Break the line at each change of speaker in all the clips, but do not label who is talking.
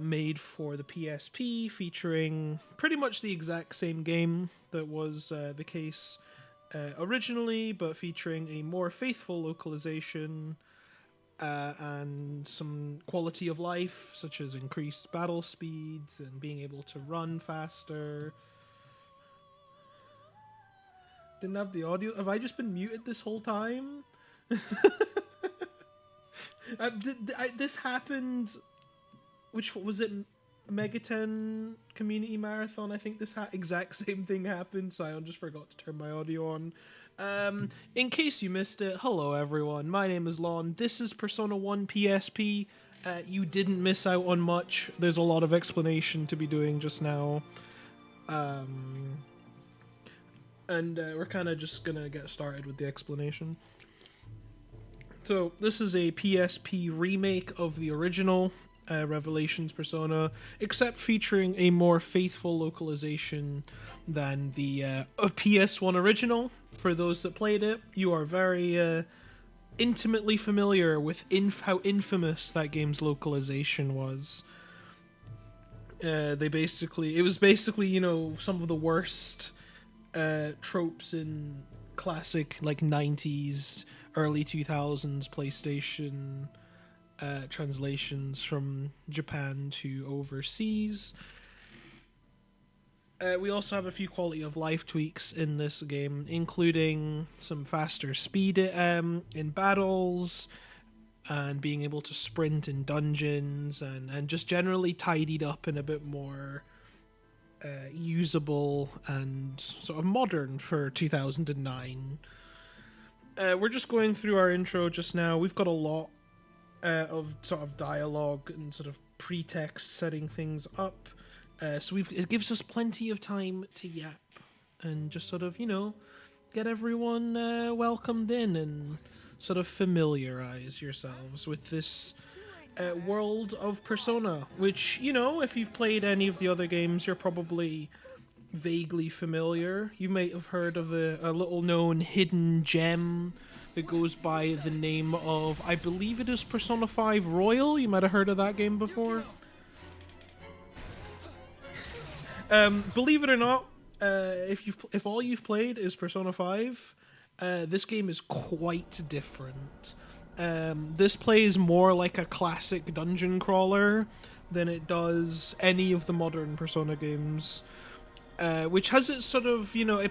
made for the PSP, featuring pretty much the exact same game that was the case originally, but featuring a more faithful localization and some quality of life, such as increased battle speeds and being able to run faster. Didn't have the audio. Have I just been muted this whole time? This happened. Which was it? Megaten Community Marathon. I think this exact same thing happened. So I just forgot to turn my audio on. In case you missed it, hello everyone. My name is Lonne. This is Persona 1 PSP. You didn't miss out on much. There's a lot of explanation to be doing just now. And we're kind of just gonna get started with the explanation. So this is a PSP remake of the original Revelations Persona, except featuring a more faithful localization than the PS1 original. For those that played it, you are very intimately familiar with how infamous that game's localization was. It was basically, you know, some of the worst tropes in classic like 90s, early 2000s PlayStation translations from Japan to overseas. We also have a few quality of life tweaks in this game, including some faster speed in battles, and being able to sprint in dungeons, and just generally tidied up and a bit more usable and sort of modern for 2009. We're just going through our intro just now. We've got a lot of sort of dialogue and sort of pretext setting things up. So it gives us plenty of time to yap and just sort of, you know, get everyone welcomed in and sort of familiarize yourselves with this world of Persona, which, you know, if you've played any of the other games, you're probably vaguely familiar. You might have heard of a little known hidden gem that goes by the name of, I believe it is Persona 5 Royal. You might have heard of that game before. Believe it or not, if all you've played is Persona 5, this game is quite different. This plays more like a classic dungeon crawler than it does any of the modern Persona games. Which has its sort of, you know,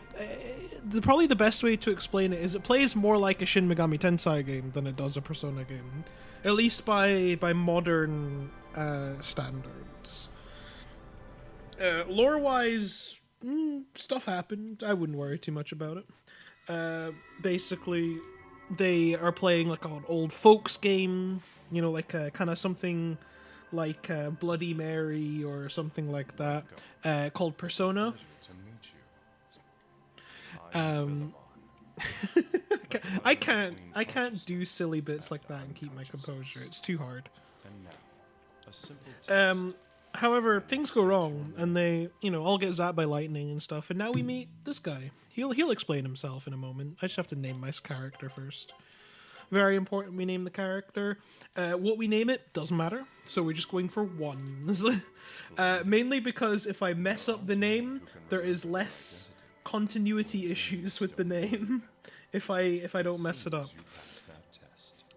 probably the best way to explain it is it plays more like a Shin Megami Tensei game than it does a Persona game, at least by modern standards. Lore-wise, stuff happened. I wouldn't worry too much about it. Basically, they are playing like an old folks game, you know, like kind of something like Bloody Mary or something like that, called Persona. I can't do silly bits like that and keep my composure. It's too hard. However, things go wrong, and they, you know, all get zapped by lightning and stuff. And now we meet this guy. He'll explain himself in a moment. I just have to name my character first. Very important we name the character. What we name it doesn't matter, so we're just going for ones. Mainly because if I mess up the name, there is less continuity issues with the name if I don't mess it up.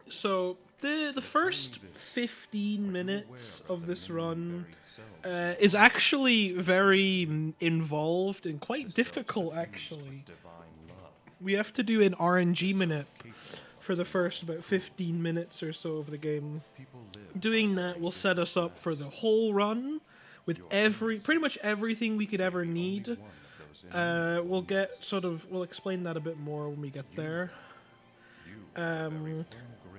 So the first 15 minutes of this run is actually very involved and quite difficult, actually. We have to do an RNG minute for the first about 15 minutes or so of the game. Doing that will set us up for the whole run with pretty much everything we could ever need. We'll explain that a bit more when we get there.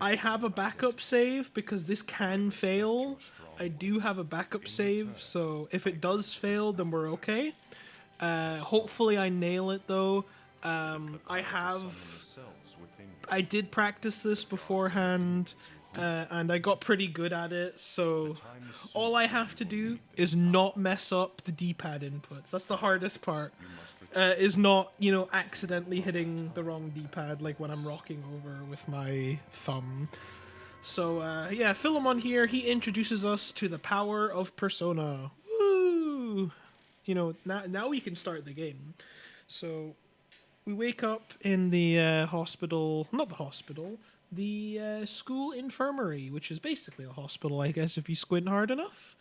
I have a backup save because this can fail. I do have a backup save, so if it does fail, then we're okay. Hopefully I nail it though. I did practice this beforehand, and I got pretty good at it, so all I have to do is not mess up the D-pad inputs. That's the hardest part, is not, you know, accidentally hitting the wrong D-pad, like when I'm rocking over with my thumb. So, yeah, Philemon here, he introduces us to the power of Persona. Woo! You know, now we can start the game. So, we wake up in the hospital, not the hospital, the school infirmary, which is basically a hospital, I guess, if you squint hard enough.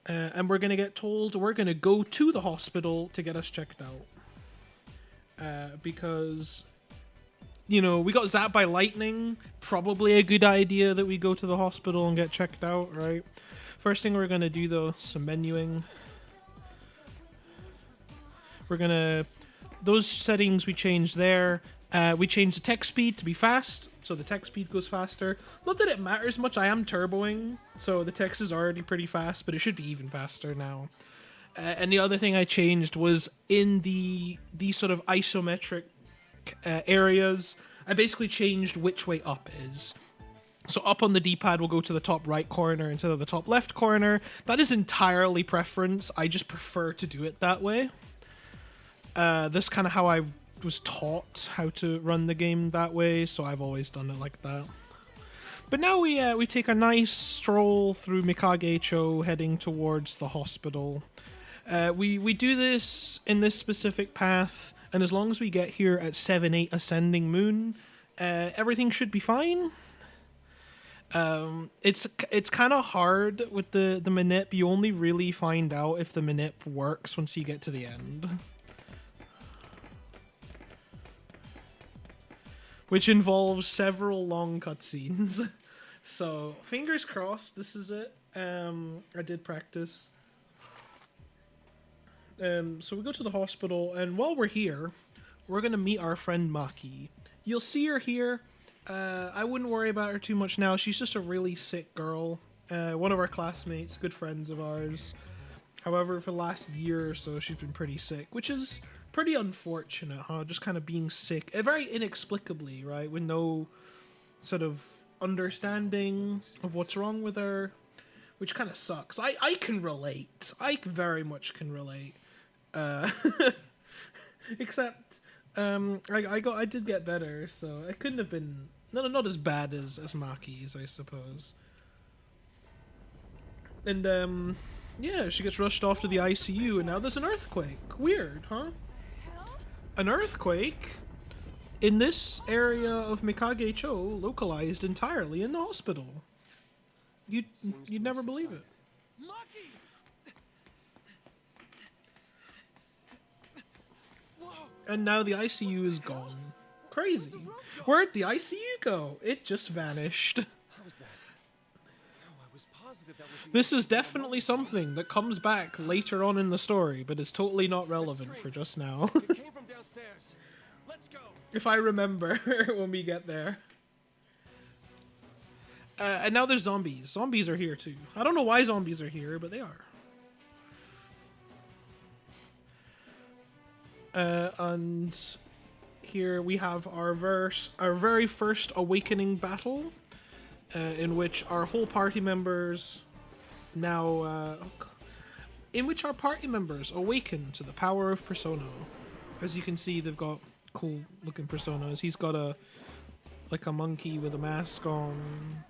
And we're going to get told we're going to go to the hospital to get us checked out. Because... you know, we got zapped by lightning. Probably a good idea that we go to the hospital and get checked out, right? First thing we're going to do, though, some menuing. We're going to... those settings we changed there. We changed the text speed to be fast, so the text speed goes faster. Not that it matters much. I am turboing, so the text is already pretty fast, but it should be even faster now. And the other thing I changed was in the sort of isometric areas, I basically changed which way up is. So up on the D-pad will go to the top right corner instead of the top left corner. That is entirely preference. I just prefer to do it that way. This is kind of how I was taught how to run the game that way, so I've always done it like that. But now we take a nice stroll through Mikage-cho heading towards the hospital. We do this in this specific path, and as long as we get here at 7-8 Ascending Moon, everything should be fine. It's kind of hard with the manip. You only really find out if the manip works once you get to the end. Which involves several long cutscenes. So, fingers crossed, this is it. I did practice. So we go to the hospital, and while we're here, we're going to meet our friend Maki. You'll see her here. I wouldn't worry about her too much now. She's just a really sick girl. One of our classmates, good friends of ours. However, for the last year or so, she's been pretty sick, which is pretty unfortunate, huh? Just kind of being sick. Very inexplicably, right? With no sort of understanding of what's wrong with her, which kind of sucks. I can relate. I very much can relate. Except I did get better, so I couldn't have been not as bad as Maki's, I suppose. And yeah, she gets rushed off to the ICU, and now there's an earthquake. Weird, huh? An earthquake in this area of Mikage-cho, localized entirely in the hospital. You'd never believe it. And now the ICU is gone. Crazy. Where'd the ICU go? It just vanished. This is definitely something that comes back later on in the story, but is totally not relevant for just now. If I remember when we get there. And now there's zombies. Zombies are here too. I don't know why zombies are here, but they are. And here we have our very first awakening battle, in which our whole party members now, awaken to the power of Persona. As you can see, they've got cool looking personas. He's got a monkey with a mask on.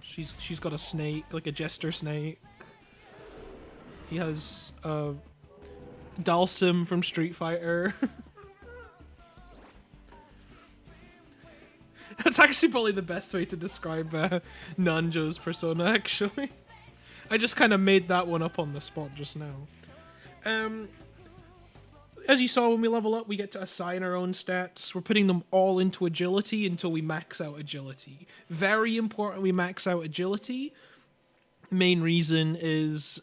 She's got a snake, like a jester snake. He has Dalsim from Street Fighter. That's actually probably the best way to describe Nanjo's persona, actually. I just kind of made that one up on the spot just now. As you saw, when we level up, we get to assign our own stats. We're putting them all into agility until we max out agility. Very important we max out agility. Main reason is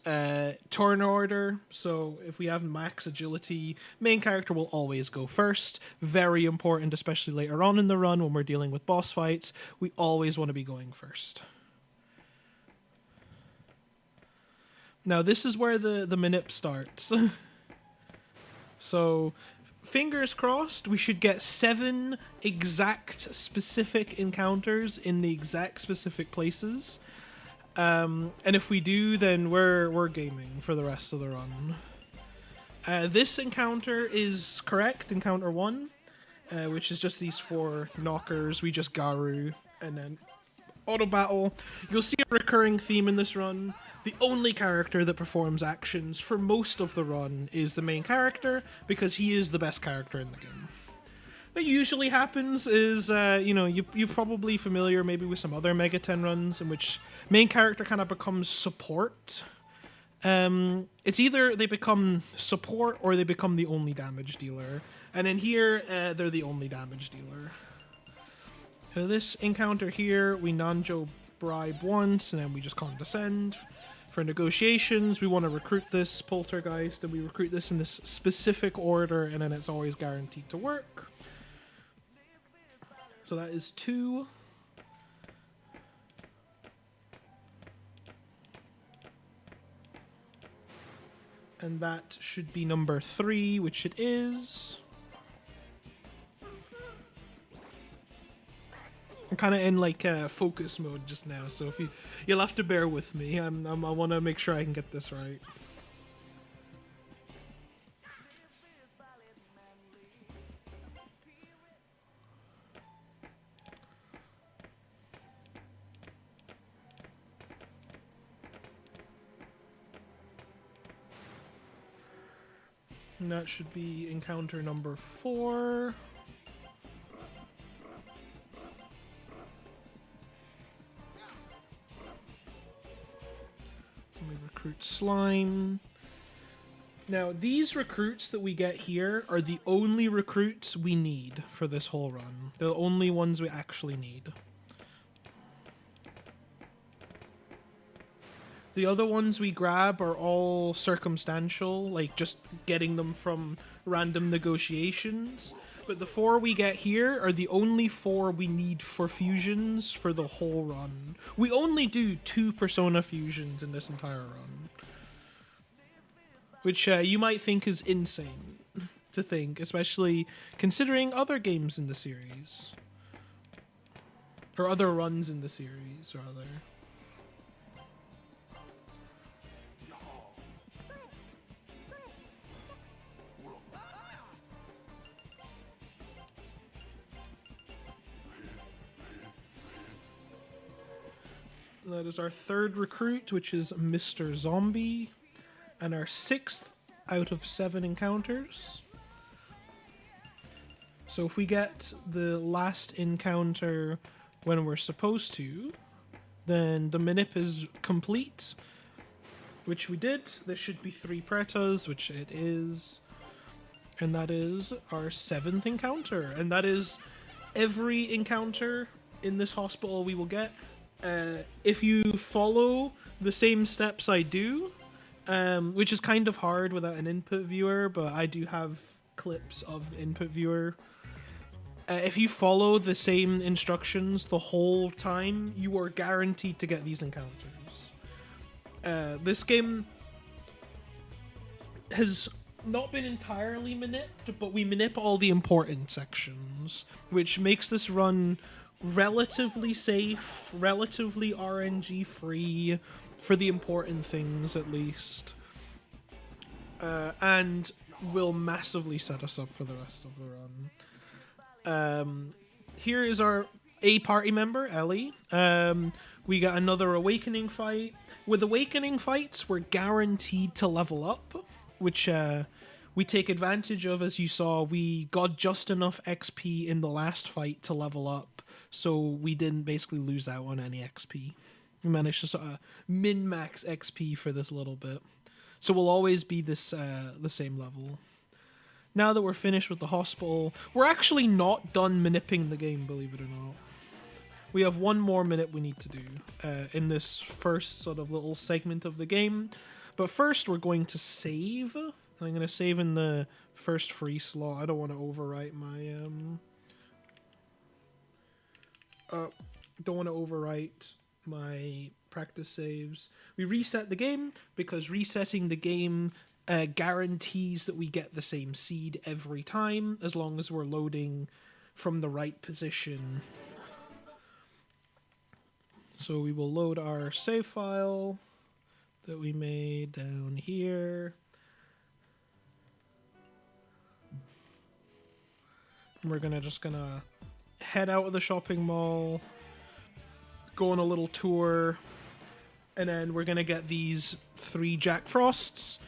turn order. So if we have max agility, main character will always go first. Very important, especially later on in the run when we're dealing with boss fights. We always want to be going first. Now this is where the manip starts. So fingers crossed, we should get 7 exact specific encounters in the exact specific places. And if we do, then we're gaming for the rest of the run. This encounter is correct, encounter 1, which is just these 4 knockers. We just Garu, and then Auto battle. You'll see a recurring theme in this run. The only character that performs actions for most of the run is the main character, because he is the best character in the game. What usually happens is, you're probably familiar maybe with some other Mega 10 runs in which main character kind of becomes support. It's either they become support or they become the only damage dealer. And in here, they're the only damage dealer. So this encounter here, we Nanjo bribe once, and then we just condescend. For negotiations, we want to recruit this poltergeist, and we recruit this in this specific order, and then it's always guaranteed to work. So that is 2. And that should be number 3, which it is. I'm kind of in like focus mode just now, so if you'll have to bear with me. I want to make sure I can get this right. And that should be encounter number 4. We recruit slime. Now, these recruits that we get here are the only recruits we need for this whole run. They're the only ones we actually need. The other ones we grab are all circumstantial, like just getting them from random negotiations. But the 4 we get here are the only 4 we need for fusions for the whole run. We only do 2 Persona fusions in this entire run. Which you might think is insane to think, especially considering other games in the series. Or other runs in the series, rather. That is our 3rd recruit, which is Mr. Zombie, and our 6th out of 7 encounters. So if we get the last encounter when we're supposed to, then the manip is complete, which we did. There should be 3 pretas, which it is. And that is our 7th encounter. And that is every encounter in this hospital we will get. If you follow the same steps I do, which is kind of hard without an input viewer, but I do have clips of the input viewer. If you follow the same instructions the whole time, you are guaranteed to get these encounters. This game has not been entirely manipped, but we manip all the important sections, which makes this run relatively safe, relatively RNG free, for the important things at least, and will massively set us up for the rest of the run. Here is our party member, Ellie. We got another awakening fight. With awakening fights, we're guaranteed to level up, which we take advantage of. As you saw, we got just enough XP in the last fight to level up, so we didn't basically lose out on any XP. We managed to sort of min-max XP for this little bit. So we'll always be this the same level. Now that we're finished with the hospital, we're actually not done manipping the game, believe it or not. We have one more minute we need to do in this first sort of little segment of the game. But first we're going to save. I'm going to save in the first free slot. I don't want to overwrite my... don't want to overwrite my practice saves. We reset the game because resetting the game guarantees that we get the same seed every time, as long as we're loading from the right position. So we will load our save file that we made down here. And we're just gonna head out of the shopping mall, go on a little tour, and then we're gonna get these 3 Jack Frosts.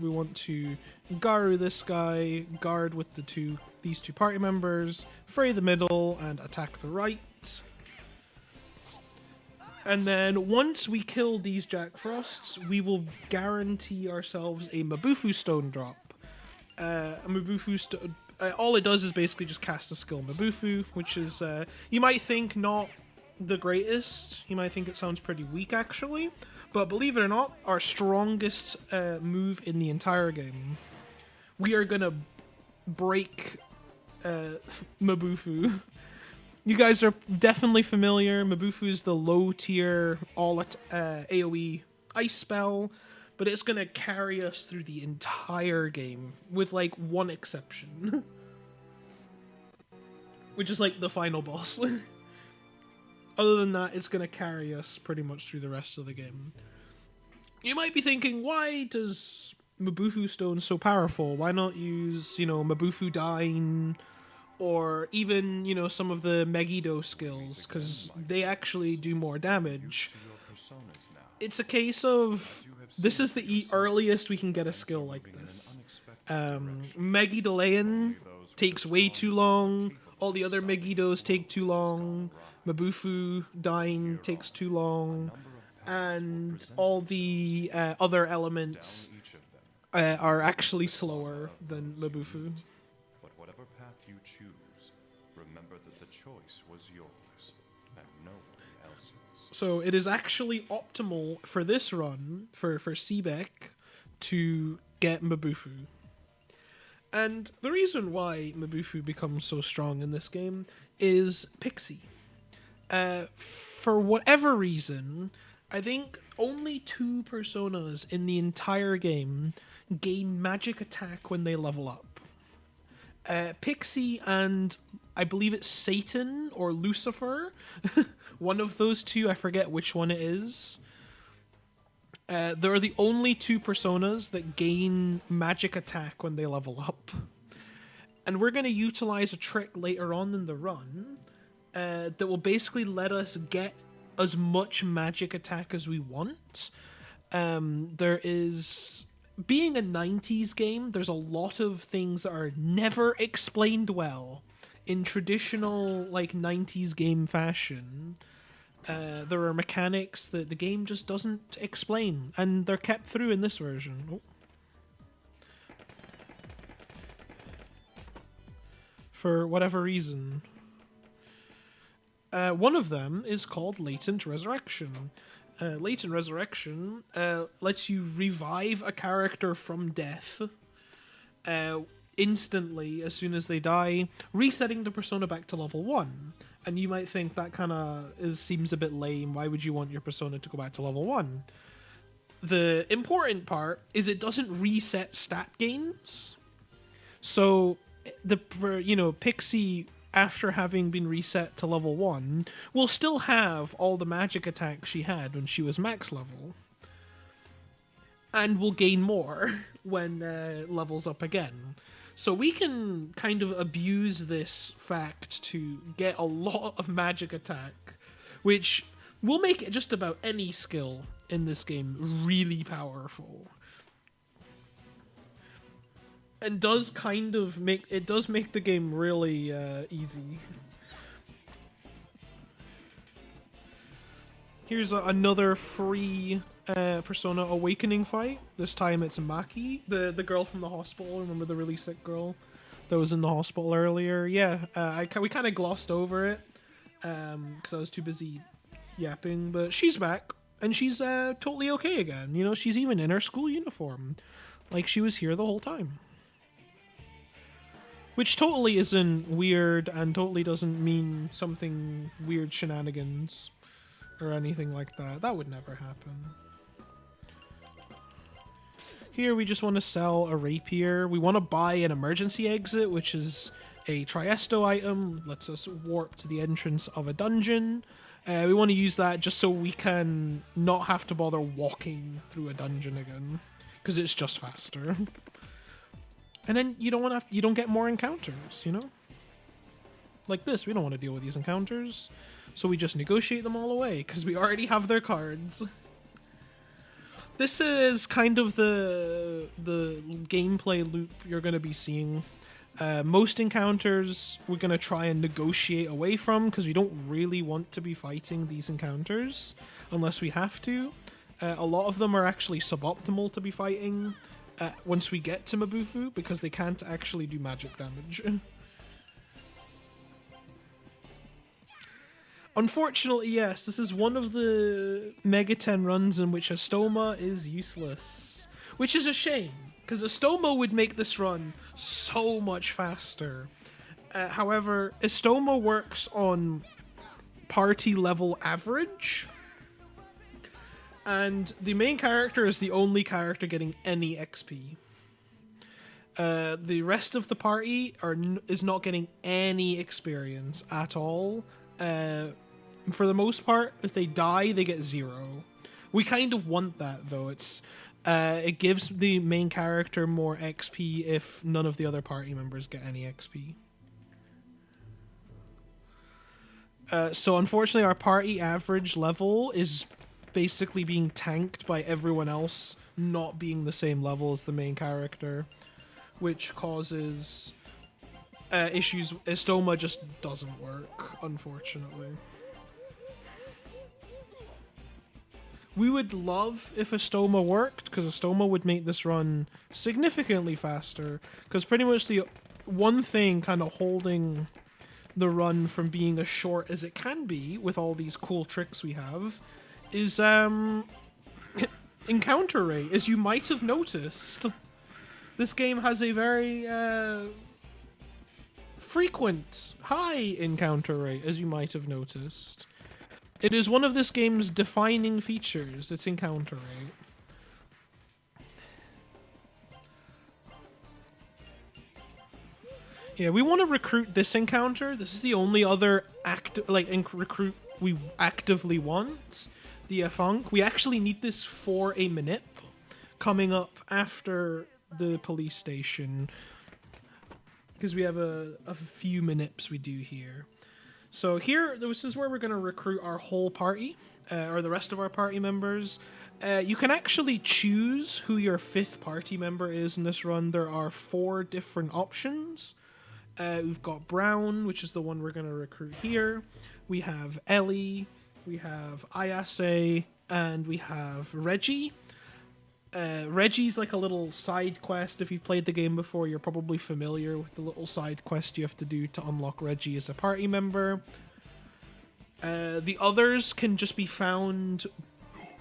We want to Garu this guy, guard with these two party members, fray the middle, and attack the right. And then once we kill these Jack Frosts, we will guarantee ourselves a Mabufu Stone drop. A Mabufu Stone. All it does is basically just cast the skill Mabufu, which is, you might think not the greatest. You might think it sounds pretty weak, actually. But believe it or not, our strongest move in the entire game. We are gonna break Mabufu. You guys are definitely familiar. Mabufu is the low tier all AoE ice spell, but it's gonna carry us through the entire game with like one exception, which is like the final boss. Other than that, it's gonna carry us pretty much through the rest of the game. You might be thinking, why does Mabufu Stone so powerful? Why not use, Mabufu Dine, or even, some of the Megiddo skills, because they actually do more damage. It's a case of, this is the earliest we can get a skill like this. Megiddolean takes way too long, all the other Megiddos take too long, Mabufu Dine takes too long, and all the other elements are actually slower than Mabufu.
But whatever path you choose, remember that the choice was yours, and no one else's.
So it is actually optimal for this run, for SEBEC, to get Mabufu. And the reason why Mabufu becomes so strong in this game is Pixie. For whatever reason, I think only 2 personas in the entire game gain magic attack when they level up. Pixie and I believe it's Satan or Lucifer. One of those 2, I forget which one it is. They're the only 2 personas that gain magic attack when they level up. And we're going to utilize a trick later on in the run that will basically let us get as much magic attack as we want. There is... Being a 90s game, there's a lot of things that are never explained well in traditional, 90s game fashion. There are mechanics that the game just doesn't explain, and they're kept through in this version. Oh. For whatever reason. One of them is called Latent Resurrection. Latent Resurrection lets you revive a character from death instantly as soon as they die, resetting the persona back to level 1. And you might think that kind of seems a bit lame. Why would you want your persona to go back to level 1? The important part is it doesn't reset stat gains. So Pixie, after having been reset to level 1, will still have all the magic attacks she had when she was max level. And will gain more when levels up again. So we can kind of abuse this fact to get a lot of magic attack, which will make just about any skill in this game really powerful. And does make the game really easy. Here's another free Persona Awakening fight. This time it's Maki, the girl from the hospital. Remember the really sick girl that was in the hospital earlier? Yeah, we kind of glossed over it because I was too busy yapping. But she's back, and she's totally okay again. She's even in her school uniform, like she was here the whole time. Which totally isn't weird and totally doesn't mean something weird shenanigans or anything like that. That would never happen. Here we just want to sell a rapier. We want to buy an emergency exit, which is a Triesto item. Lets us warp to the entrance of a dungeon. We want to use that just so we can not have to bother walking through a dungeon again, because it's just faster. And then you don't get more encounters, Like this, we don't want to deal with these encounters. So we just negotiate them all away, because we already have their cards. This is kind of the gameplay loop you're going to be seeing. Most encounters we're going to try and negotiate away from, because we don't really want to be fighting these encounters unless we have to. A lot of them are actually suboptimal to be fighting once we get to Mabufu, because they can't actually do magic damage. Unfortunately, yes, this is one of the Mega 10 runs in which Astoma is useless. Which is a shame, because Astoma would make this run so much faster. However, Astoma works on party level average, and the main character is the only character getting any XP. The rest of the party is not getting any experience at all. For the most part, if they die, they get 0. We kind of want that, though. It gives the main character more XP if none of the other party members get any XP. So unfortunately, our party average level is basically being tanked by everyone else not being the same level as the main character, which causes issues. Astoma just doesn't work, unfortunately. We would love if Astoma worked, because Astoma would make this run significantly faster, because pretty much the one thing kind of holding the run from being as short as it can be with all these cool tricks we have is encounter rate, as you might have noticed. This game has a very frequent high encounter rate, as you might have noticed. It is one of this game's defining features, its encounter rate. Yeah, we want to recruit this encounter. This is the only other recruit we actively want. The Funk. We actually need this for a Manip coming up after the police station, because we have a few Manips we do here. So here, this is where we're going to recruit our whole party, or the rest of our party members. You can actually choose who your 5th party member is in this run. There are 4 different options. We've got Brown, which is the one we're going to recruit here. We have Ellie, we have Ayase, and we have Reggie. Reggie's like a little side quest. If you've played the game before, you're probably familiar with the little side quest you have to do to unlock Reggie as a party member. The others can just be found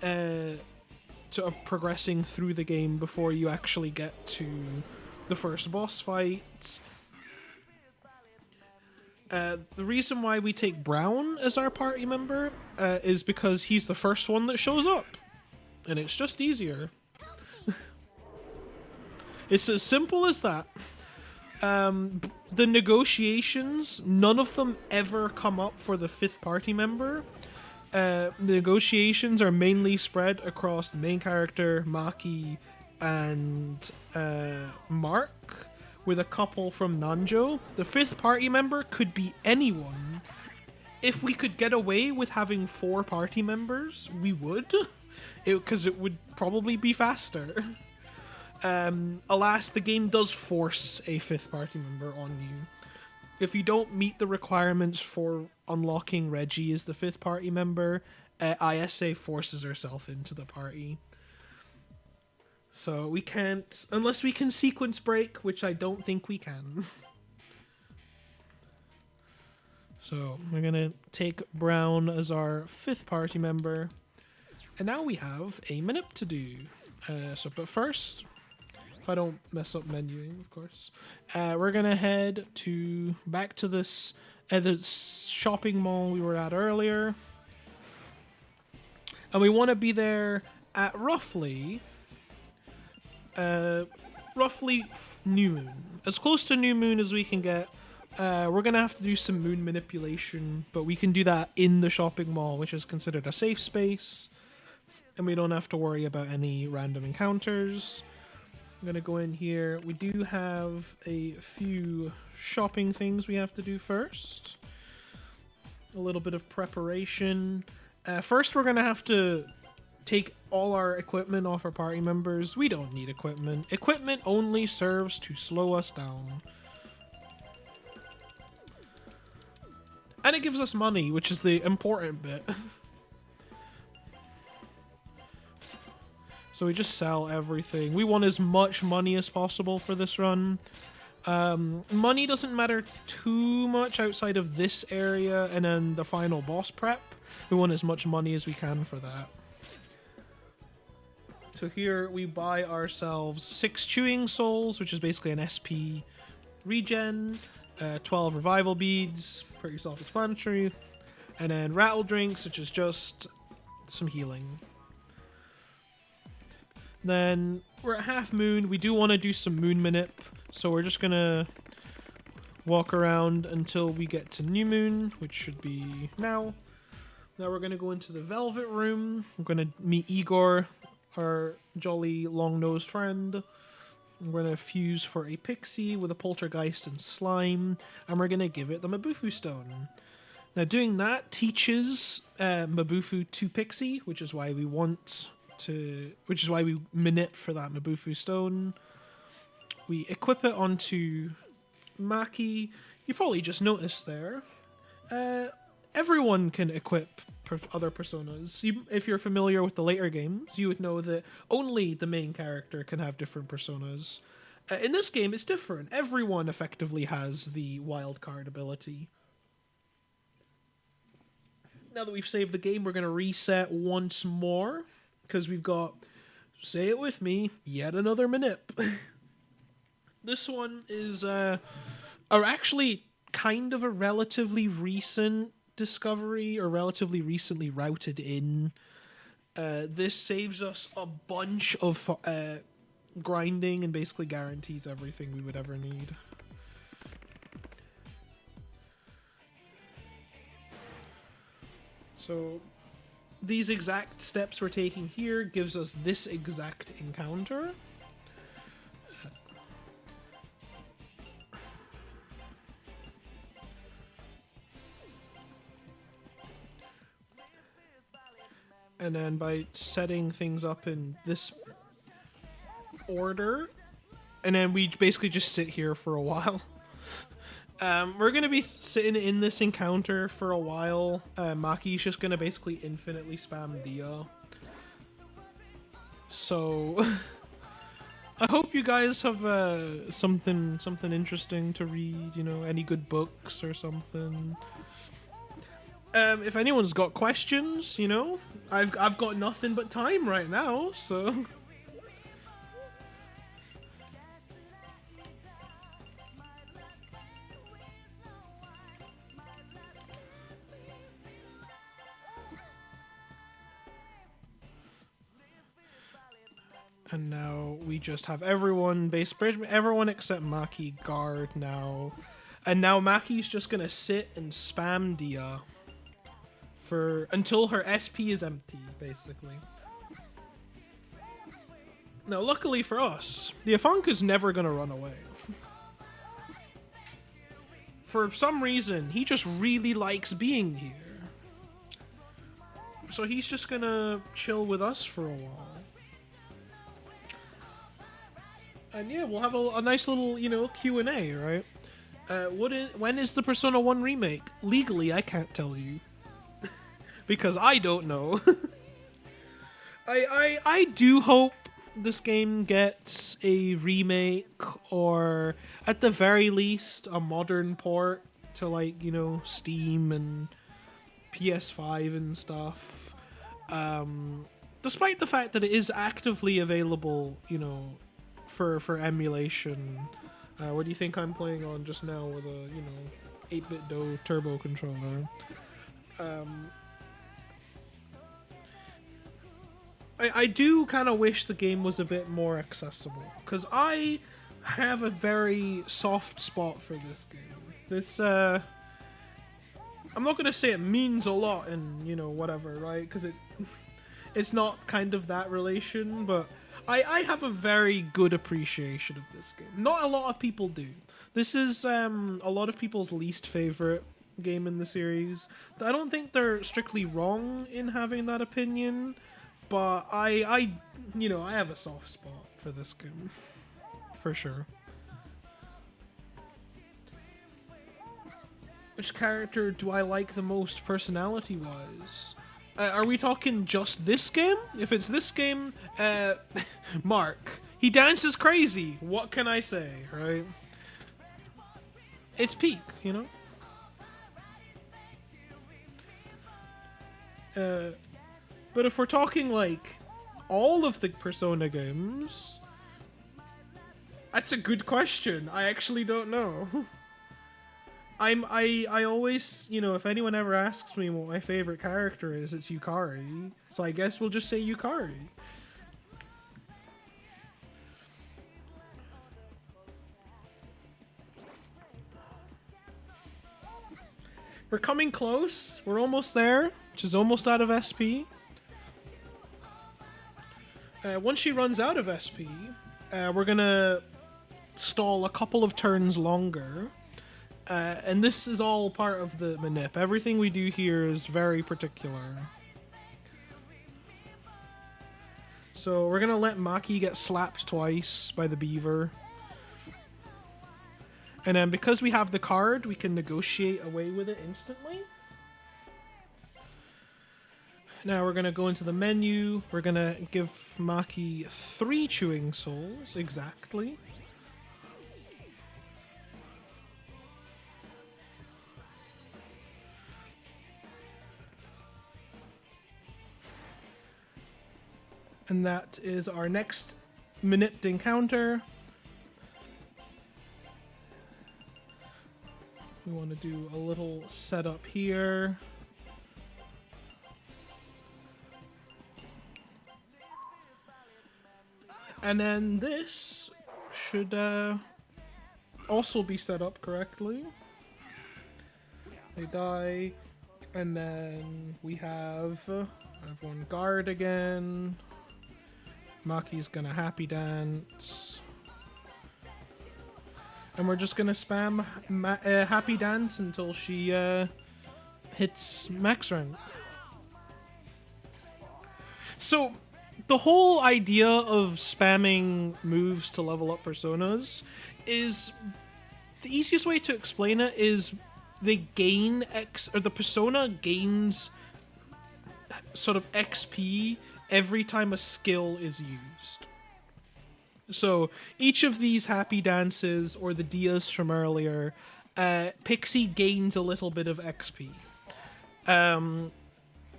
sort of progressing through the game before you actually get to the first boss fight. The reason why we take Brown as our party member is because he's the first one that shows up, and it's just easier. It's as simple as that. The negotiations, none of them ever come up for the 5th party member. The negotiations are mainly spread across the main character, Maki, and Mark, with a couple from Nanjo. The 5th party member could be anyone. If we could get away with having 4 party members, we would, because it would probably be faster. Alas, the game does force a 5th party member on you. If you don't meet the requirements for unlocking Reggie as the 5th party member, ISA forces herself into the party. So we can't, unless we can sequence break, which I don't think we can. So we're gonna take Brown as our 5th party member. And now we have a Manip to do. But first, if I don't mess up menuing, of course, we're gonna head back to this the shopping mall we were at earlier, and we want to be there at roughly new moon, as close to new moon as we can get. We're gonna have to do some moon manipulation, but we can do that in the shopping mall, which is considered a safe space, and we don't have to worry about any random encounters. I'm gonna go in here. We do have a few shopping things we have to do first. a little bit of preparation. First, we're going to have to take all our equipment off our party members. We don't need equipment. Equipment only serves to slow us down. And it gives us money, which is the important bit. So we just sell everything. We want as much money as possible for this run. Money doesn't matter too much outside of this area and then the final boss prep. We want as much money as we can for that. So here we buy ourselves 6 chewing souls, which is basically an SP regen, 12 revival beads, pretty self-explanatory, and then rattle drinks, which is just some healing. Then we're at half moon. We do want to do some moon manip, so we're just gonna walk around until we get to new moon, which should be now. Now we're gonna go into the velvet room. We're gonna meet Igor, our jolly long-nosed friend. We're gonna fuse for a pixie with a poltergeist and slime, and we're gonna give it the Mabufu stone. Now doing that teaches Mabufu to pixie, which is why we minute for that Mabufu stone. We equip it onto Maki. You probably just noticed there. Everyone can equip other personas. If you're familiar with the later games, you would know that only the main character can have different personas. In this game, it's different. Everyone effectively has the wild card ability. Now that we've saved the game, we're going to reset once more, because we've got, say it with me, yet another manip. This one is actually kind of a relatively recent discovery, or relatively recently routed in. This saves us a bunch of grinding and basically guarantees everything we would ever need. So these exact steps we're taking here gives us this exact encounter. And then by setting things up in this order, and then we basically just sit here for a while. We're going to be sitting in this encounter for a while. Maki's just going to basically infinitely spam Dia. So I hope you guys have something interesting to read, you know, any good books or something. If anyone's got questions, you know, I've got nothing but time right now, so. And now we just have everyone except Maki guard now. And now Maki's just gonna sit and spam Dia until her SP is empty, basically. Now, luckily for us, the Afanka's never gonna run away. For some reason, he just really likes being here. So he's just gonna chill with us for a while. And yeah, we'll have a nice little, you know, Q&A, right? When is the Persona 1 remake? Legally, I can't tell you. Because I don't know. I do hope this game gets a remake, or at the very least a modern port to, like, you know, Steam and PS5 and stuff. Despite the fact that it is actively available, you know, for emulation. What do you think I'm playing on just now with a, you know, 8-bit Do turbo controller? I do kind of wish the game was a bit more accessible, because I have a very soft spot for this game. This, I'm not going to say it means a lot and, you know, whatever, right? Because it's not kind of that relation, but I have a very good appreciation of this game. Not a lot of people do. This is a lot of people's least favorite game in the series. I don't think they're strictly wrong in having that opinion, but I have a soft spot for this game, for sure. Which character do I like the most personality-wise? Are we talking just this game? If it's this game, Mark. He dances crazy. What can I say, right? It's peak, you know? But if we're talking, like, all of the Persona games, that's a good question. I actually don't know. I always, if anyone ever asks me what my favorite character is, it's Yukari. So I guess we'll just say Yukari. We're coming close. We're almost there, which is almost out of SP. Once she runs out of SP, we're gonna stall a couple of turns longer. And this is all part of the manip. Everything we do here is very particular. So we're gonna let Maki get slapped twice by the beaver. And then because we have the card, we can negotiate away with it instantly. Now we're gonna go into the menu. We're gonna give Maki 3 chewing souls, exactly. And that is our next manipped encounter. We want to do a little setup here. And then this should also be set up correctly. They die. And then we have everyone guard again. Maki's gonna happy dance. And we're just gonna spam happy dance until she hits max rank. So, the whole idea of spamming moves to level up personas is... the easiest way to explain it is they gain the persona gains sort of XP every time a skill is used. So each of these happy dances or the Dias from earlier, Pixie gains a little bit of XP.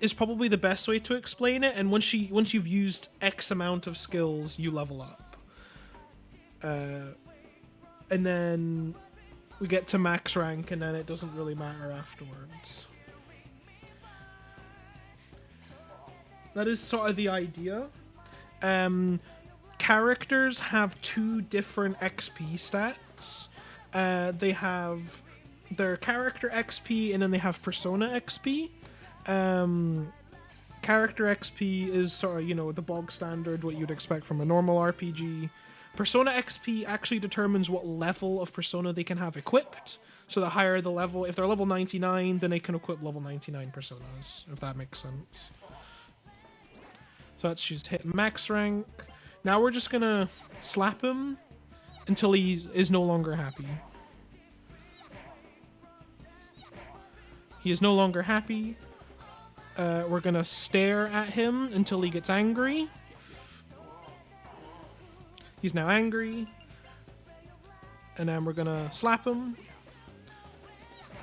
Is probably the best way to explain it. And once you've used X amount of skills, you level up. And then we get to max rank, and then it doesn't really matter afterwards. That is sort of the idea. Characters have 2 different XP stats. They have their character XP, and then they have persona XP. Character XP is sort of, the bog standard, what you'd expect from a normal RPG. Persona XP actually determines what level of persona they can have equipped. So the higher the level, if they're level 99, then they can equip level 99 personas, if that makes sense. So she's hit max rank. Now we're just gonna slap him until he is no longer happy. He is no longer happy. We're gonna stare at him until he gets angry. He's now angry. And then we're gonna slap him.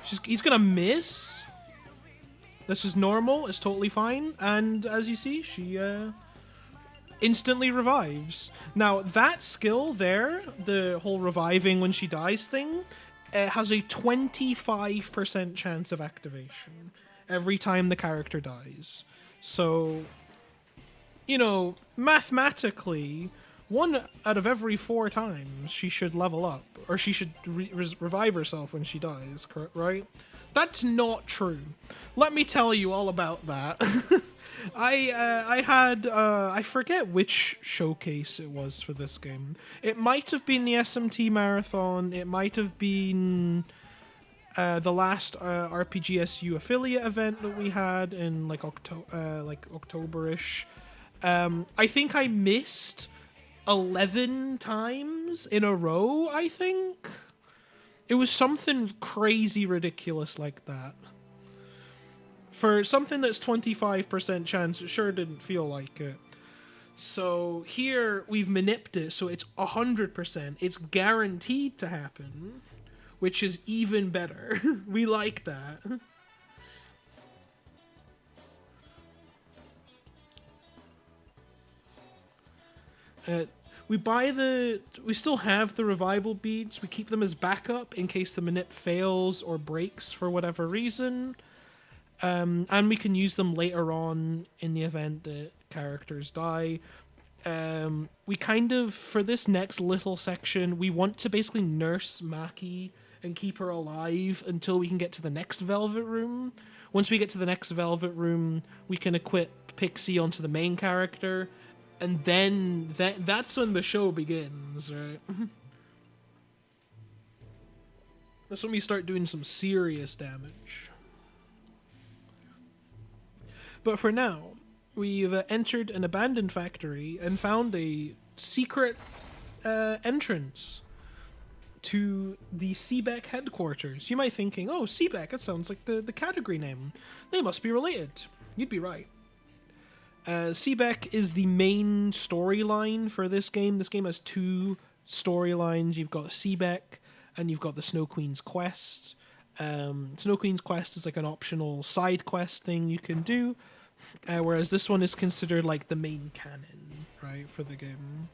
He's gonna miss. This is normal. It's totally fine. And as you see, she instantly revives. Now, that skill there, the whole reviving when she dies thing, has a 25% chance of activation every time the character dies. So, mathematically, 1 out of every 4 times she should level up, or she should revive herself when she dies, right? That's not true. Let me tell you all about that. I had I forget which showcase it was for this game. It might have been the SMT Marathon. It might have been The last RPGSU affiliate event that we had in like October-ish, I think I missed 11 times in a row, I think. It was something crazy ridiculous like that. For something that's 25% chance, it sure didn't feel like it. So here we've manipped it, so it's 100%. It's guaranteed to happen, which is even better. We like that. We still have the revival beads. We keep them as backup in case the manip fails or breaks for whatever reason. And we can use them later on in the event that characters die. We kind of, for this next little section, we want to basically nurse Maki and keep her alive until we can get to the next Velvet Room. Once we get to the next Velvet Room, we can equip Pixie onto the main character, and then that's when the show begins, right? That's when we start doing some serious damage. But for now, we've entered an abandoned factory and found a secret entrance to the SEBEC headquarters. You might be thinking, oh, SEBEC, that sounds like the category name. They must be related. You'd be right. SEBEC is the main storyline for this game. This game has two storylines. You've got SEBEC and you've got the Snow Queen's Quest. Snow Queen's Quest is like an optional side quest thing you can do, whereas this one is considered like the main canon, right, for the game.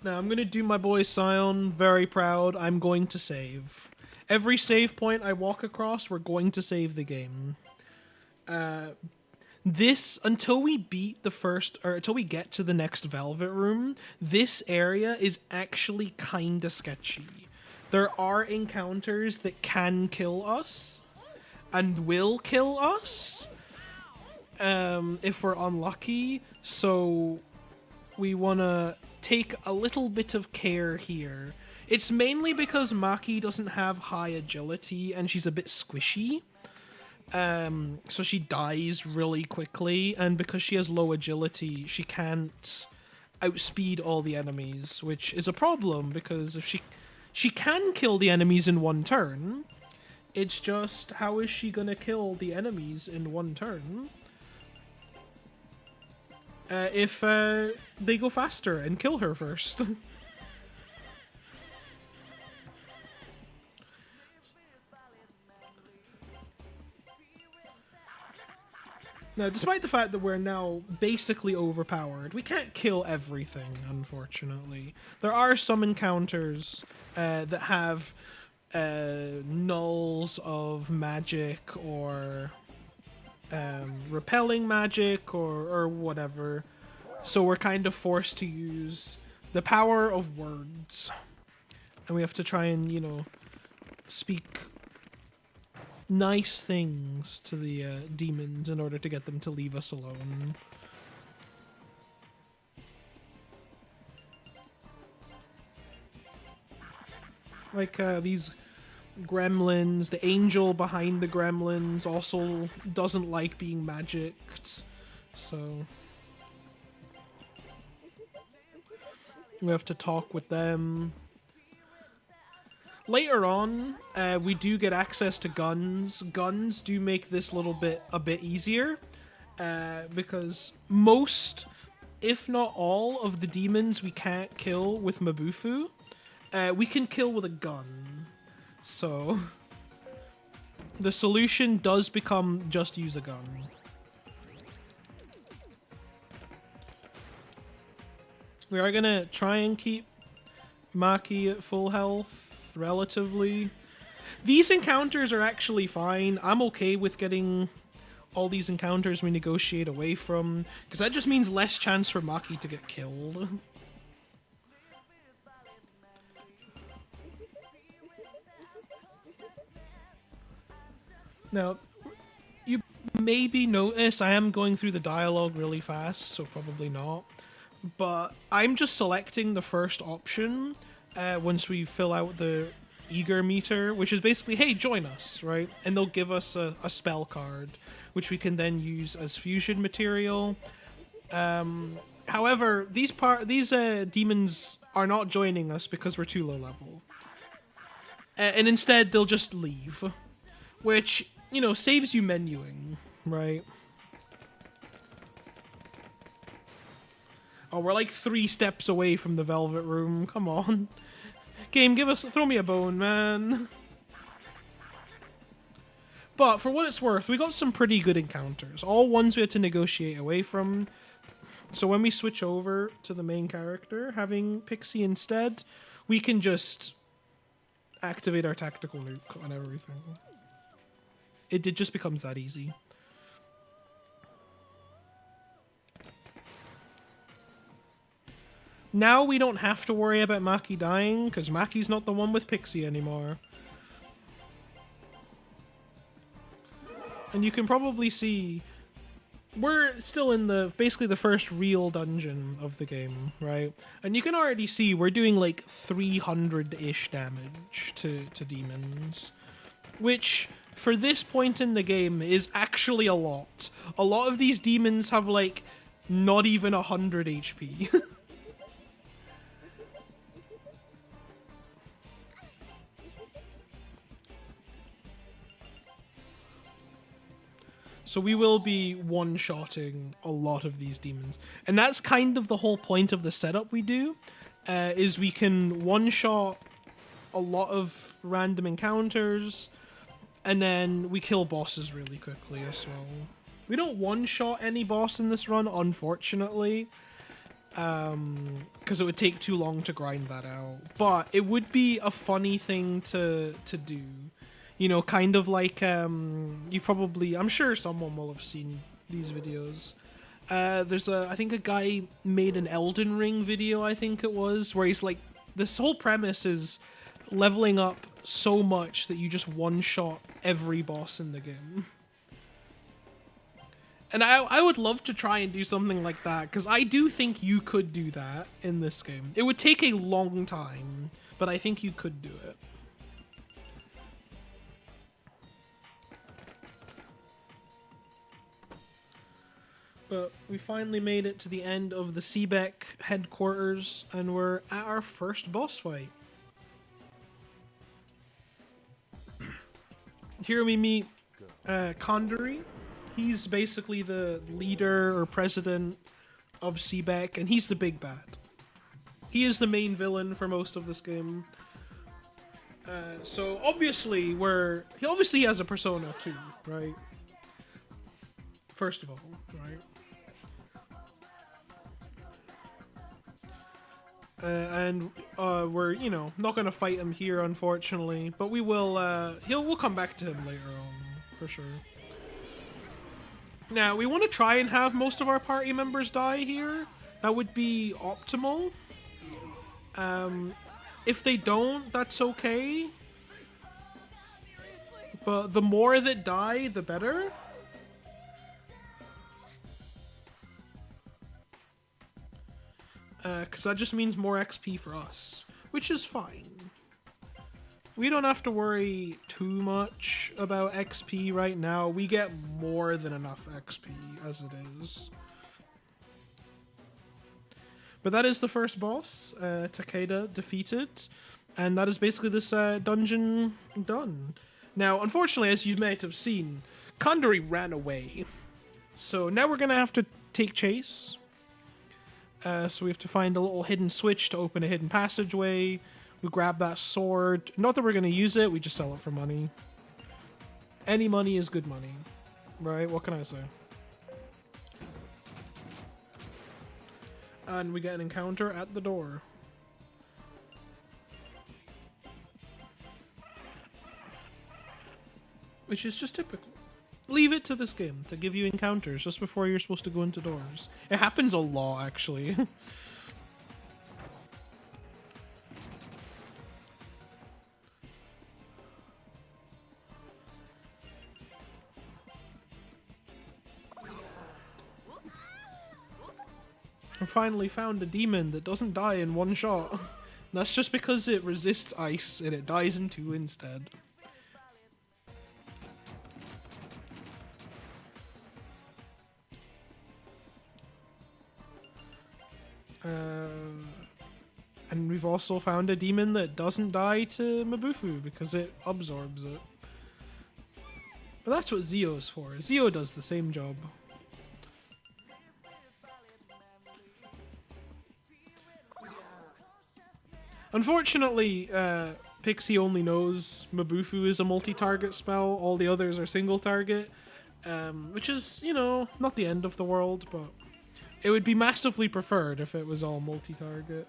Now I'm going to do my boy Scion, very proud. I'm going to save. Every save point I walk across, we're going to save the game. Until we beat the first, or until we get to the next Velvet Room, this area is actually kinda sketchy. There are encounters that can kill us, and will kill us, if we're unlucky, so we wanna take a little bit of care here. It's mainly because Maki doesn't have high agility, and she's a bit squishy. So she dies really quickly, and because she has low agility, she can't outspeed all the enemies, which is a problem, because if she can kill the enemies in one turn, it's just how is she gonna kill the enemies in one turn if they go faster and kill her first? Now, despite the fact that we're now basically overpowered, we can't kill everything, unfortunately. There are some encounters that have nulls of magic or repelling magic or whatever. So we're kind of forced to use the power of words. And we have to try and, you know, speak nice things to the demons in order to get them to leave us alone. Like these gremlins, the angel behind the gremlins also doesn't like being magicked, so we have to talk with them. Later on, we do get access to guns. Guns do make this a bit easier, because most, if not all, of the demons we can't kill with Mabufu, we can kill with a gun. So the solution does become just use a gun. We are gonna try and keep Maki at full health. Relatively. These encounters are actually fine. I'm okay with getting all these encounters we negotiate away from, because that just means less chance for Maki to get killed. Now, you maybe notice I am going through the dialogue really fast, so probably not. But I'm just selecting the first option once we fill out the eager meter, which is basically, hey, join us, right? And they'll give us a spell card, which we can then use as fusion material. However, these demons are not joining us because we're too low level. And instead, they'll just leave, which, you know, saves you menuing, right? Oh, we're like 3 steps away from the Velvet Room. Come on. Game, throw me a bone, man. But for what it's worth, we got some pretty good encounters. All ones we had to negotiate away from. So when we switch over to the main character, having Pixie instead, we can just activate our tactical nuke on everything. It just becomes that easy. Now we don't have to worry about Maki dying, because Maki's not the one with Pixie anymore. And you can probably see we're still in basically the first real dungeon of the game, right? And you can already see we're doing like 300-ish damage to demons, which for this point in the game is actually a lot. A lot of these demons have like not even 100 HP. So we will be one-shotting a lot of these demons. And that's kind of the whole point of the setup we do, is we can one-shot a lot of random encounters, and then we kill bosses really quickly as well. We don't one-shot any boss in this run, unfortunately, because it would take too long to grind that out. But it would be a funny thing to do. You know, kind of like, I'm sure someone will have seen these videos. There's I think a guy made an Elden Ring video, I think it was, where he's like, this whole premise is leveling up so much that you just one-shot every boss in the game. And I would love to try and do something like that, because I do think you could do that in this game. It would take a long time, but I think you could do it. But we finally made it to the end of the SEBEC headquarters, and we're at our first boss fight. Here we meet Kandari. He's basically the leader or president of SEBEC, and he's the big bad. He is the main villain for most of this game. So obviously he has a persona too, right? First of all, right? And we're, you know, not going to fight him here, unfortunately. But we will, we'll come back to him later on, for sure. Now, we want to try and have most of our party members die here. That would be optimal. If they don't, that's okay. But the more that die, the better. Because that just means more XP for us, which is fine. We don't have to worry too much about XP right now. We get more than enough XP as it is. But that is the first boss, Takeda defeated, and that is basically this dungeon done. Now, unfortunately, as you might have seen, Kandari ran away. So now we're going to have to take chase. So we have to find a little hidden switch to open a hidden passageway. We grab that sword. Not that we're going to use it, we just sell it for money. Any money is good money. Right? What can I say? And we get an encounter at the door. Which is just typical. Leave it to this game to give you encounters just before you're supposed to go into doors. It happens a lot, actually. I finally found a demon that doesn't die in one shot. That's just because it resists ice and it dies in 2 instead. And we've also found a demon that doesn't die to Mabufu because it absorbs it. But that's what Zio's for. Zio does the same job. Unfortunately, Pixie only knows Mabufu is a multi-target spell. All the others are single-target, which is, you know, not the end of the world, but it would be massively preferred if it was all multi-target.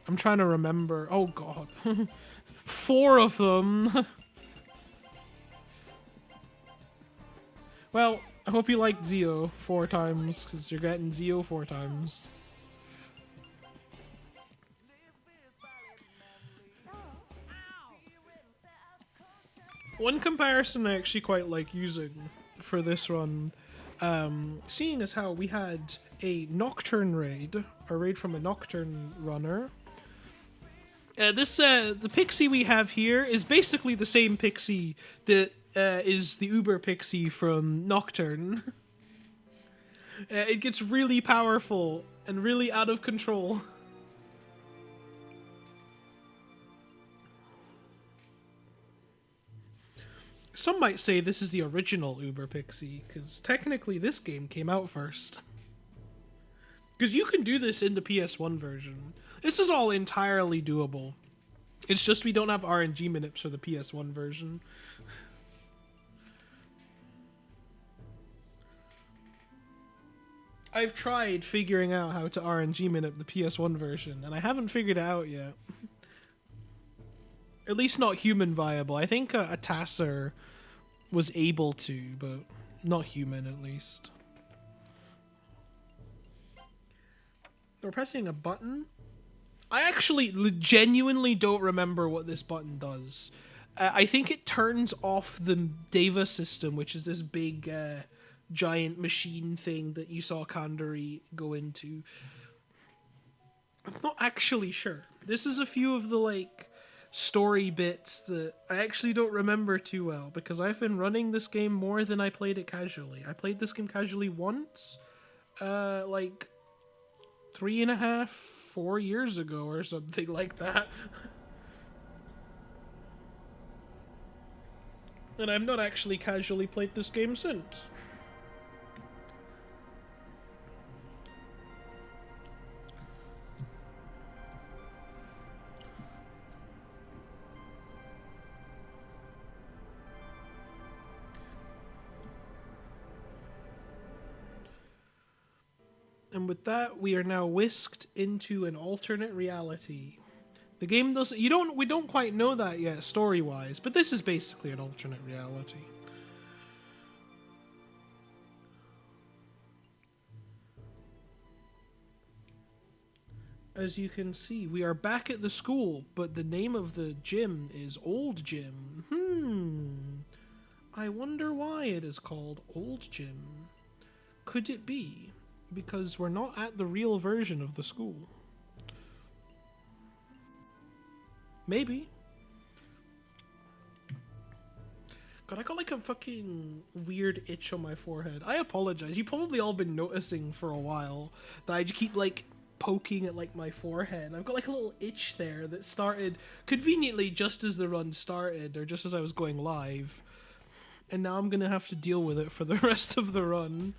I'm trying to remember. Oh god. 4 of them. Well, I hope you liked Zio 4 times, because you're getting Zio 4 times. One comparison I actually quite like using for this run, seeing as how we had a Nocturne raid, a raid from a Nocturne runner. The pixie we have here is basically the same pixie that is the Uber pixie from Nocturne. It gets really powerful and really out of control. Some might say this is the original Uber Pixie, because technically this game came out first. Because you can do this in the PS1 version. This is all entirely doable. It's just we don't have RNG minutes for the PS1 version. I've tried figuring out how to RNG minute the PS1 version, and I haven't figured it out yet. At least not human viable. I think a Tasser was able to, but not human at least. We're pressing a button. I actually genuinely don't remember what this button does. I think it turns off the Deva system, which is this big giant machine thing that you saw Kandari go into. I'm not actually sure. This is a few of the like story bits that I actually don't remember too well, because I've been running this game more than I played it casually. I played this game casually once, like 3.5, 4 years ago or something like that. And I've not actually casually played this game since. And with that, we are now whisked into an alternate reality. The game doesn't... we don't quite know that yet, story-wise, but this is basically an alternate reality. As you can see, we are back at the school, but the name of the gym is Old Gym. I wonder why it is called Old Gym. Could it be because we're not at the real version of the school? Maybe. God, I got like a fucking weird itch on my forehead. I apologize. You've probably all been noticing for a while that I just keep like poking at like my forehead. I've got like a little itch there that started conveniently just as the run started, or just as I was going live. And now I'm gonna have to deal with it for the rest of the run.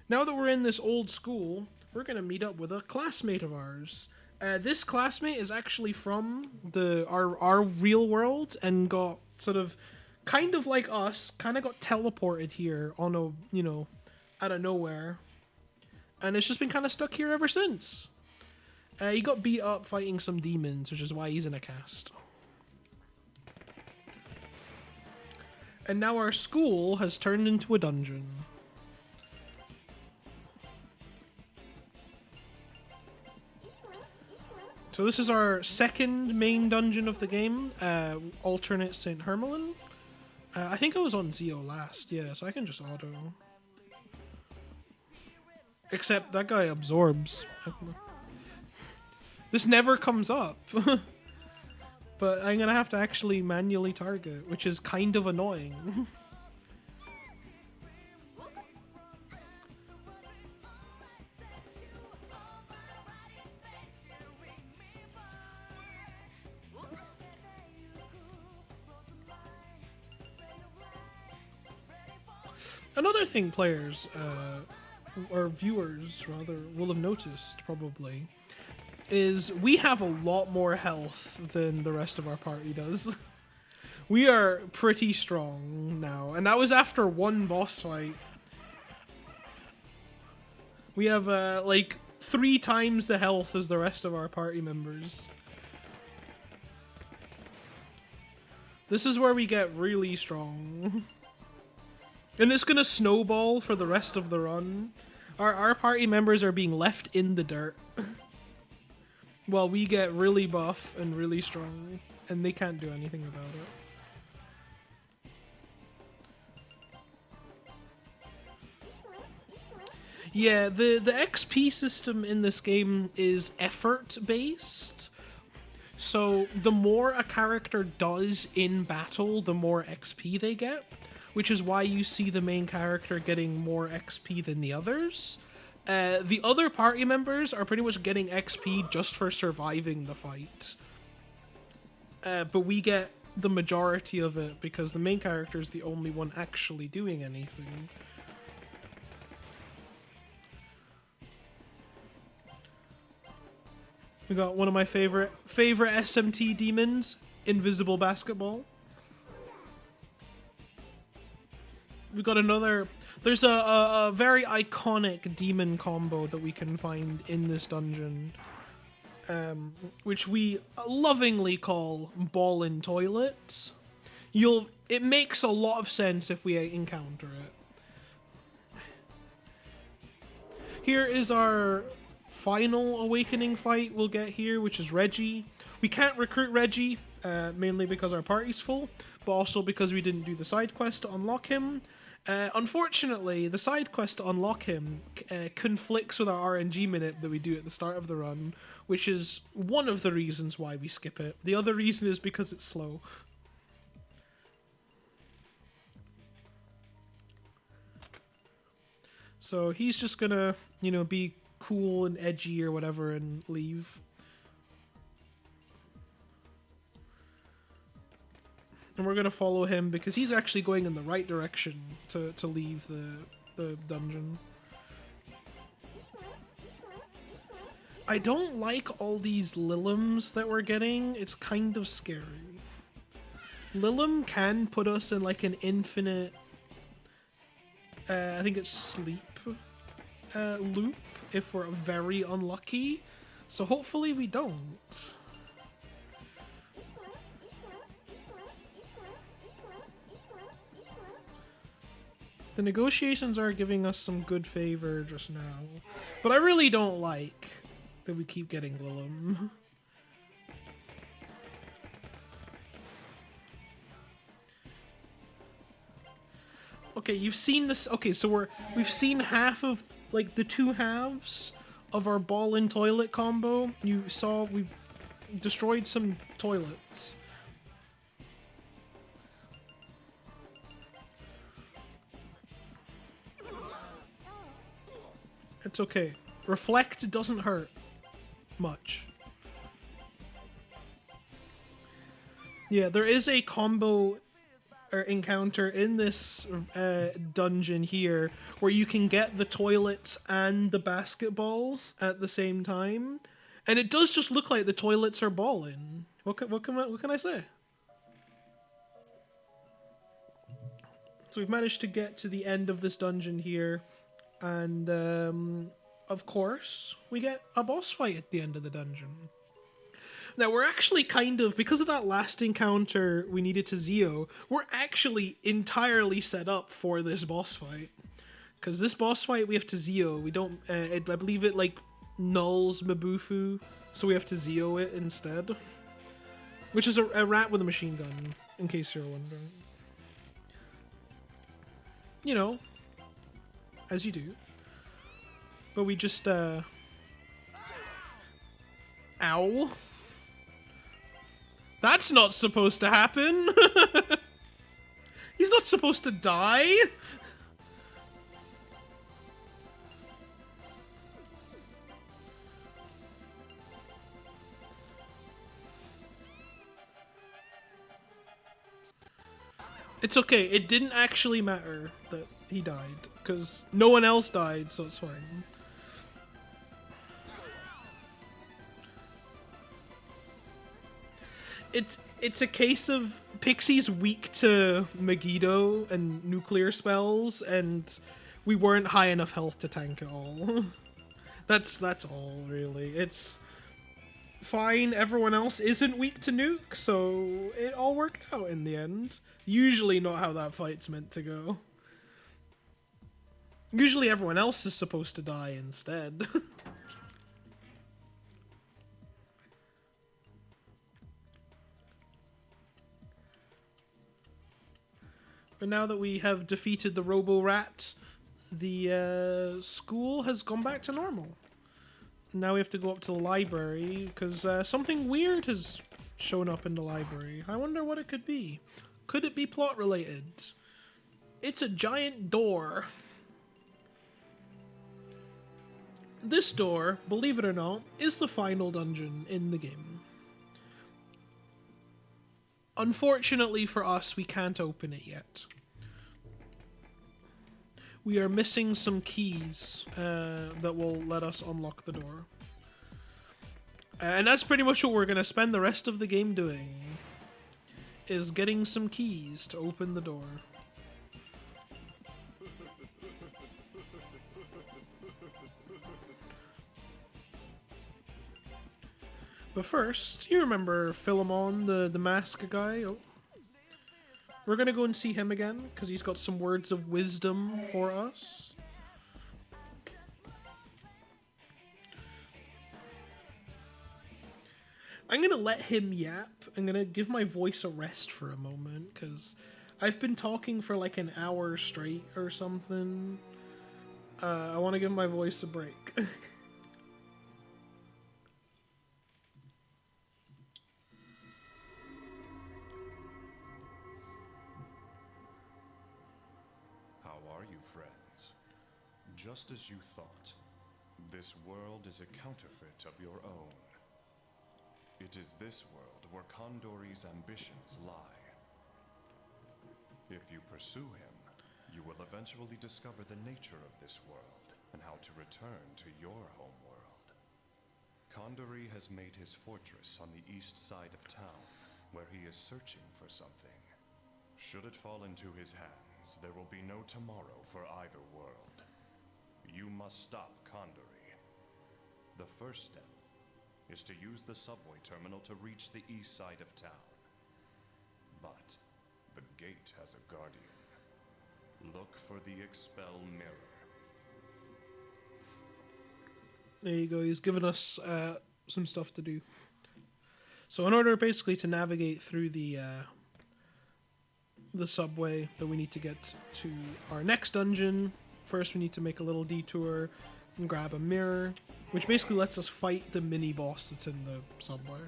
Now that we're in this old school, we're going to meet up with a classmate of ours. This classmate is actually from our real world and got sort of, kind of like us, kind of got teleported here on a, you know, out of nowhere. And it's just been kind of stuck here ever since. He got beat up fighting some demons, which is why he's in a cast. And now our school has turned into a dungeon. So this is our second main dungeon of the game, alternate St. Hermelin. I think I was on Zeo last, yeah, so I can just auto. Except that guy absorbs. This never comes up. But I'm gonna have to actually manually target, which is kind of annoying. Another thing players, or viewers rather, will have noticed probably, is we have a lot more health than the rest of our party does. We are pretty strong now, and that was after one boss fight. We have, like, 3 times the health as the rest of our party members. This is where we get really strong. And it's gonna snowball for the rest of the run. Our party members are being left in the dirt. While we get really buff and really strong. And they can't do anything about it. Yeah, the XP system in this game is effort-based. So the more a character does in battle, the more XP they get. Which is why you see the main character getting more XP than the others. The other party members are pretty much getting XP just for surviving the fight. But we get the majority of it because the main character is the only one actually doing anything. We got one of my favorite SMT demons, Invisible Basketball. We got another. There's a very iconic demon combo that we can find in this dungeon, which we lovingly call Ballin' Toilets. It makes a lot of sense if we encounter it. Here is our final awakening fight we'll get here, which is Reggie. We can't recruit Reggie, mainly because our party's full, but also because we didn't do the side quest to unlock him. Unfortunately, the side quest to unlock him conflicts with our RNG minute that we do at the start of the run, which is one of the reasons why we skip it. The other reason is because it's slow. So he's just gonna, be cool and edgy or whatever and leave. And we're gonna follow him because he's actually going in the right direction to leave the dungeon. I don't like all these Lilims that we're getting. It's kind of scary. Lilim can put us in like an infinite, I think it's sleep loop if we're very unlucky. So hopefully we don't. The negotiations are giving us some good favor just now. But I really don't like that we keep getting Lilim. Okay, you've seen this. Okay, so we've seen half of, like, the 2 halves of our Ballin' Toilet combo. You saw we've destroyed some toilets. It's okay. Reflect doesn't hurt much. Yeah, there is a combo or encounter in this dungeon here where you can get the toilets and the basketballs at the same time, and it does just look like the toilets are balling. What can I say? So we've managed to get to the end of this dungeon here, and of course we get a boss fight at the end of the dungeon. Now, we're actually kind of, because of that last encounter we needed to Zeo, we're actually entirely set up for this boss fight. Because this boss fight we have to Zeo, we don't, I believe it, like, nulls Mabufu, so we have to Zeo it instead. Which is a rat with a machine gun, in case you're wondering. You know, as you do. But we just, Ow. That's not supposed to happen! He's not supposed to die! It's okay, it didn't actually matter that he died, because no one else died, so it's fine. It's a case of Pixie's weak to Megiddo and nuclear spells, and we weren't high enough health to tank it all. That's all, really. It's fine, everyone else isn't weak to nuke, so it all worked out in the end. Usually not how that fight's meant to go. Usually everyone else is supposed to die instead. But now that we have defeated the Robo-Rat, the school has gone back to normal. Now we have to go up to the library, because something weird has shown up in the library. I wonder what it could be. Could it be plot related? It's a giant door. This door, believe it or not, is the final dungeon in the game. Unfortunately for us, we can't open it yet. We are missing some keys that will let us unlock the door. And that's pretty much what we're going to spend the rest of the game doing. Is getting some keys to open the door. But first, you remember Philemon, the mask guy? Oh. We're gonna go and see him again, because he's got some words of wisdom for us. I'm gonna let him yap. I'm gonna give my voice a rest for a moment, because I've been talking for like an hour straight or something. I want to give my voice a break.
Just as you thought, this world is a counterfeit of your own. It is this world where Condori's ambitions lie. If you pursue him, you will eventually discover the nature of this world and how to return to your home world. Condori has made his fortress on the east side of town, where he is searching for something. Should it fall into his hands, there will be no tomorrow for either world. You must stop Condori. The first step is to use the subway terminal to reach the east side of town. But the gate has a guardian. Look for the expel mirror.
There you go, he's given us some stuff to do. So in order basically to navigate through the subway that we need to get to our next dungeon, first we need to make a little detour and grab a mirror, which basically lets us fight the mini-boss that's in the subway.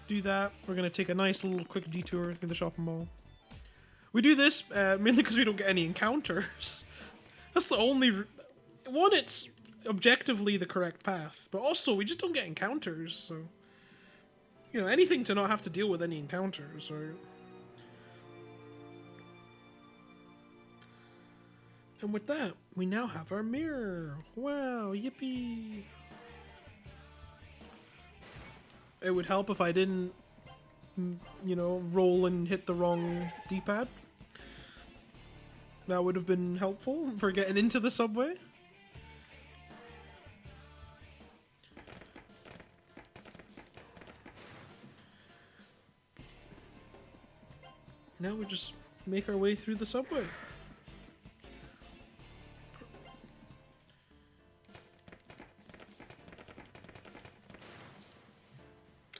Do that. We're going to take a nice little quick detour in the shopping mall. We do this mainly because we don't get any encounters. That's the only... One, it's objectively the correct path, but also we just don't get encounters, so... You know, anything to not have to deal with any encounters, or... And with that, we now have our mirror. Wow, yippee. It would help if I didn't, you know, roll and hit the wrong D-pad. That would have been helpful for getting into the subway. Now we just make our way through the subway.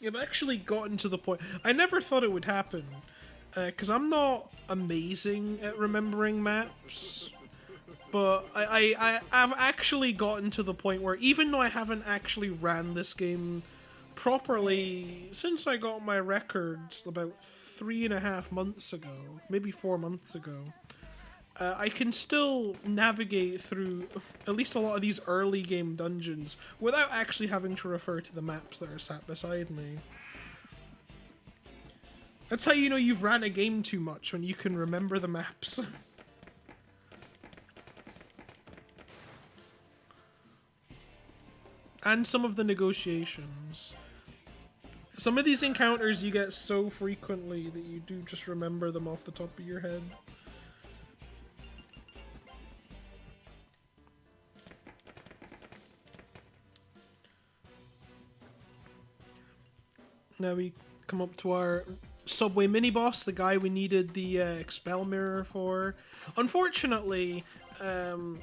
I've actually gotten to the point. I never thought it would happen, because I'm not amazing at remembering maps. But I've actually gotten to the point where even though I haven't actually ran this game properly since I got my records about 3.5 months ago, maybe 4 months ago, I can still navigate through at least a lot of these early game dungeons without actually having to refer to the maps that are sat beside me. That's how you know you've ran a game too much, when you can remember the maps. And some of the negotiations. Some of these encounters you get so frequently that you do just remember them off the top of your head. Now we come up to our subway mini-boss, the guy we needed the expel mirror for. Unfortunately,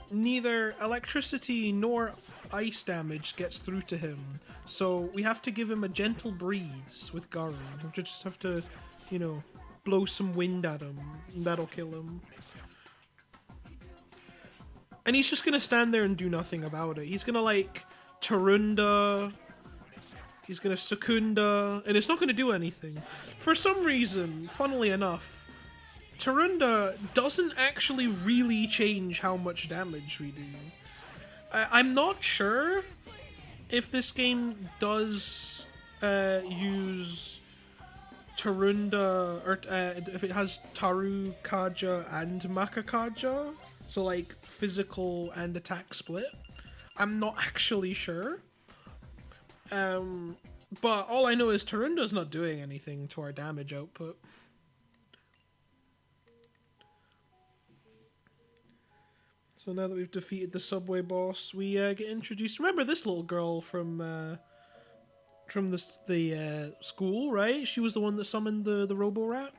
neither electricity nor ice damage gets through to him, so we have to give him a gentle breeze with Garu. We just have to, you know, blow some wind at him, and that'll kill him. And he's just gonna stand there and do nothing about it. He's gonna, like, Tarunda, he's gonna Secunda, and it's not gonna do anything. For some reason, funnily enough, Tarunda doesn't actually really change how much damage we do. I'm not sure if this game does use Tarunda, or if it has Taru Kaja and Makakaja, so like physical and attack split. I'm not actually sure. But all I know is Tarunda's not doing anything to our damage output. So now that we've defeated the subway boss, we get introduced. Remember this little girl from the school, right? She was the one that summoned the Robo-Rat.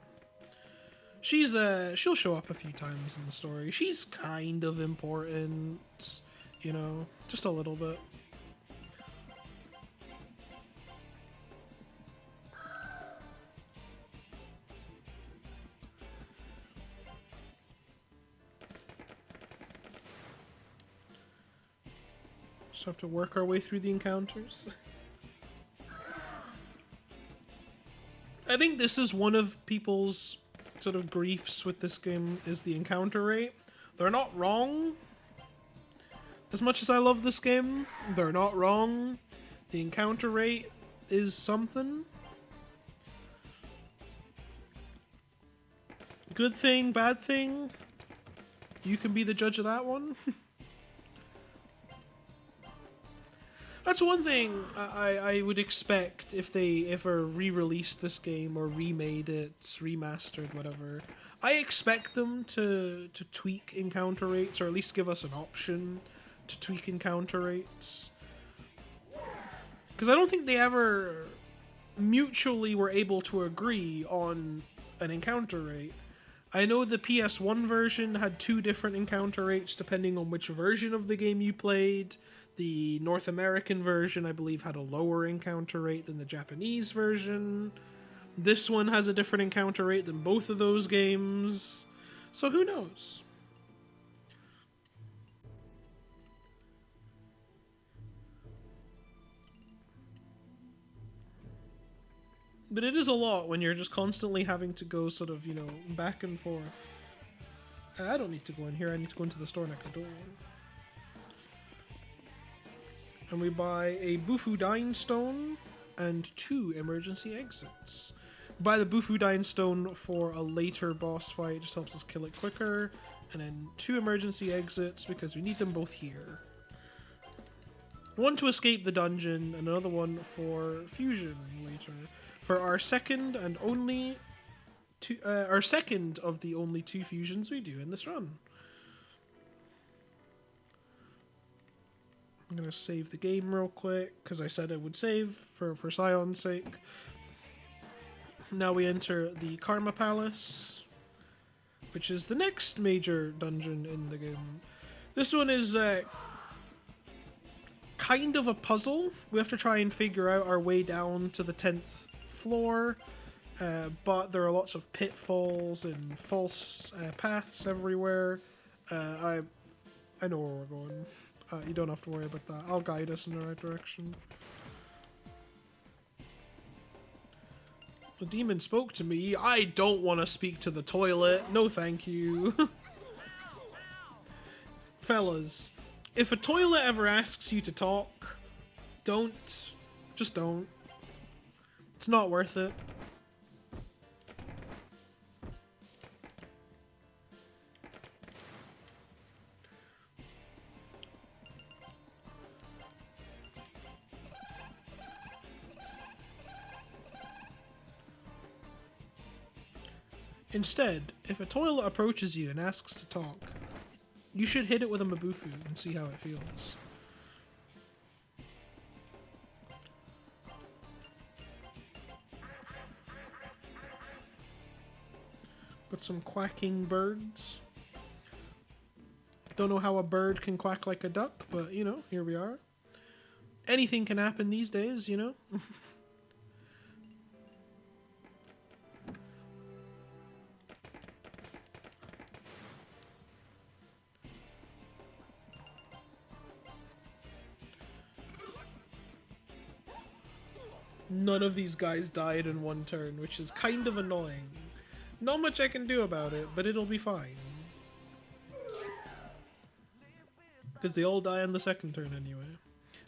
She'll show up a few times in the story. She's kind of important, you know, just a little bit. Just have to work our way through the encounters. I think this is one of people's sort of griefs with this game, is the encounter rate. They're not wrong. As much as I love this game, they're not wrong. The encounter rate is something. Good thing, bad thing? You can be the judge of that one. That's one thing I would expect if they ever re-released this game or remade it, remastered, whatever. I expect them to tweak encounter rates, or at least give us an option to tweak encounter rates. Because I don't think they ever mutually were able to agree on an encounter rate. I know the PS1 version had 2 different encounter rates depending on which version of the game you played. The North American version, I believe, had a lower encounter rate than the Japanese version. This one has a different encounter rate than both of those games. So who knows? But it is a lot when you're just constantly having to go sort of, you know, back and forth. I don't need to go in here, I need to go into the store next door. And we buy a Bufudyne Stone and 2 emergency exits. Buy the Bufudyne Stone for a later boss fight, it just helps us kill it quicker. And then 2 emergency exits because we need them both here. One to escape the dungeon, and another one for fusion later. For our second and only our second of the only 2 fusions we do in this run. I'm gonna save the game real quick because I said I would save for Scion's sake. Now we enter the Karma Palace, which is the next major dungeon in the game. This one is kind of a puzzle. We have to try and figure out our way down to the 10th floor, but there are lots of pitfalls and false paths everywhere. I know where we're going. You don't have to worry about that. I'll guide us in the right direction. The demon spoke to me. I don't want to speak to the toilet. No thank you. Fellas, if a toilet ever asks you to talk, don't. Just don't. It's not worth it. Instead, if a toilet approaches you and asks to talk, you should hit it with a mabufu and see how it feels. Got some quacking birds. Don't know how a bird can quack like a duck, but you know, here we are. Anything can happen these days, you know? None of these guys died in one turn, which is kind of annoying. Not much I can do about it, but it'll be fine. Because they all die on the second turn anyway.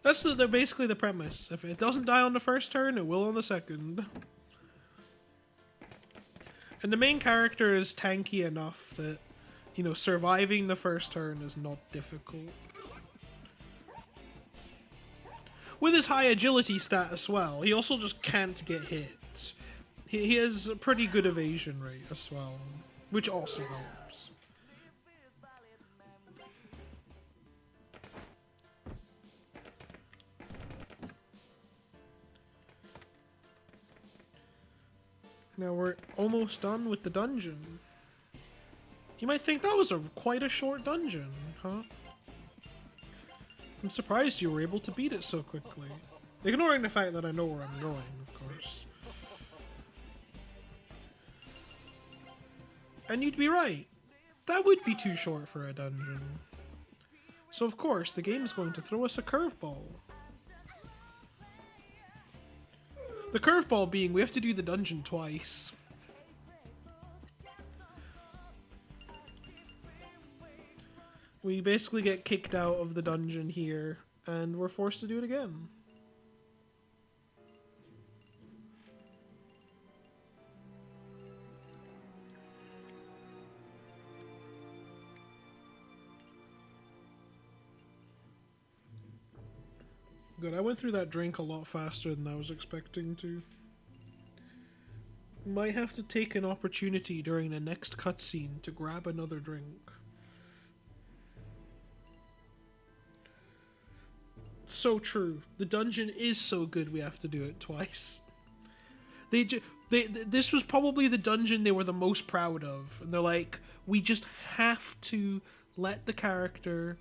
They're basically the premise. If it doesn't die on the first turn, it will on the second. And the main character is tanky enough that, you know, surviving the first turn is not difficult. With his high agility stat as well, he also just can't get hit. He has a pretty good evasion rate as well, which also helps. Now we're almost done with the dungeon. You might think that was quite a short dungeon, huh? I'm surprised you were able to beat it so quickly. Ignoring the fact that I know where I'm going, of course. And you'd be right. That would be too short for a dungeon. So of course, the game's going to throw us a curveball. The curveball being we have to do the dungeon twice. We basically get kicked out of the dungeon here, and we're forced to do it again. Good, I went through that drink a lot faster than I was expecting to. Might have to take an opportunity during the next cutscene to grab another drink. So true. The dungeon is so good we have to do it twice. This was probably the dungeon they were the most proud of. And they're like, we just have to let the character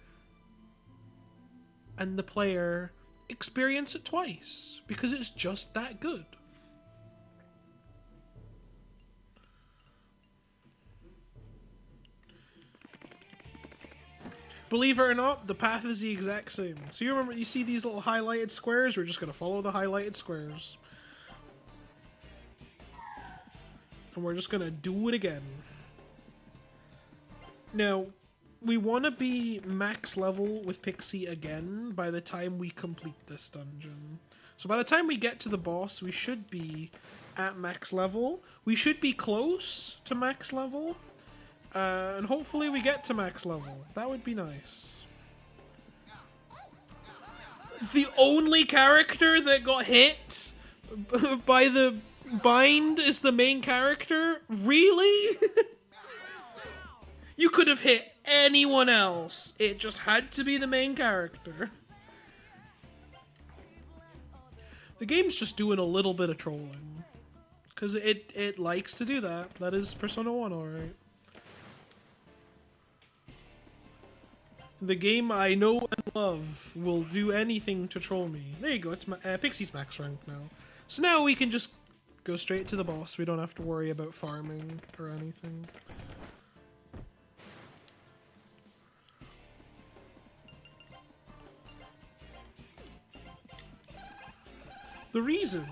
and the player experience it twice. Because it's just that good. Believe it or not, the path is the exact same. So you remember, you see these little highlighted squares? We're just going to follow the highlighted squares. And we're just going to do it again. Now, we want to be max level with Pixie again by the time we complete this dungeon. So by the time we get to the boss, we should be at max level. We should be close to max level. And hopefully we get to max level. That would be nice. The only character that got hit by the bind is the main character? Really? You could have hit anyone else. It just had to be the main character. The game's just doing a little bit of trolling. Because it likes to do that. That is Persona 1, alright. The game I know and love will do anything to troll me. There you go, it's Pixie's max rank now. So now we can just go straight to the boss. We don't have to worry about farming or anything. The reason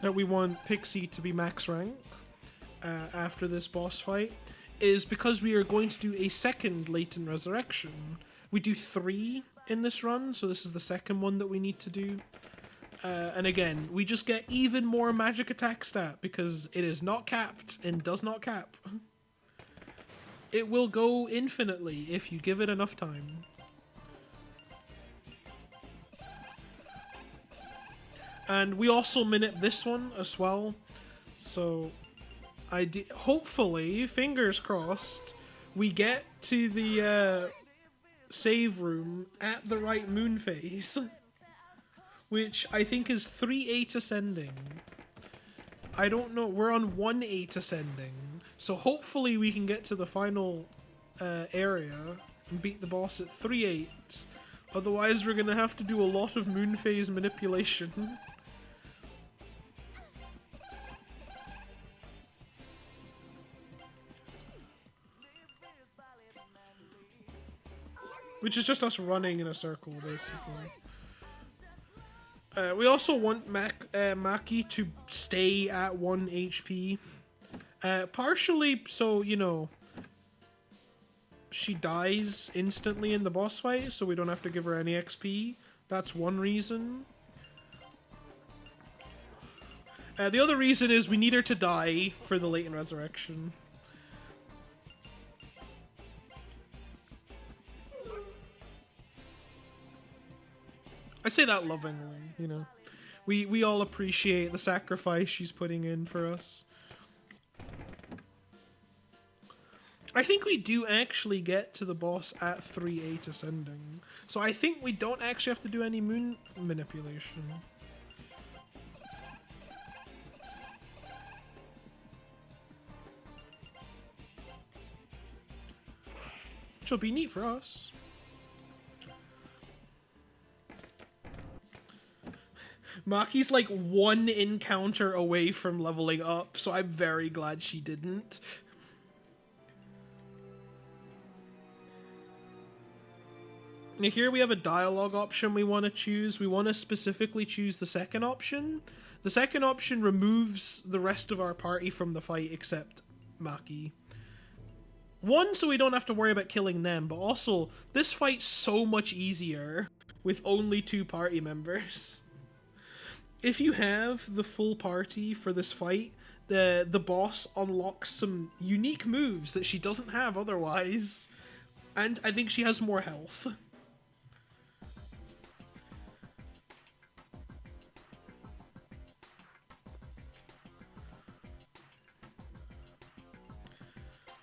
that we want Pixie to be max rank after this boss fight is because we are going to do a second Latent Resurrection. We do 3 in this run, so this is the second one that we need to do. And again, we just get even more magic attack stat because it is not capped and does not cap. It will go infinitely if you give it enough time. And we also minute this one as well, so hopefully, fingers crossed, we get to the save room at the right moon phase, which I think is 3-8 ascending. I don't know, we're on 1-8 ascending, so hopefully we can get to the final area and beat the boss at 3-8. Otherwise, we're gonna have to do a lot of moon phase manipulation. Which is just us running in a circle, basically. We also want Maki to stay at 1 HP. Partially so, you know, she dies instantly in the boss fight, so we don't have to give her any XP. That's one reason. The other reason is we need her to die for the Latent Resurrection. I say that lovingly, you know. We all appreciate the sacrifice she's putting in for us. I think we do actually get to the boss at 3-8 ascending. So I think we don't actually have to do any moon manipulation. Which will be neat for us. Maki's like 1 encounter away from leveling up, so I'm very glad she didn't. Now here we have a dialogue option we want to choose. We want to specifically choose the second option. The second option removes the rest of our party from the fight except Maki. One, so we don't have to worry about killing them, but also, this fight's so much easier with only 2 party members. If you have the full party for this fight, the boss unlocks some unique moves that she doesn't have otherwise. And I think she has more health.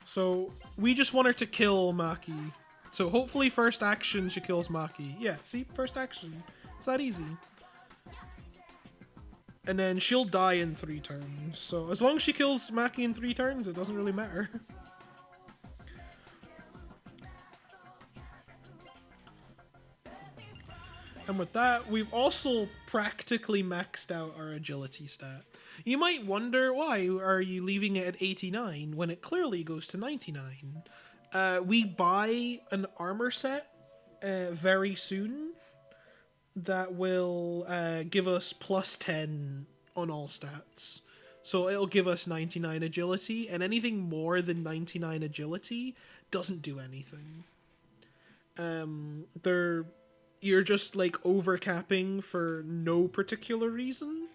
So, we just want her to kill Maki. So hopefully first action she kills Maki. Yeah, see? First action. It's that easy. And then she'll die in 3 turns. So as long as she kills Maki in 3 turns, it doesn't really matter. And with that, we've also practically maxed out our agility stat. You might wonder, why are you leaving it at 89 when it clearly goes to 99? We buy an armor set very soon that will give us plus 10 on all stats. So it'll give us 99 agility, and anything more than 99 agility doesn't do anything. You're just like overcapping for no particular reason.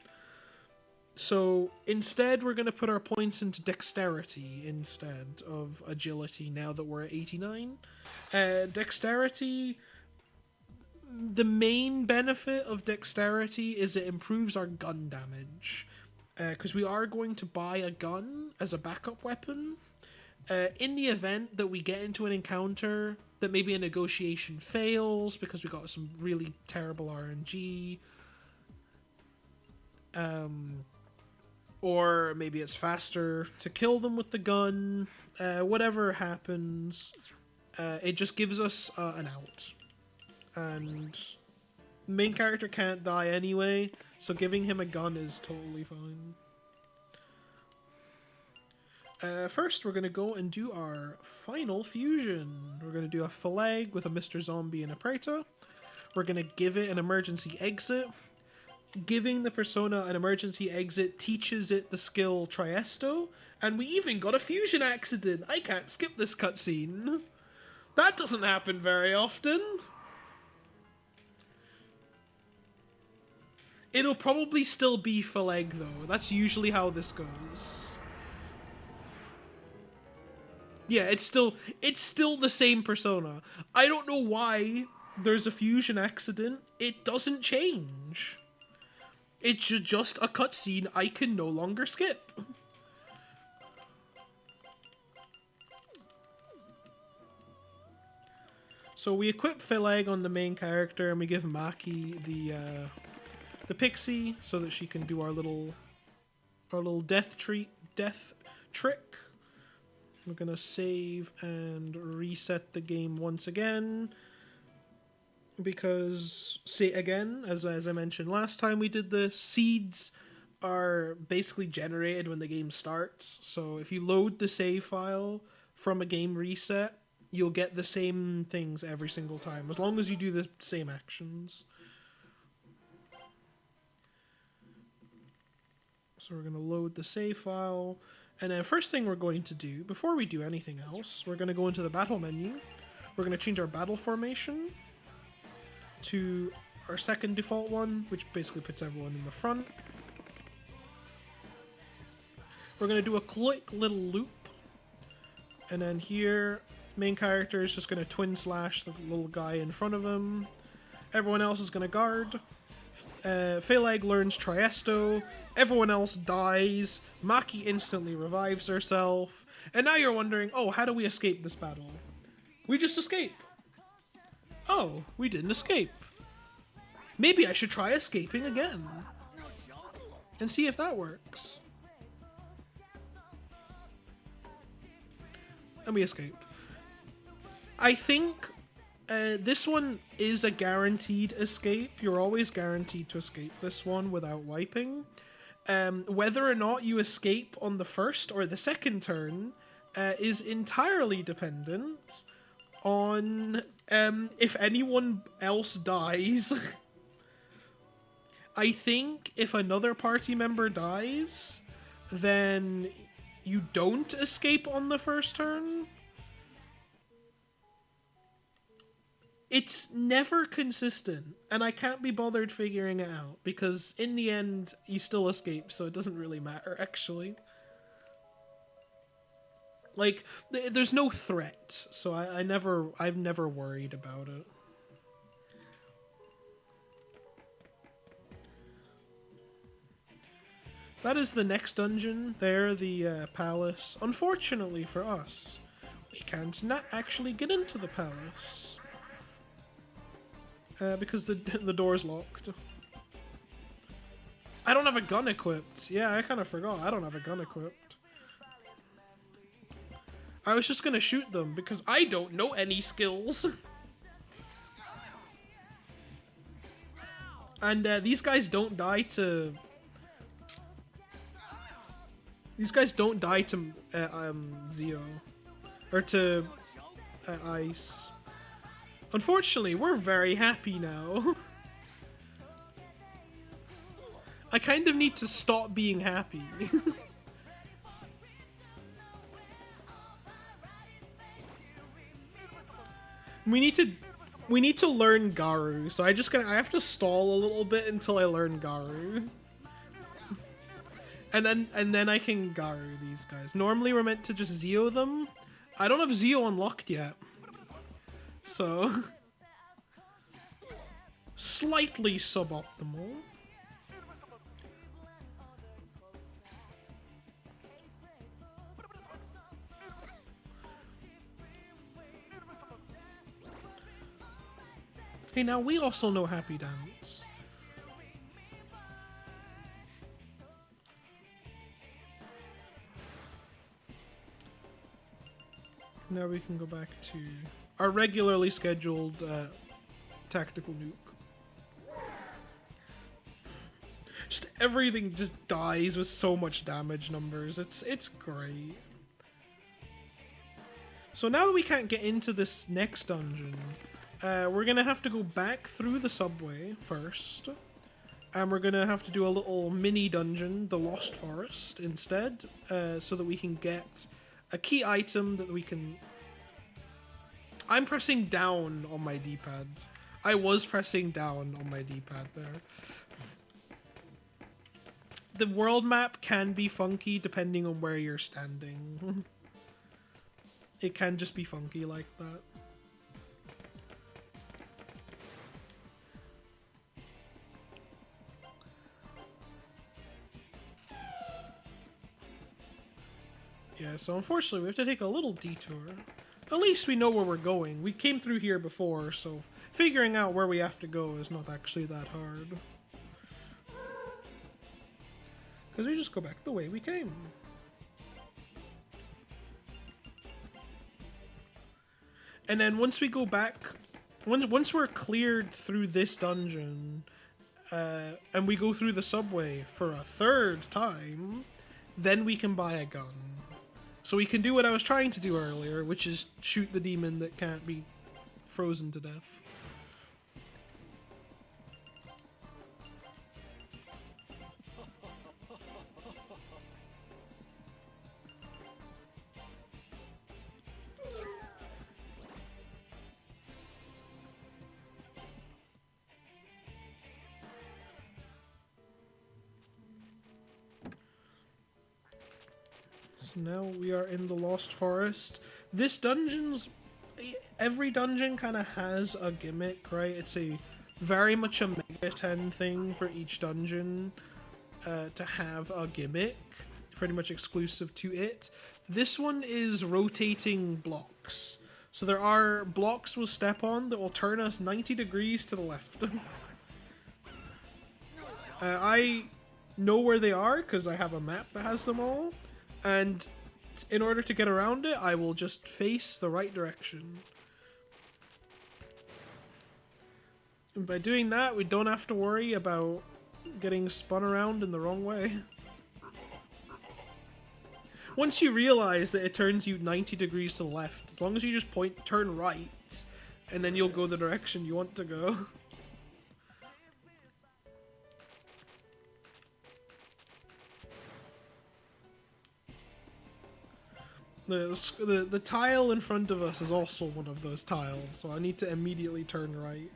So instead we're going to put our points into dexterity instead of agility now that we're at 89. Dexterity, the main benefit of dexterity is it improves our gun damage. Because we are going to buy a gun as a backup weapon. In the event that we get into an encounter that maybe a negotiation fails because we got some really terrible RNG. Or maybe it's faster to kill them with the gun. Whatever happens, it just gives us an out. and main character can't die anyway, so giving him a gun is totally fine. First, we're going to go and do our final fusion. We're going to do a Phalag with a Mr. Zombie and a Praetor. We're going to give it an emergency exit. Giving the persona an emergency exit teaches it the skill Triesto, and we even got a fusion accident. I can't skip this cutscene. That doesn't happen very often. It'll probably still be Phalag though. That's usually how this goes. Yeah, it's still the same persona. I don't know why there's a fusion accident. It doesn't change. It's just a cutscene I can no longer skip. So we equip Phalag on the main character, and we give Maki the pixie so that she can do our little death trick. We're gonna save and reset the game once again, because, say again, as I mentioned last time we did this, seeds are basically generated when the game starts. So if you load the save file from a game reset, you'll get the same things every single time, as long as you do the same actions. So we're gonna load the save file. And then first thing we're going to do, before we do anything else, we're going to go into the battle menu. We're going to change our battle formation to our second default one, which basically puts everyone in the front. We're going to do a quick little loop. And then here, main character is just going to twin slash the little guy in front of him. Everyone else is going to guard. Phalag learns Triesto. Everyone else dies. Maki instantly revives herself. And now you're wondering, oh, how do we escape this battle? We just escape. Oh, we didn't escape. Maybe I should try escaping again. And see if that works. And we escaped. I think this one is a guaranteed escape. You're always guaranteed to escape this one without wiping. Whether or not you escape on the first or the second turn is entirely dependent on if anyone else dies. I think if another party member dies, then you don't escape on the first turn. It's never consistent, and I can't be bothered figuring it out, because in the end, you still escape, so it doesn't really matter, actually. Like, there's no threat, so I've never worried about it. That is the next dungeon there, the palace. Unfortunately for us, we can't not actually get into the palace. Because the door's locked. I don't have a gun equipped. Yeah, I kind of forgot. I don't have a gun equipped. I was just gonna shoot them because I don't know any skills. And these guys don't die to... These guys don't die to Zio. Or to Ice. Unfortunately, we're very happy now. I kind of need to stop being happy. We need to learn Garu, so I have to stall a little bit until I learn Garu. And then I can Garu these guys. Normally we're meant to just Zio them. I don't have Zio unlocked yet. So, slightly suboptimal. Hey, now we also know Happy Dance. Now we can go back to our regularly scheduled tactical nuke. Just everything just dies with so much damage numbers. It's great. So now that we can't get into this next dungeon, we're gonna have to go back through the subway first. And we're gonna have to do a little mini dungeon, the Lost Forest, instead, so that we can get a key item that we can... I'm pressing down on my D-pad. I was pressing down on my D-pad there. The world map can be funky depending on where you're standing. It can just be funky like that. Yeah, so unfortunately we have to take a little detour. At least we know where we're going. We came through here before, so figuring out where we have to go is not actually that hard. Because we just go back the way we came. And then once we go back, once we're cleared through this dungeon, and we go through the subway for a third time, then we can buy a gun. So we can do what I was trying to do earlier, which is shoot the demon that can't be frozen to death. Now we are in the Lost Forest. This dungeon's... Every dungeon kind of has a gimmick, right? It's a very much a Mega 10 thing for each dungeon to have a gimmick, pretty much exclusive to it. This one is rotating blocks. So there are blocks we'll step on that will turn us 90 degrees to the left. I know where they are because I have a map that has them all. And in order to get around it, I will just face the right direction. And by doing that, we don't have to worry about getting spun around in the wrong way. Once you realize that it turns you 90 degrees to the left, as long as you just turn right, and then you'll go the direction you want to go. The tile in front of us is also one of those tiles, so I need to immediately turn right.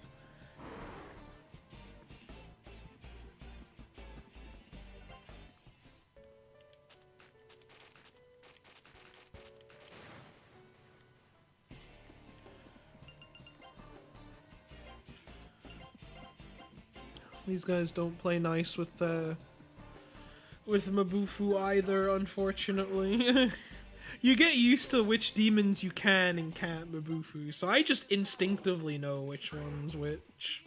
These guys don't play nice with Mabufu either, unfortunately. You get used to which demons you can and can't Mabufu, so I just instinctively know which one's which.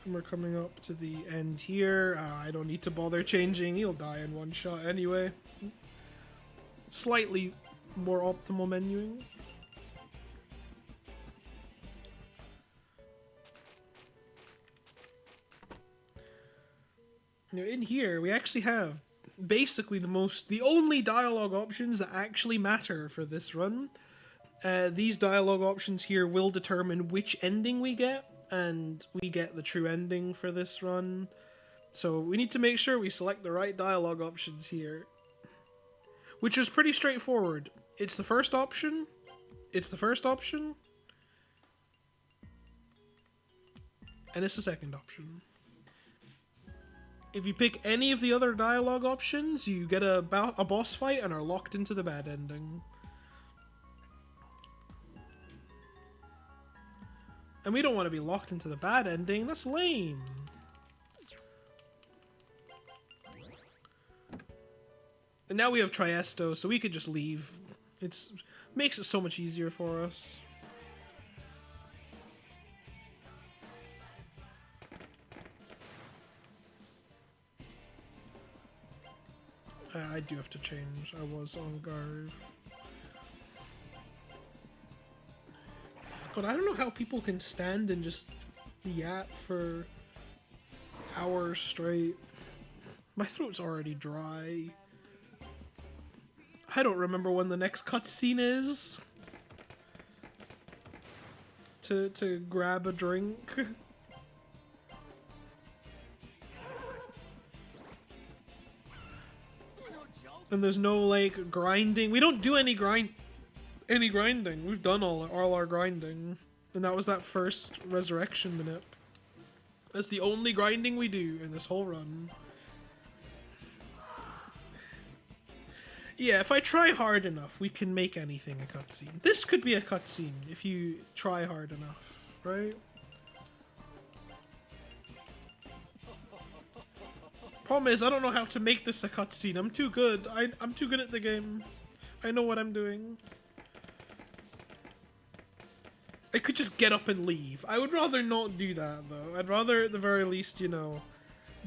And we're coming up to the end here. I don't need to bother changing, he'll die in one shot anyway. Slightly more optimal menuing. Now in here we actually have basically the only dialogue options that actually matter for this run. These dialogue options here will determine which ending we get, and we get the true ending for this run. So we need to make sure we select the right dialogue options here, which is pretty straightforward. It's the first option, it's the first option, and it's the second option. If you pick any of the other dialogue options, you get a boss fight and are locked into the bad ending. And we don't want to be locked into the bad ending, that's lame. And now we have Triesto, so we could just leave. It makes it so much easier for us. I do have to change. I was on Garv. God, I don't know how people can stand and just yap for hours straight. My throat's already dry. I don't remember when the next cutscene is. To grab a drink. And there's no like grinding. We don't do any grinding. We've done all our grinding. And that was that first resurrection minute. That's the only grinding we do in this whole run. Yeah, if I try hard enough, we can make anything a cutscene. This could be a cutscene if you try hard enough, right? Problem is, I don't know how to make this a cutscene. I'm too good. I'm too good at the game. I know what I'm doing. I could just get up and leave. I would rather not do that, though. I'd rather, at the very least, you know,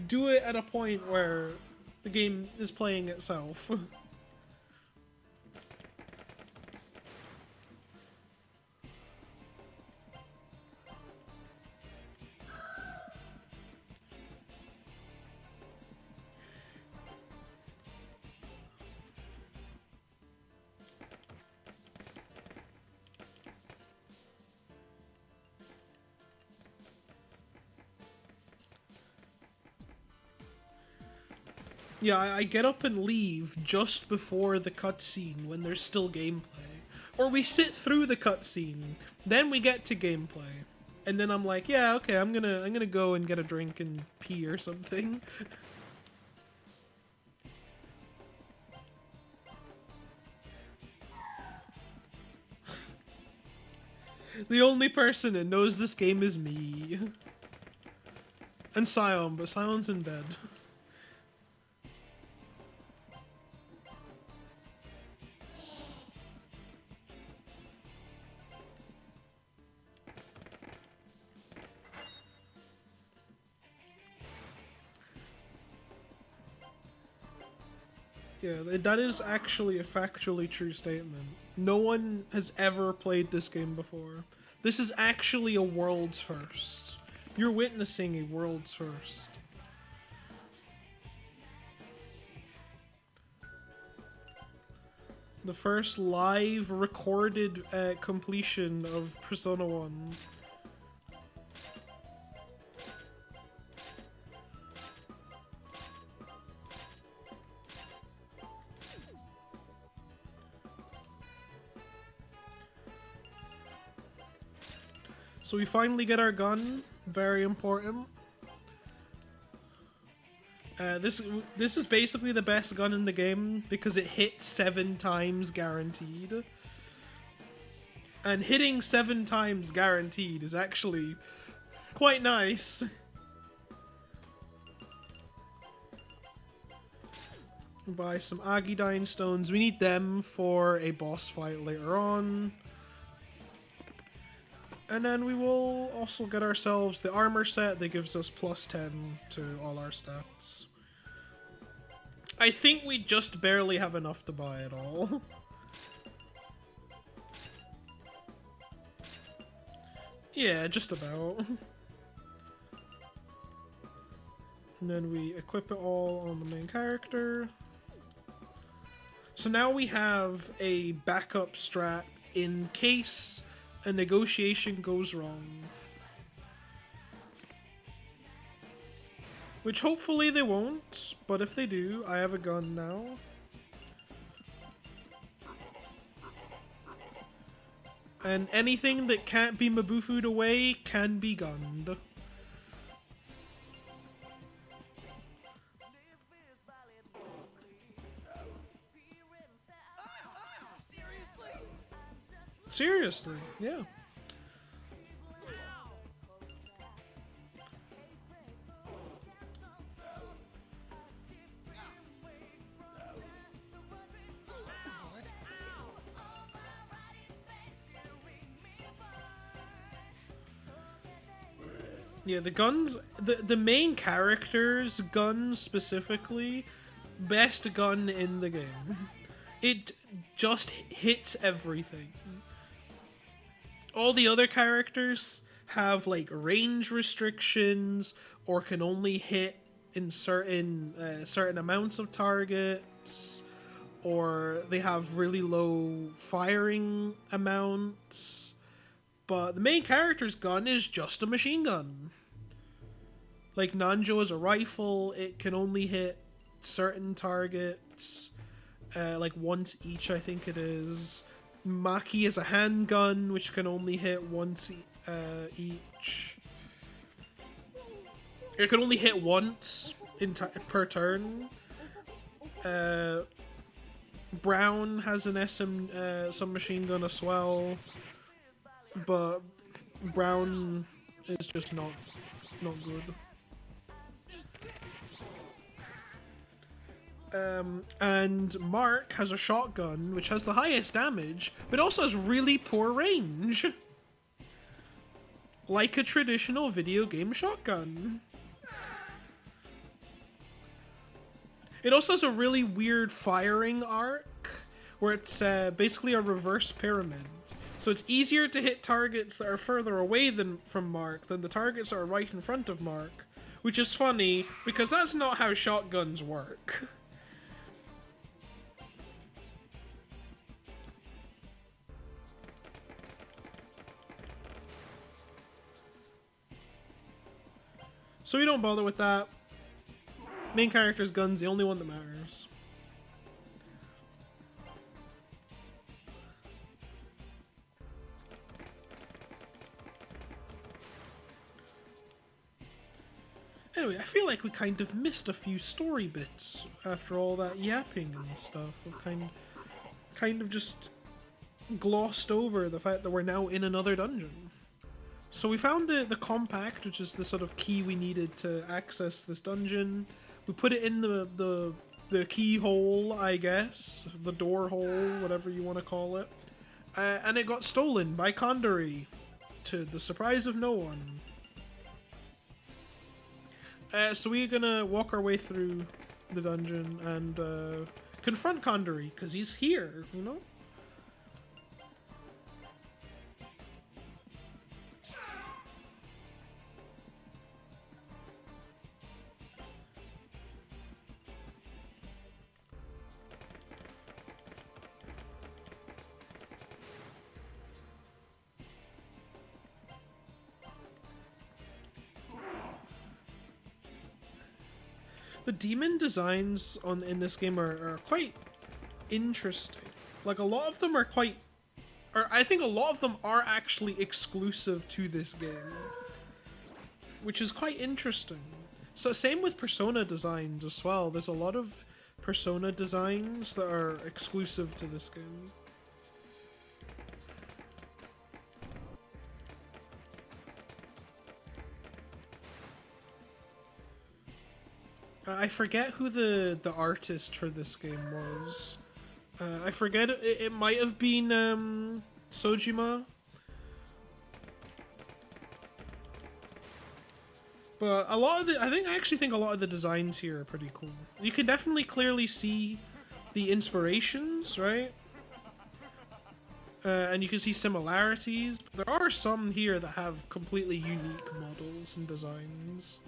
do it at a point where the game is playing itself. Yeah, I get up and leave just before the cutscene when there's still gameplay. Or we sit through the cutscene, then we get to gameplay. And then I'm like, yeah, okay, I'm gonna go and get a drink and pee or something. The only person that knows this game is me. And Sion, but Sion's in bed. Yeah, that is actually a factually true statement. No one has ever played this game before. This is actually a world's first. You're witnessing a world's first. The first live recorded completion of Persona 1. So we finally get our gun. Very important. This is basically the best gun in the game because it hits 7 times guaranteed. And hitting 7 times guaranteed is actually quite nice. Buy some Agidine stones. We need them for a boss fight later on. And then we will also get ourselves the armor set that gives us plus 10 to all our stats. I think we just barely have enough to buy it all. Yeah, just about. And then we equip it all on the main character. So now we have a backup strat in case a negotiation goes wrong. Which hopefully they won't, but if they do, I have a gun now. And anything that can't be Mabufu'd away can be gunned. Seriously, yeah. Yeah, the guns, the main character's guns specifically best gun in the game. It just hits everything. All the other characters have like range restrictions or can only hit in certain amounts of targets, or they have really low firing amounts. But the main character's gun is just a machine gun. Like Nanjo is a rifle, it can only hit certain targets, like once each, I think it is. Maki is a handgun, which can only hit once each. It can only hit once per turn. Brown has an some machine gun as well, but Brown is just not good. And Mark has a shotgun, which has the highest damage, but also has really poor range. Like a traditional video game shotgun. It also has a really weird firing arc, where it's basically a reverse pyramid. So it's easier to hit targets that are further away from Mark than the targets that are right in front of Mark. Which is funny, because that's not how shotguns work. So we don't bother with that. Main character's gun's the only one that matters. Anyway, I feel like we kind of missed a few story bits after all that yapping and stuff. We've kind of just glossed over the fact that we're now in another dungeon. So we found the compact, which is the sort of key we needed to access this dungeon. We put it in the keyhole, I guess, the door hole, whatever you want to call it, and it got stolen by Condori, to the surprise of no one. So we're gonna walk our way through the dungeon and confront Condori, because he's here, you know? The demon designs in this game are quite interesting. Like, a lot of them are I think a lot of them are actually exclusive to this game, which is quite interesting. So same with Persona designs as well. There's a lot of Persona designs that are exclusive to this game. I forget who the artist for this game was. I forget, it might have been Sojima. But I actually think a lot of the designs here are pretty cool. You can definitely clearly see the inspirations, right? And you can see similarities. There are some here that have completely unique models and designs.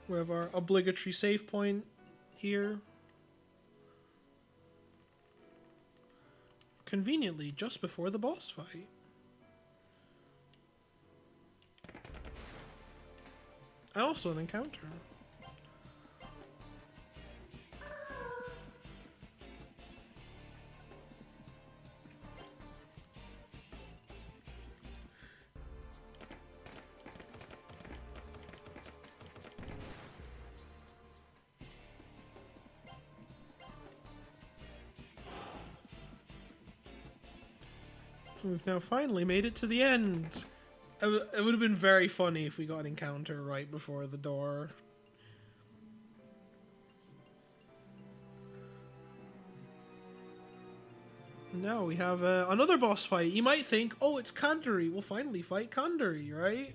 We have our obligatory save point here. Conveniently, just before the boss fight. And also an encounter. We've now finally made it to the end. It would have been very funny if we got an encounter right before the door. Now we have another boss fight. You might think, oh, it's Kandari. We'll finally fight Kandari, right?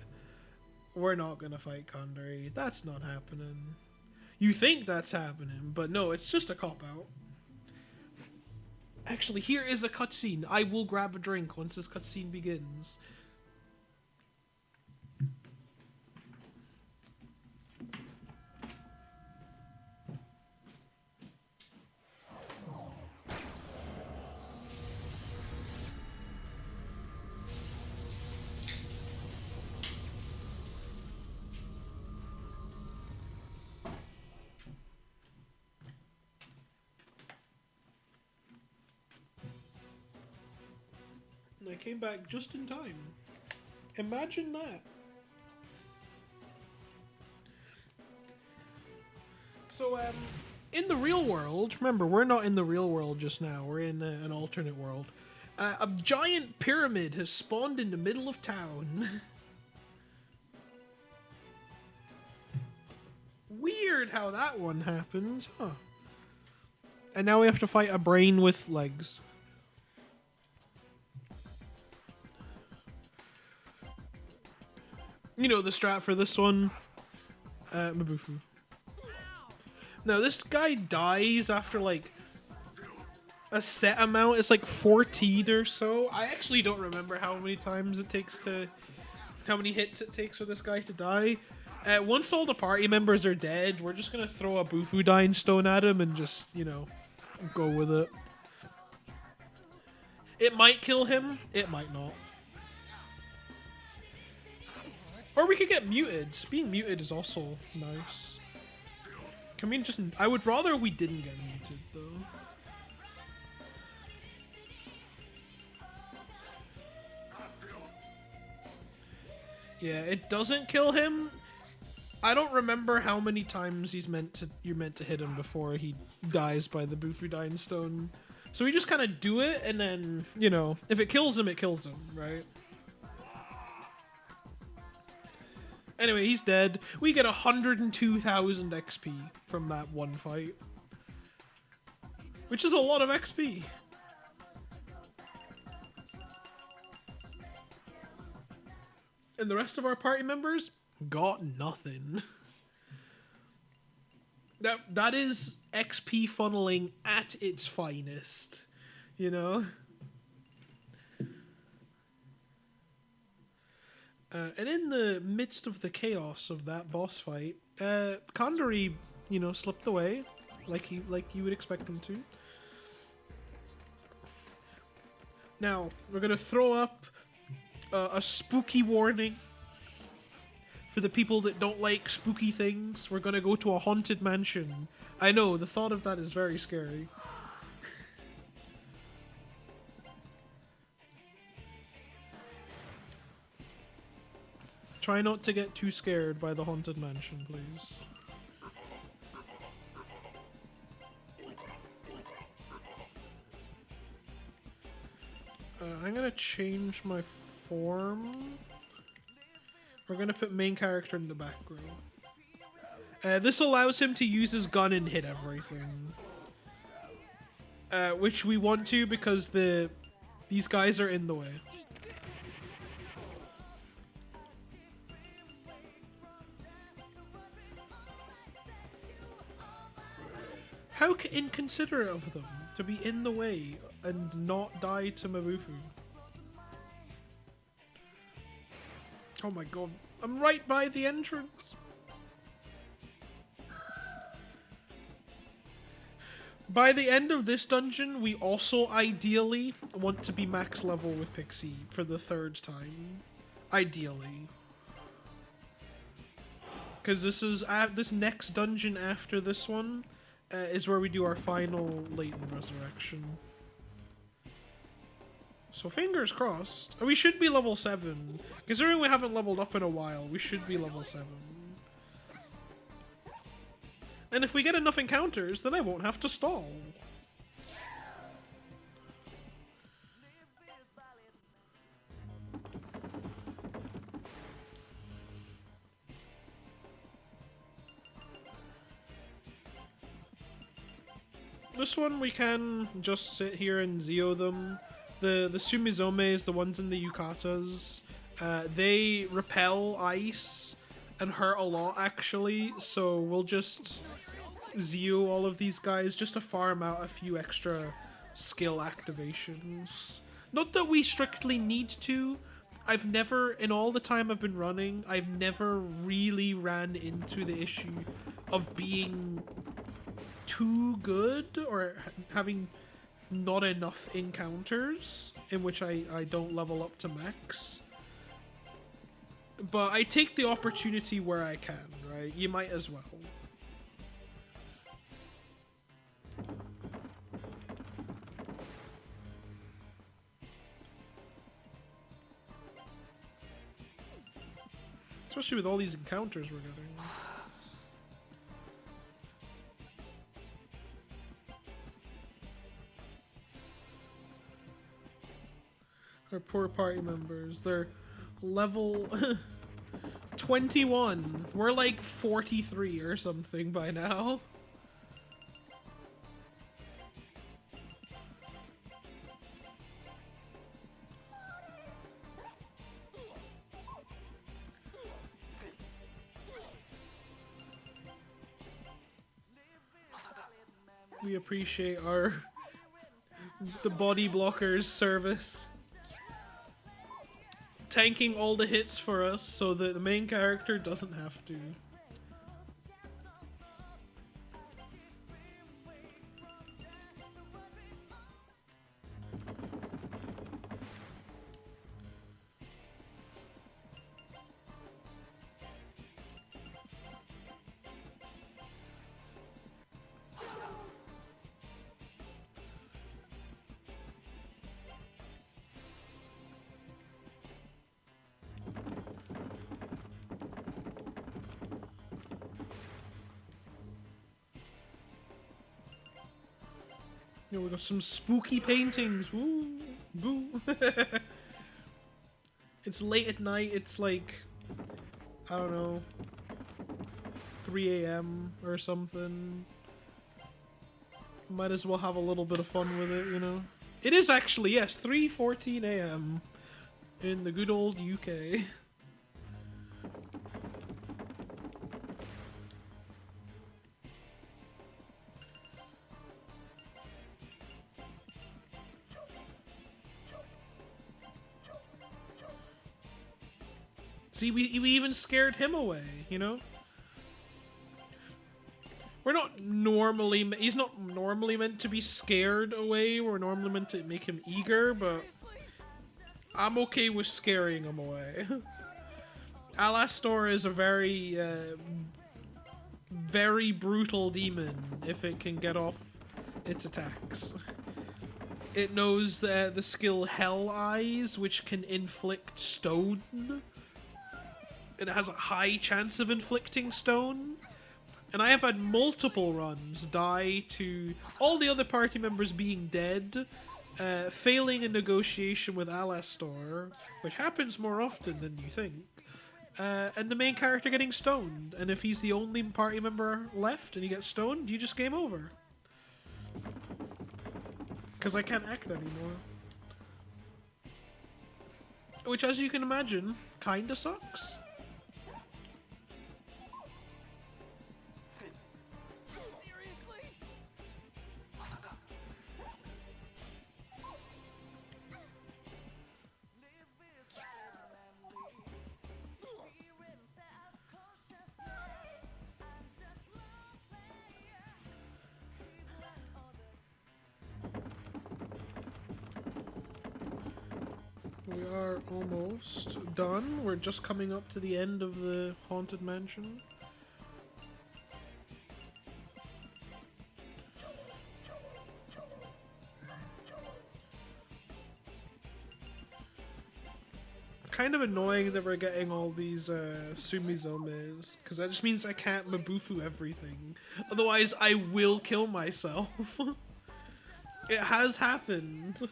We're not gonna fight Kandari. That's not happening. You think that's happening, but no, it's just a cop-out. Actually, here is a cutscene. I will grab a drink once this cutscene begins. I came back just in time. Imagine that. So, in the real world, remember, we're not in the real world just now. We're in an alternate world. A giant pyramid has spawned in the middle of town. Weird how that one happens, huh? And now we have to fight a brain with legs. You know the strat for this one? Mabufu. Now, this guy dies after, like, a set amount. It's like 14 or so. I actually don't remember how many times it takes to... how many hits it takes for this guy to die. Once all the party members are dead, we're just gonna throw a Bufudyne stone at him and just, you know, go with it. It might kill him. It might not. Or we could get muted. Being muted is also nice. Can we just... I would rather we didn't get muted, though. Yeah, it doesn't kill him. I don't remember how many times you're meant to hit him before he dies by the Bufudyne stone. So we just kind of do it, and then, you know, if it kills him, right? Anyway, he's dead. We get 102,000 XP from that one fight. Which is a lot of XP. And the rest of our party members got nothing. That is XP funneling at its finest, you know? And in the midst of the chaos of that boss fight, Kandari, you know, slipped away, like you would expect him to. Now we're gonna throw up a spooky warning for the people that don't like spooky things. We're gonna go to a haunted mansion. I know, the thought of that is very scary. Try not to get too scared by the haunted mansion, please. I'm gonna change my form. We're gonna put main character in the back row. This allows him to use his gun and hit everything. Which we want to because these guys are in the way. How inconsiderate of them to be in the way and not die to Mabufu. Oh my god, I'm right by the entrance. By the end of this dungeon, we also ideally want to be max level with Pixie for the third time. Ideally. Because this next dungeon after this one is where we do our final latent resurrection. So fingers crossed. We should be level 7. Considering we haven't leveled up in a while, we should be level 7. And if we get enough encounters, then I won't have to stall. This one we can just sit here and Zeo them. The Sumizomes, the ones in the Yukatas, they repel ice and hurt a lot actually, so we'll just Zeo all of these guys just to farm out a few extra skill activations. Not that we strictly need to. I've never, in all the time I've been running, I've never really ran into the issue of being too good or having not enough encounters in which I don't level up to max. But I take the opportunity where I can, right? You might as well. Especially with all these encounters we're getting. Our poor party members, they're level 21. We're like 43 or something by now. We appreciate the body blockers service. Tanking all the hits for us so that the main character doesn't have to. Yeah, we got some spooky paintings. Woo, boo. It's late at night. It's like, I don't know, 3 a.m. or something. Might as well have a little bit of fun with it, you know? It is actually, yes, 3:14 a.m. in the good old UK. See, we even scared him away, you know? We're not normally... He's not normally meant to be scared away. We're normally meant to make him eager, but... I'm okay with scaring him away. Alastor is a very... very brutal demon if it can get off its attacks. It knows the skill Hell Eyes, which can inflict stone. It has a high chance of inflicting stone. And I have had multiple runs die to all the other party members being dead, failing a negotiation with Alastor, which happens more often than you think, and the main character getting stoned. And if he's the only party member left and he gets stoned, you just game over. Because I can't act anymore. Which, as you can imagine, kinda sucks. We are almost done. We're just coming up to the end of the Haunted Mansion. Kind of annoying that we're getting all these Sumizomes, because that just means I can't Mabufu everything. Otherwise, I will kill myself. It has happened.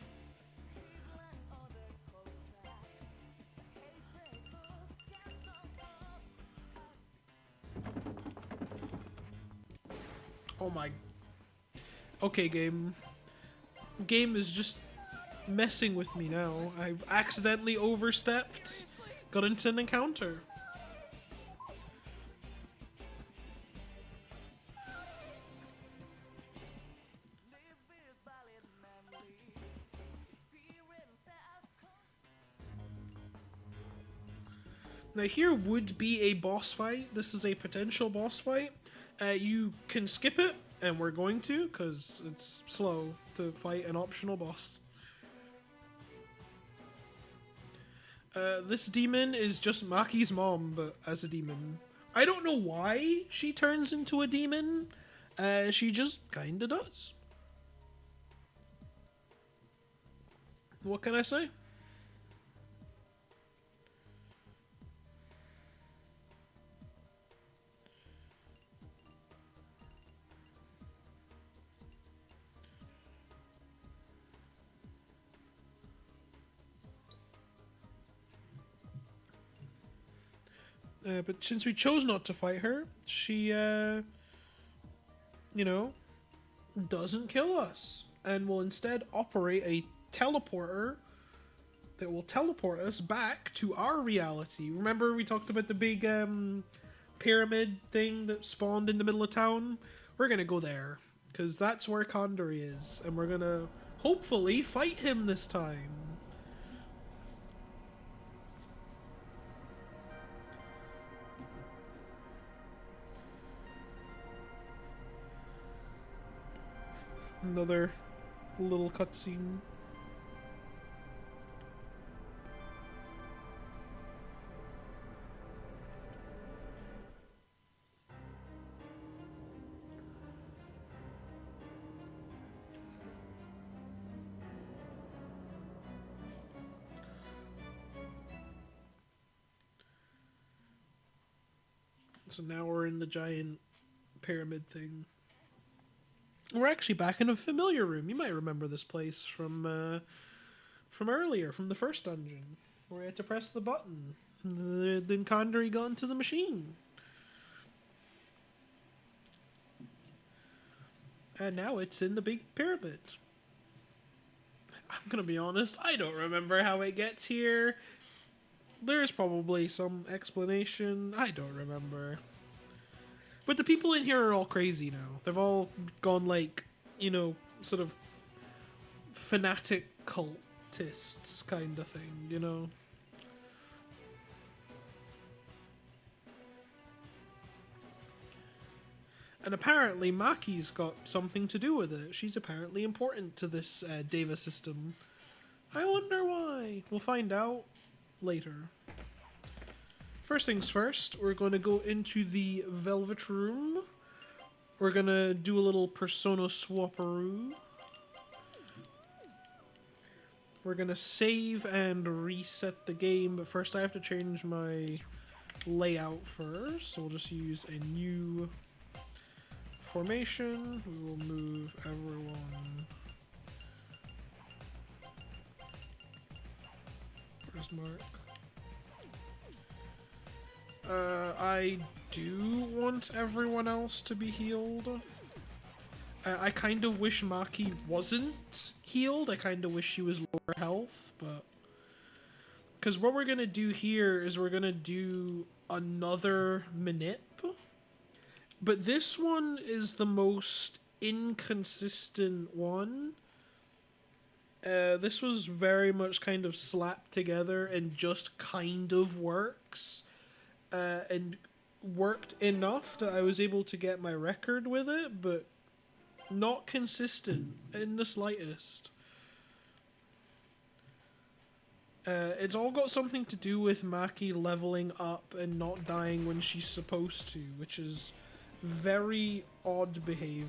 Oh my... Okay, game. Game is just messing with me now. I accidentally overstepped. Got into an encounter. Now here would be a boss fight. This is a potential boss fight. You can skip it, and we're going to, because it's slow to fight an optional boss. This demon is just Maki's mom, but as a demon. I don't know why she turns into a demon. She just kinda does. What can I say? But since we chose not to fight her, she, you know, doesn't kill us. And will instead operate a teleporter that will teleport us back to our reality. Remember we talked about the big pyramid thing that spawned in the middle of town? We're gonna go there, because that's where Condori is. And we're gonna, hopefully, fight him this time. Another little cutscene. So now we're in the giant pyramid thing. We're actually back in a familiar room. You might remember this place from earlier, from the first dungeon, where you had to press the button. Then Condori got into the machine. And now it's in the big pyramid. I'm gonna be honest, I don't remember how it gets here. There's probably some explanation. I don't remember. But the people in here are all crazy now. They've all gone like, you know, sort of fanatic cultists kind of thing, you know? And apparently Maki's got something to do with it. She's apparently important to this Deva system. I wonder why. We'll find out later. First things first, we're going to go into the Velvet Room. We're going to do a little persona swapperoo. We're going to save and reset the game, but first I have to change my layout first. So we'll just use a new formation. We will move everyone. Where's Mark? I do want everyone else to be healed. I kind of wish Maki wasn't healed. I kind of wish she was lower health, but... Because what we're going to do here is we're going to do another manip. But this one is the most inconsistent one. This was very much kind of slapped together and just kind of works. And worked enough that I was able to get my record with it, but not consistent in the slightest. It's all got something to do with Maki leveling up and not dying when she's supposed to, which is very odd behavior.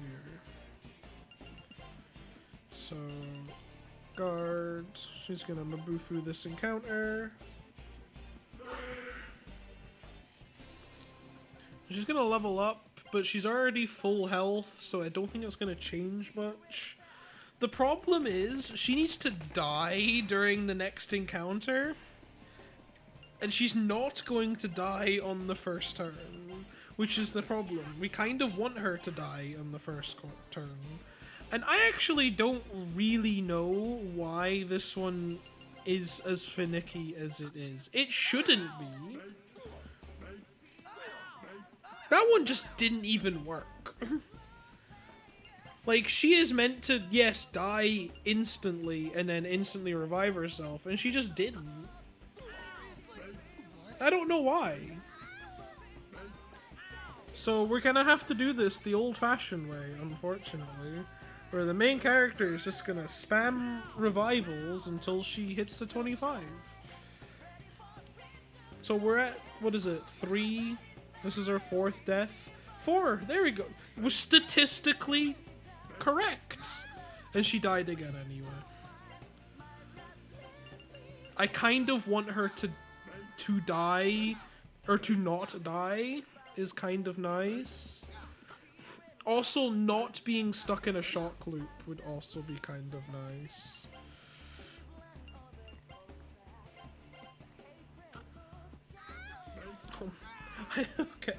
So, guard, she's gonna Mabufu this encounter. She's gonna level up, but she's already full health, so I don't think it's gonna change much. The problem is, she needs to die during the next encounter, and she's not going to die on the first turn, which is the problem. We kind of want her to die on the first turn, And I actually don't really know why this one is as finicky as it is. It shouldn't be. That one just didn't even work. Like, she is meant to, yes, die instantly and then instantly revive herself, and she just didn't. I don't know why. So we're gonna have to do this the old-fashioned way, unfortunately. Where the main character is just gonna spam revivals until she hits the 25. So we're at, what is it, 3? This is our 4th death. 4, there we go. It was statistically correct. And she died again anyway. I kind of want her to die, or to not die, is kind of nice. Also, not being stuck in a shock loop would also be kind of nice.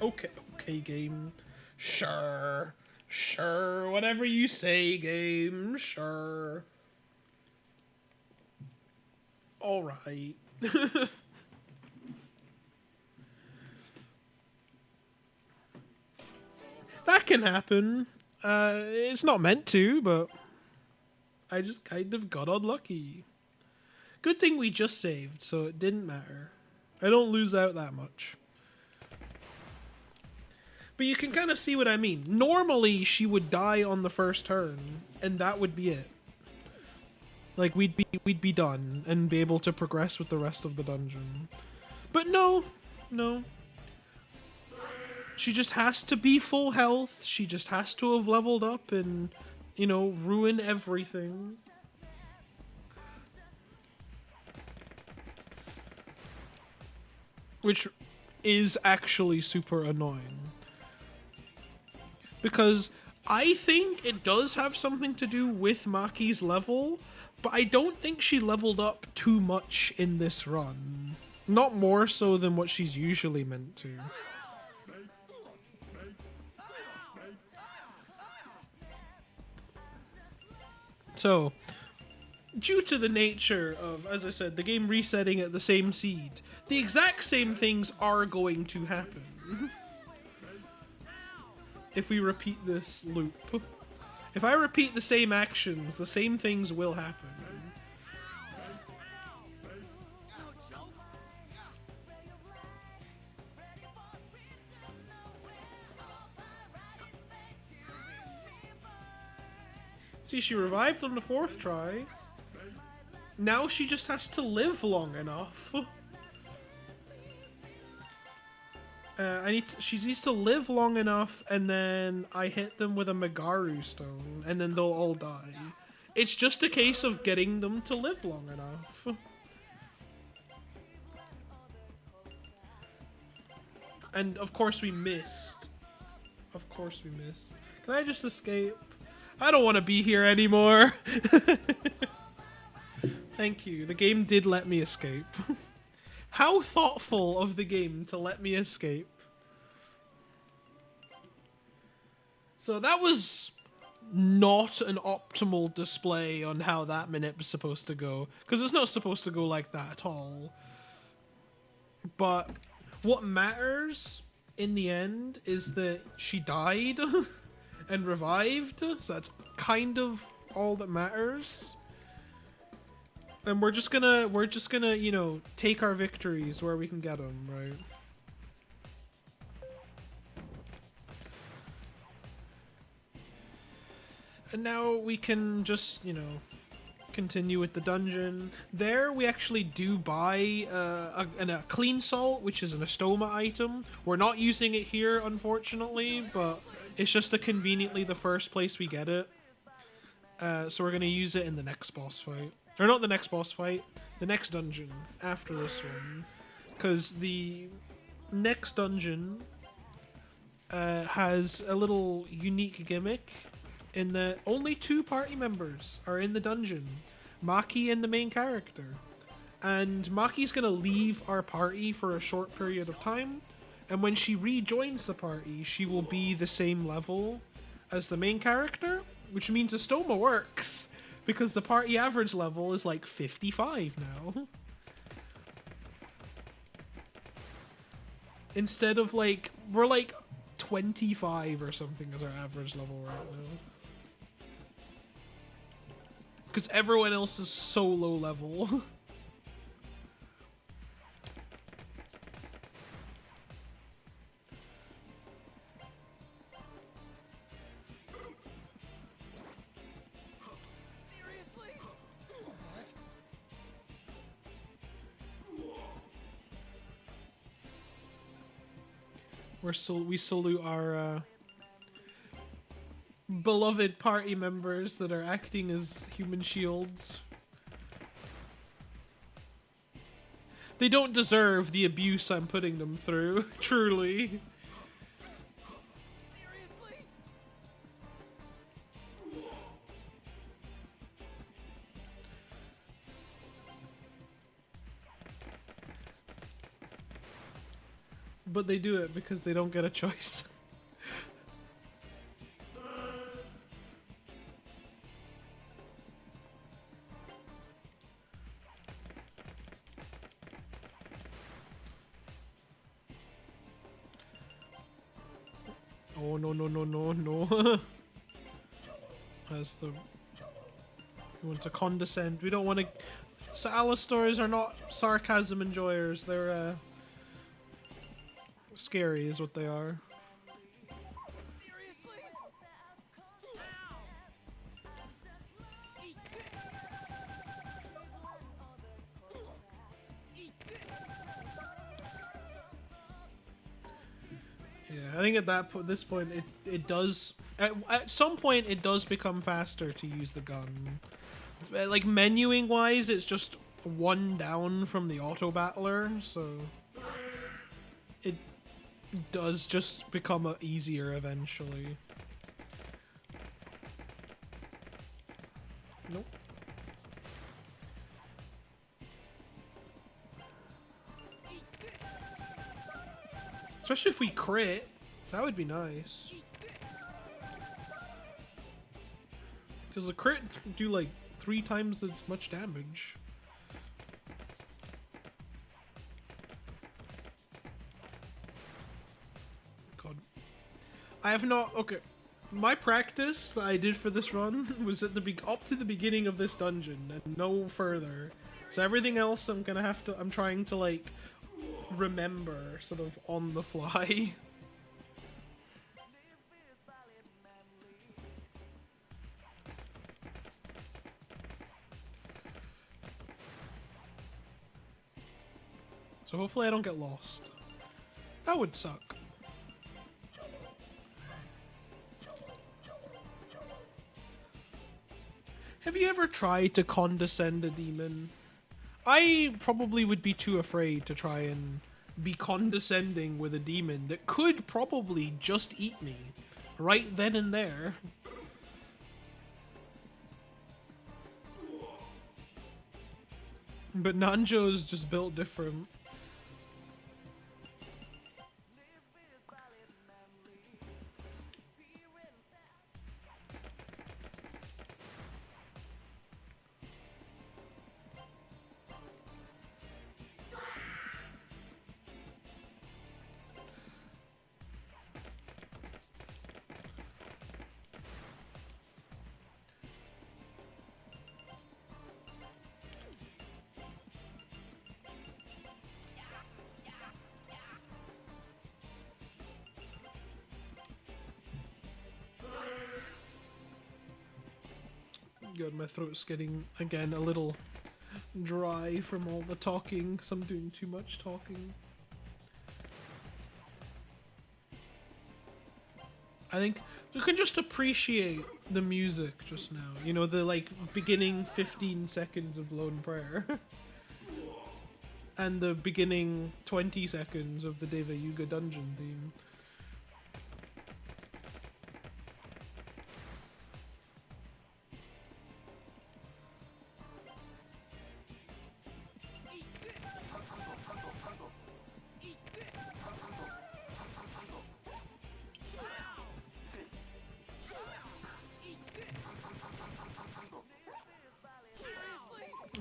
Okay, game. Sure, whatever you say, game, sure. Alright. That can happen. It's not meant to, but I just kind of got unlucky. Good thing we just saved, so it didn't matter. I don't lose out that much. But you can kind of see what I mean. Normally, she would die on the first turn, and that would be it. Like, we'd be done, and be able to progress with the rest of the dungeon. But no. She just has to be full health. She just has to have leveled up and, you know, ruin everything. Which is actually super annoying. Because I think it does have something to do with Maki's level, but I don't think she leveled up too much in this run. Not more so than what she's usually meant to. So, due to the nature of, as I said, the game resetting at the same seed, the exact same things are going to happen. If we repeat this loop. If I repeat the same actions, the same things will happen. See, she revived on the 4th try. Now she just has to live long enough. She needs to live long enough, and then I hit them with a Magaru stone, and then they'll all die. It's just a case of getting them to live long enough. And of course we missed. Can I just escape? I don't want to be here anymore. Thank you. The game did let me escape. How thoughtful of the game to let me escape. So that was not an optimal display on how that minute was supposed to go. Because it's not supposed to go like that at all. But what matters in the end is that she died and revived. So that's kind of all that matters. And we're just gonna, you know, take our victories where we can get them, right? And now we can just, you know, continue with the dungeon. There, we actually do buy a clean salt, which is an Astoma item. We're not using it here, unfortunately, but it's just conveniently the first place we get it. So we're gonna use it in the next boss fight. Or not the next boss fight, the next dungeon after this one. Because the next dungeon has a little unique gimmick in that only 2 party members are in the dungeon. Maki and the main character. And Maki's gonna leave our party for a short period of time, and when she rejoins the party, she will be the same level as the main character, which means Estoma works because the party average level is like 55 now. Instead of like, we're like 25 or something as our average level right now. Because everyone else is so low level. We salute our beloved party members that are acting as human shields. They don't deserve the abuse I'm putting them through, truly.
Seriously?
But they do it because they don't get a choice. Oh, no, no, no, no, no. That's the... We want to condescend. We don't want to... So Alistors are not sarcasm enjoyers. They're, scary is what they are.
Seriously?
Yeah, I think at this point, it does... At some point, it does become faster to use the gun. Like, menuing-wise, it's just one down from the auto-battler, so... It does just become easier eventually. Nope. Especially if we crit. That would be nice. Because the crit do like 3 times as much damage. God. I have not... Okay. My practice that I did for this run was at up to the beginning of this dungeon and no further. So everything else I'm gonna have to... I'm trying to like... remember sort of on the fly. So hopefully I don't get lost. That would suck. Have you ever tried to condescend a demon? I probably would be too afraid to try and be condescending with a demon that could probably just eat me right then and there. But Nanjo's just built different. God, my throat's getting, again, a little dry from all the talking, because I'm doing too much talking. I think you can just appreciate the music just now. You know, the, like, beginning 15 seconds of Lone Prayer. And the beginning 20 seconds of the Deva Yuga dungeon theme.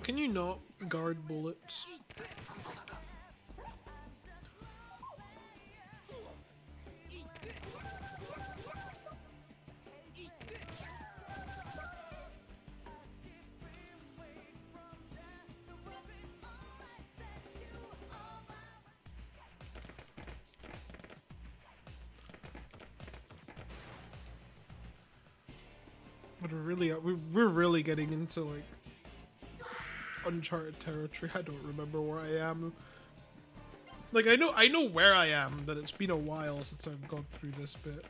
Can you not guard bullets? But we're really getting into like uncharted territory. I don't remember where I am. Like I know where I am, but it's been a while since I've gone through this bit.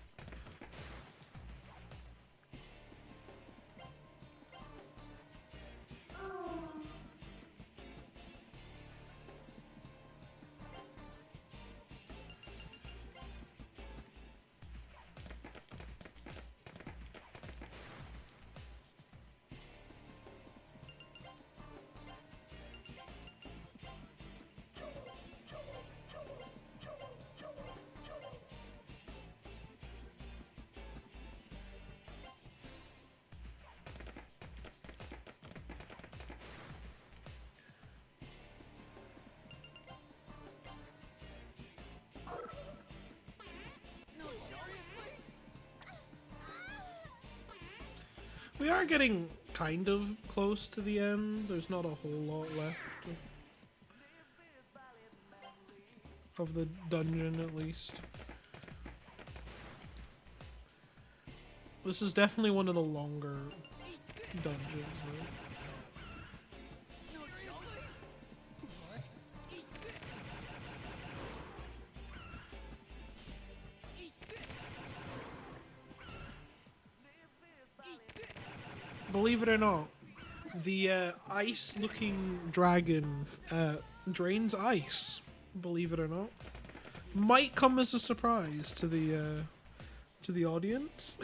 We are getting kind of close to the end. There's not a whole lot left of the dungeon, at least. This is definitely one of the longer dungeons, though. Believe it or not, the ice-looking dragon drains ice. Believe it or not, might come as a surprise to the audience.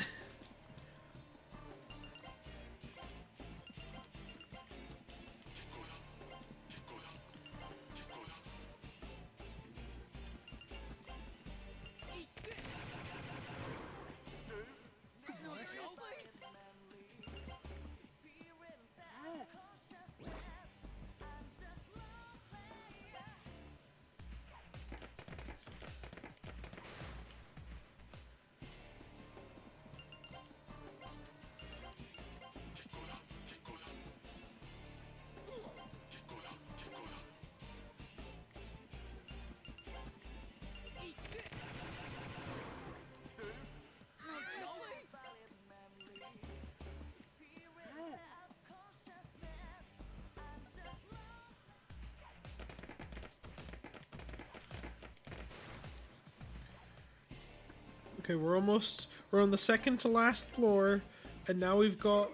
Okay, we're on the second to last floor, and now we've got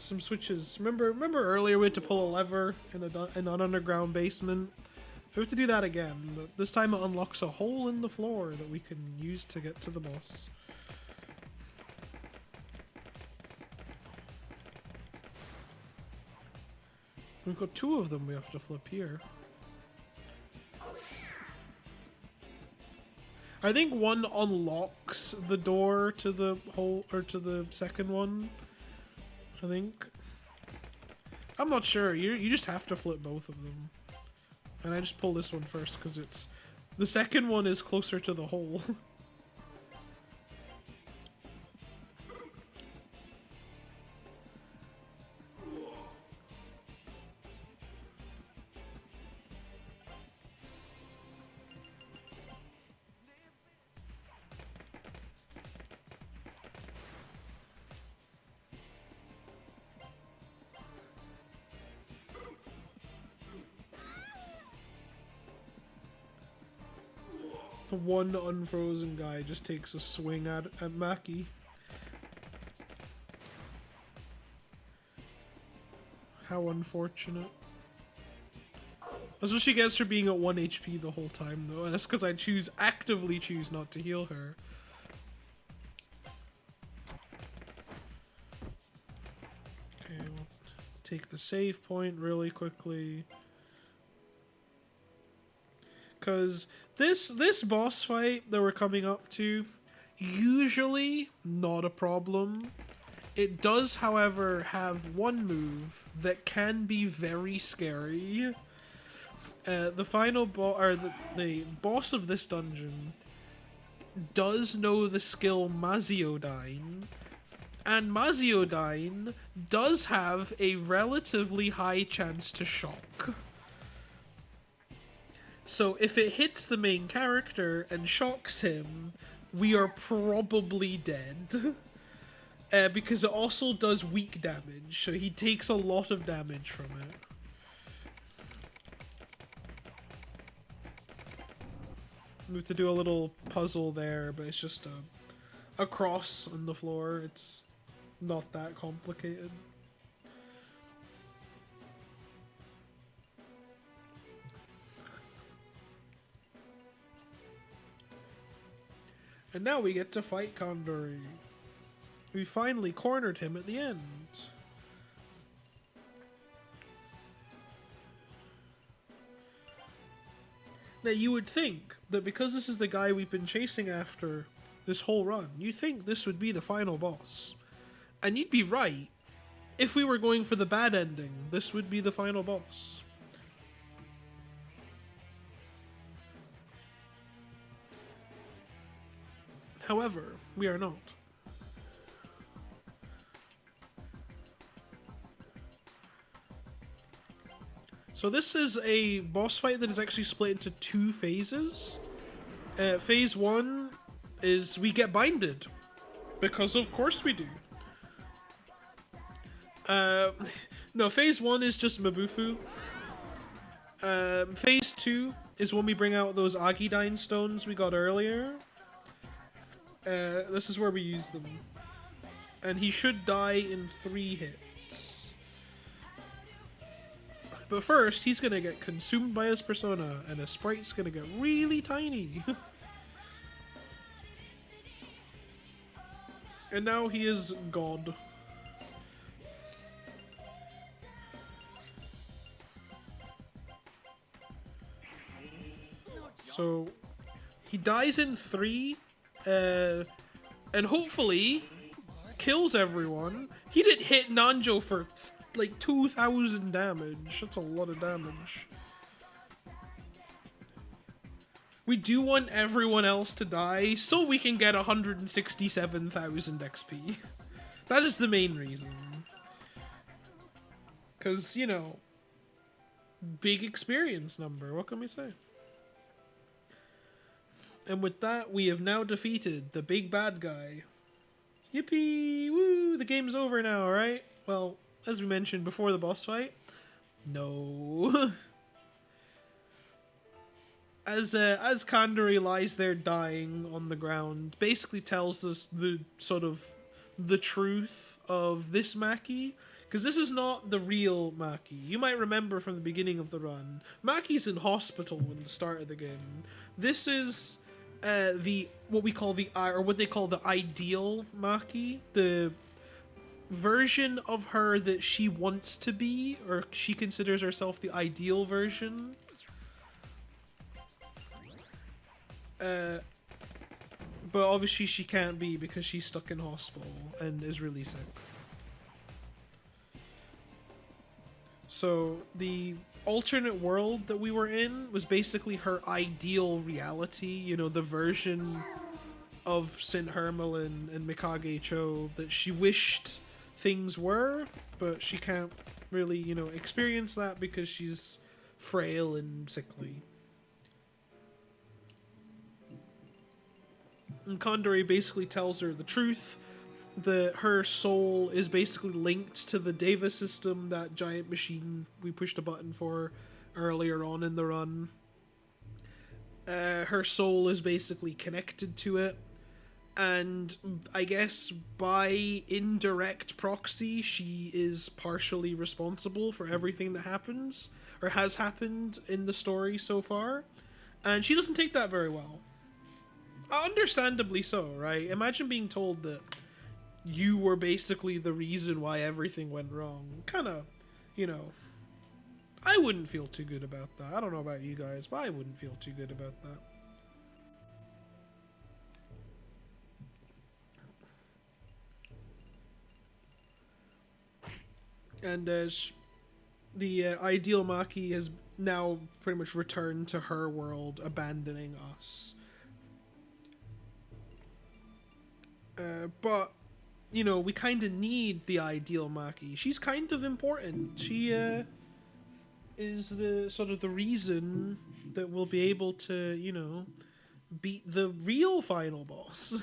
some switches. Remember earlier we had to pull a lever in an underground basement? We have to do that again, but this time it unlocks a hole in the floor that we can use to get to the boss. We've got two of them we have to flip here. I think one unlocks the door to the hole, or to the second one. I think. I'm not sure. You just have to flip both of them. And I just pull this one first because it's... The second one is closer to the hole. The one unfrozen guy just takes a swing at Maki. How unfortunate. That's what she gets for being at 1 HP the whole time, though, and that's because I actively choose not to heal her. Okay, we'll take the save point really quickly. Because this boss fight that we're coming up to, usually not a problem. It does, however, have one move that can be very scary. The final the boss of this dungeon does know the skill Maziodyne, and Maziodyne does have a relatively high chance to shock. So if it hits the main character and shocks him, we are probably dead. Because it also does weak damage, so he takes a lot of damage from it. We have to do a little puzzle there, but it's just a cross on the floor. It's not that complicated. And now we get to fight Kandori. We finally cornered him at the end. Now you would think that because this is the guy we've been chasing after this whole run, you'd think this would be the final boss. And you'd be right. If we were going for the bad ending, this would be the final boss. However, we are not. So this is a boss fight that is actually split into 2 phases. Phase 1 is we get binded. Because of course we do. No, phase 1 is just Mabufu. Phase 2 is when we bring out those Agidyne stones we got earlier. This is where we use them. And he should die in 3 hits. But first, he's gonna get consumed by his persona, and his sprite's gonna get really tiny. And now he is God. So, he dies in 3, and hopefully kills everyone. He didn't hit Nanjo for like 2,000 damage. That's a lot of damage. We do want everyone else to die so we can get 167,000 XP. That is the main reason. Because, you know, big experience number. What can we say? And with that, we have now defeated the big bad guy. Yippee! Woo! The game's over now, right? Well, as we mentioned before the boss fight, no. As Kandori lies there dying on the ground, basically tells us the sort of the truth of this Maki, because this is not the real Maki. You might remember from the beginning of the run, Maki's in hospital in the start of the game. This is what they call the ideal Maki, the version of her that she wants to be, or she considers herself the ideal version. But obviously she can't be because she's stuck in hospital and is really sick. So the alternate world that we were in was basically her ideal reality, you know, the version of St. Hermelin and Mikage Cho that she wished things were, but she can't really, you know, experience that because she's frail and sickly. And Kandori basically tells her the truth, that her soul is basically linked to the Deva system, that giant machine we pushed a button for earlier on in the run. Her soul is basically connected to it, and I guess by indirect proxy, she is partially responsible for everything that happens, or has happened in the story so far, and she doesn't take that very well. Understandably so, right? Imagine being told that you were basically the reason why everything went wrong. Kinda, you know, I wouldn't feel too good about that. I don't know about you guys, but I wouldn't feel too good about that. And the ideal Maki has now pretty much returned to her world, abandoning us. But, you know, we kind of need the ideal Maki. She's kind of important. She is the sort of the reason that we'll be able to, you know, beat the real final boss.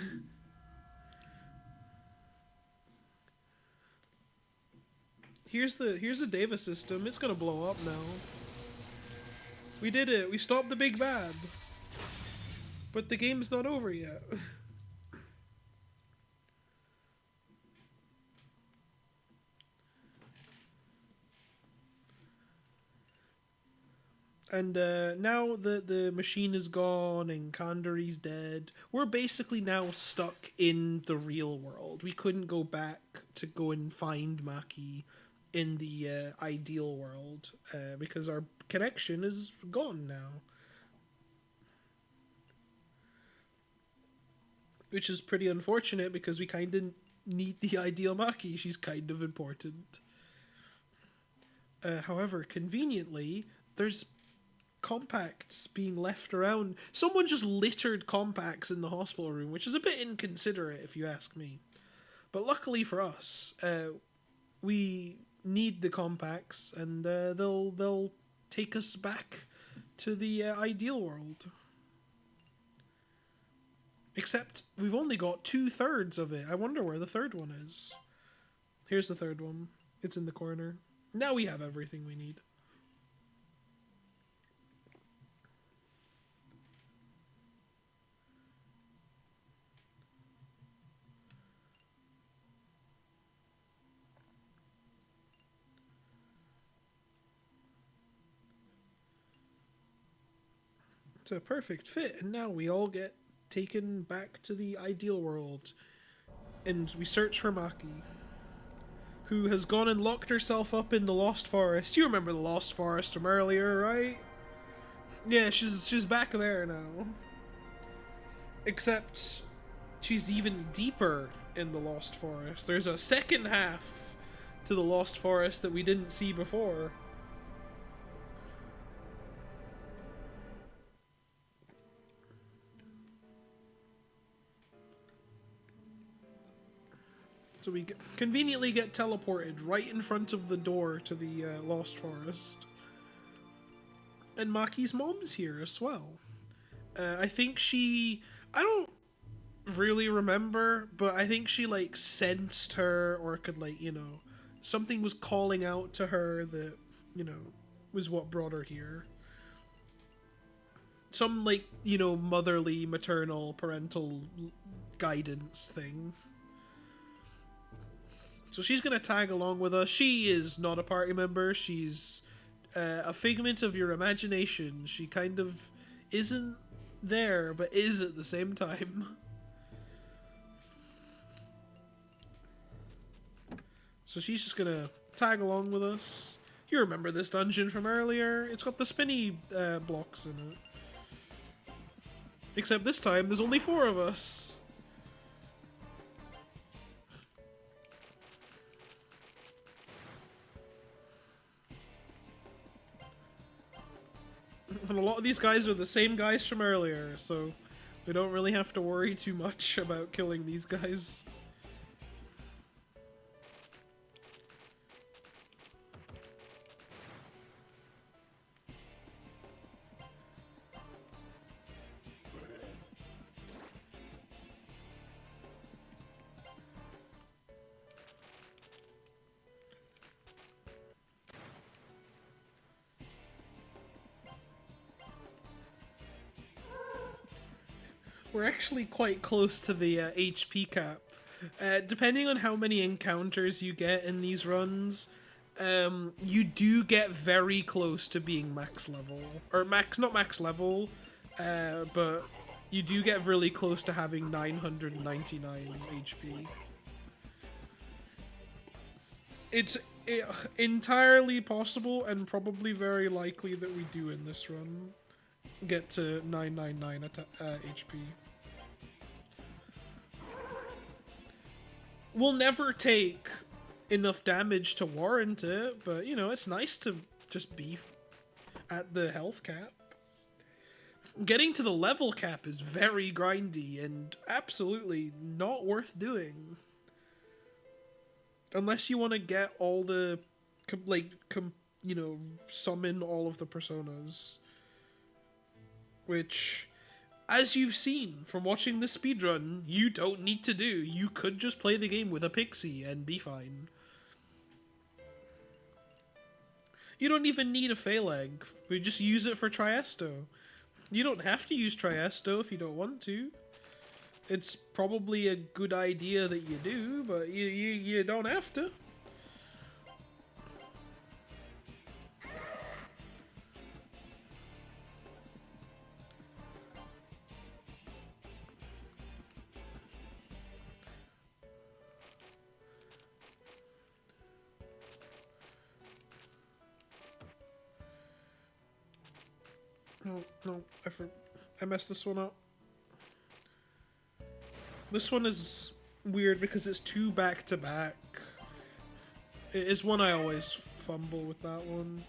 Here's the Deva system. It's gonna blow up now. We did it. We stopped the big bad. But the game's not over yet. And now the machine is gone and Kandari's dead, we're basically now stuck in the real world. We couldn't go back to go and find Maki in the ideal world because our connection is gone now. Which is pretty unfortunate because we kind of need the ideal Maki. She's kind of important. However, conveniently, there's compacts being left around. Someone just littered compacts in the hospital room, which is a bit inconsiderate if you ask me. But luckily for us, we need the compacts, and they'll take us back to the ideal world. Except we've only got 2/3 of it. I wonder where the third one is. Here's the third one. It's in the corner. Now we have everything we need. It's a perfect fit, and now we all get taken back to the ideal world. And we search for Maki, who has gone and locked herself up in the Lost Forest. You remember the Lost Forest from earlier, right? Yeah, she's back there now. Except she's even deeper in the Lost Forest. There's a second half to the Lost Forest that we didn't see before. So we conveniently get teleported right in front of the door to the Lost Forest. And Maki's mom's here as well. I think she... I don't really remember, but I think she, like, sensed her or could, like, you know... Something was calling out to her that, you know, was what brought her here. Some, like, you know, motherly, maternal, parental guidance thing. So she's going to tag along with us. She is not a party member. She's a figment of your imagination. She kind of isn't there, but is at the same time. So she's just going to tag along with us. You remember this dungeon from earlier. It's got the spinny blocks in it. Except this time, there's only 4 of us. And a lot of these guys are the same guys from earlier, so we don't really have to worry too much about killing these guys. We're actually quite close to the HP cap. Depending on how many encounters you get in these runs, you do get very close to being max level. Or not max level, but you do get really close to having 999 HP. It's entirely possible and probably very likely that we do in this run get to 999 HP. We'll never take enough damage to warrant it, but you know, it's nice to just be at the health cap. Getting to the level cap is very grindy and absolutely not worth doing. Unless you want to get all the, you know, summon all of the personas. Which, as you've seen from watching the speedrun, you don't need to do. You could just play the game with a pixie and be fine. You don't even need a fail egg. We just use it for Triesto. You don't have to use Triesto if you don't want to. It's probably a good idea that you do, but you don't have to. No, I messed this one up. This one is weird because it's 2 back-to-back. It is one I always fumble with that one.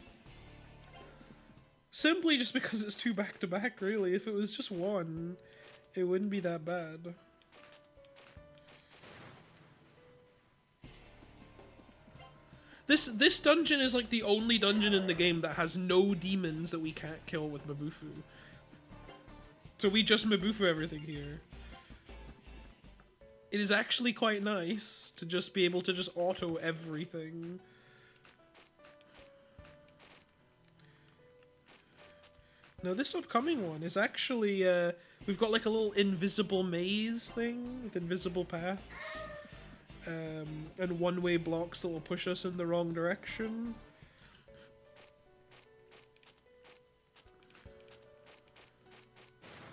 Simply just because it's 2 back-to-back, really. If it was just one, it wouldn't be that bad. This dungeon is like the only dungeon in the game that has no demons that we can't kill with Mabufu. So we just Mabufu everything here. It is actually quite nice to just be able to just auto everything. Now this upcoming one is actually, we've got like a little invisible maze thing with invisible paths. And one-way blocks that will push us in the wrong direction.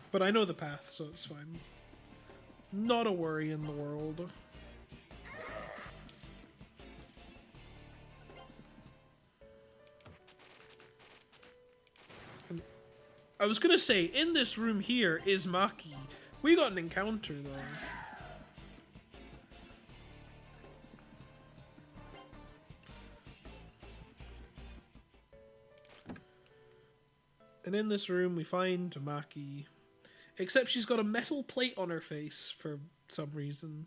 But I know the path, so it's fine. Not a worry in the world. And I was gonna say, in this room here is Maki. We got an encounter, though. And in this room we find Maki. Except she's got a metal plate on her face for some reason.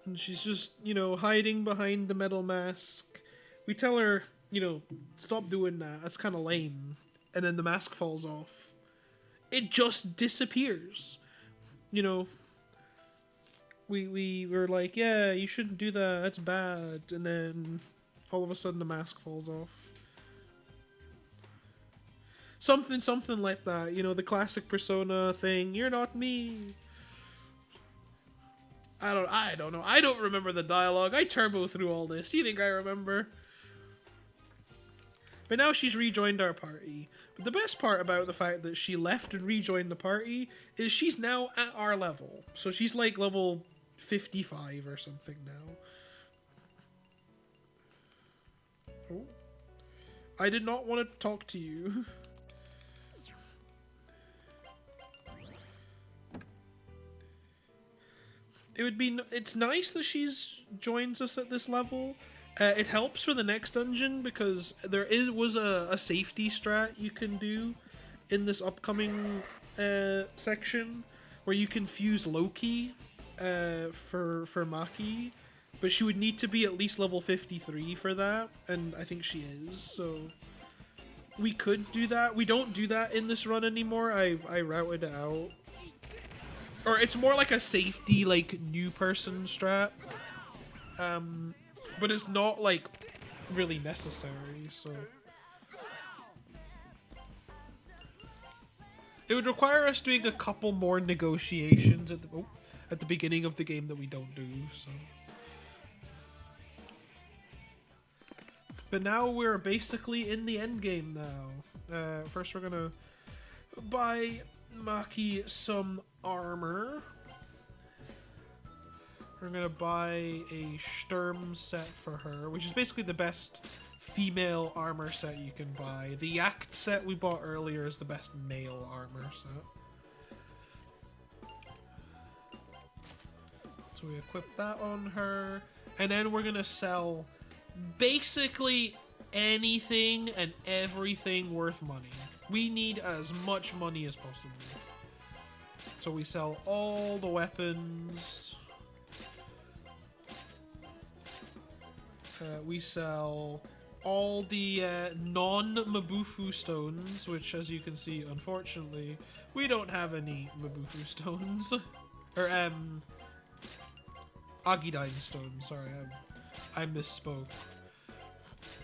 And she's just, you know, hiding behind the metal mask. We tell her, you know, stop doing that. That's kind of lame. And then the mask falls off. It just disappears. You know, we were like, yeah, you shouldn't do that. That's bad. And then all of a sudden the mask falls off. Something like that. You know, the classic Persona thing. You're not me. I don't know. I don't remember the dialogue. I turbo through all this. Do you think I remember? But now she's rejoined our party. But the best part about the fact that she left and rejoined the party is she's now at our level. So she's like level 55 or something now. Oh. I did not want to talk to you. It's nice that she's joins us at this level. It helps for the next dungeon because was a safety strat you can do in this upcoming section where you can fuse Loki for Maki, but she would need to be at least level 53 for that, and I think she is, so we could do that. We don't do that in this run anymore. I routed it out. Or it's more like a safety, like, new person strat. But it's not, like, really necessary, so... It would require us doing a couple more negotiations at the beginning of the game that we don't do, so... But now we're basically in the end game now. First we're gonna buy Maki some armor. We're gonna buy a Sturm set for her, which is basically the best female armor set you can buy. The Yacht set we bought earlier is the best male armor set. So we equip that on her, and then we're gonna sell basically anything and everything worth money. We need as much money as possible. So we sell all the weapons. We sell all the non-Mabufu stones, which, as you can see, unfortunately, we don't have any Mabufu stones. Or, Agidine stones, sorry, I misspoke.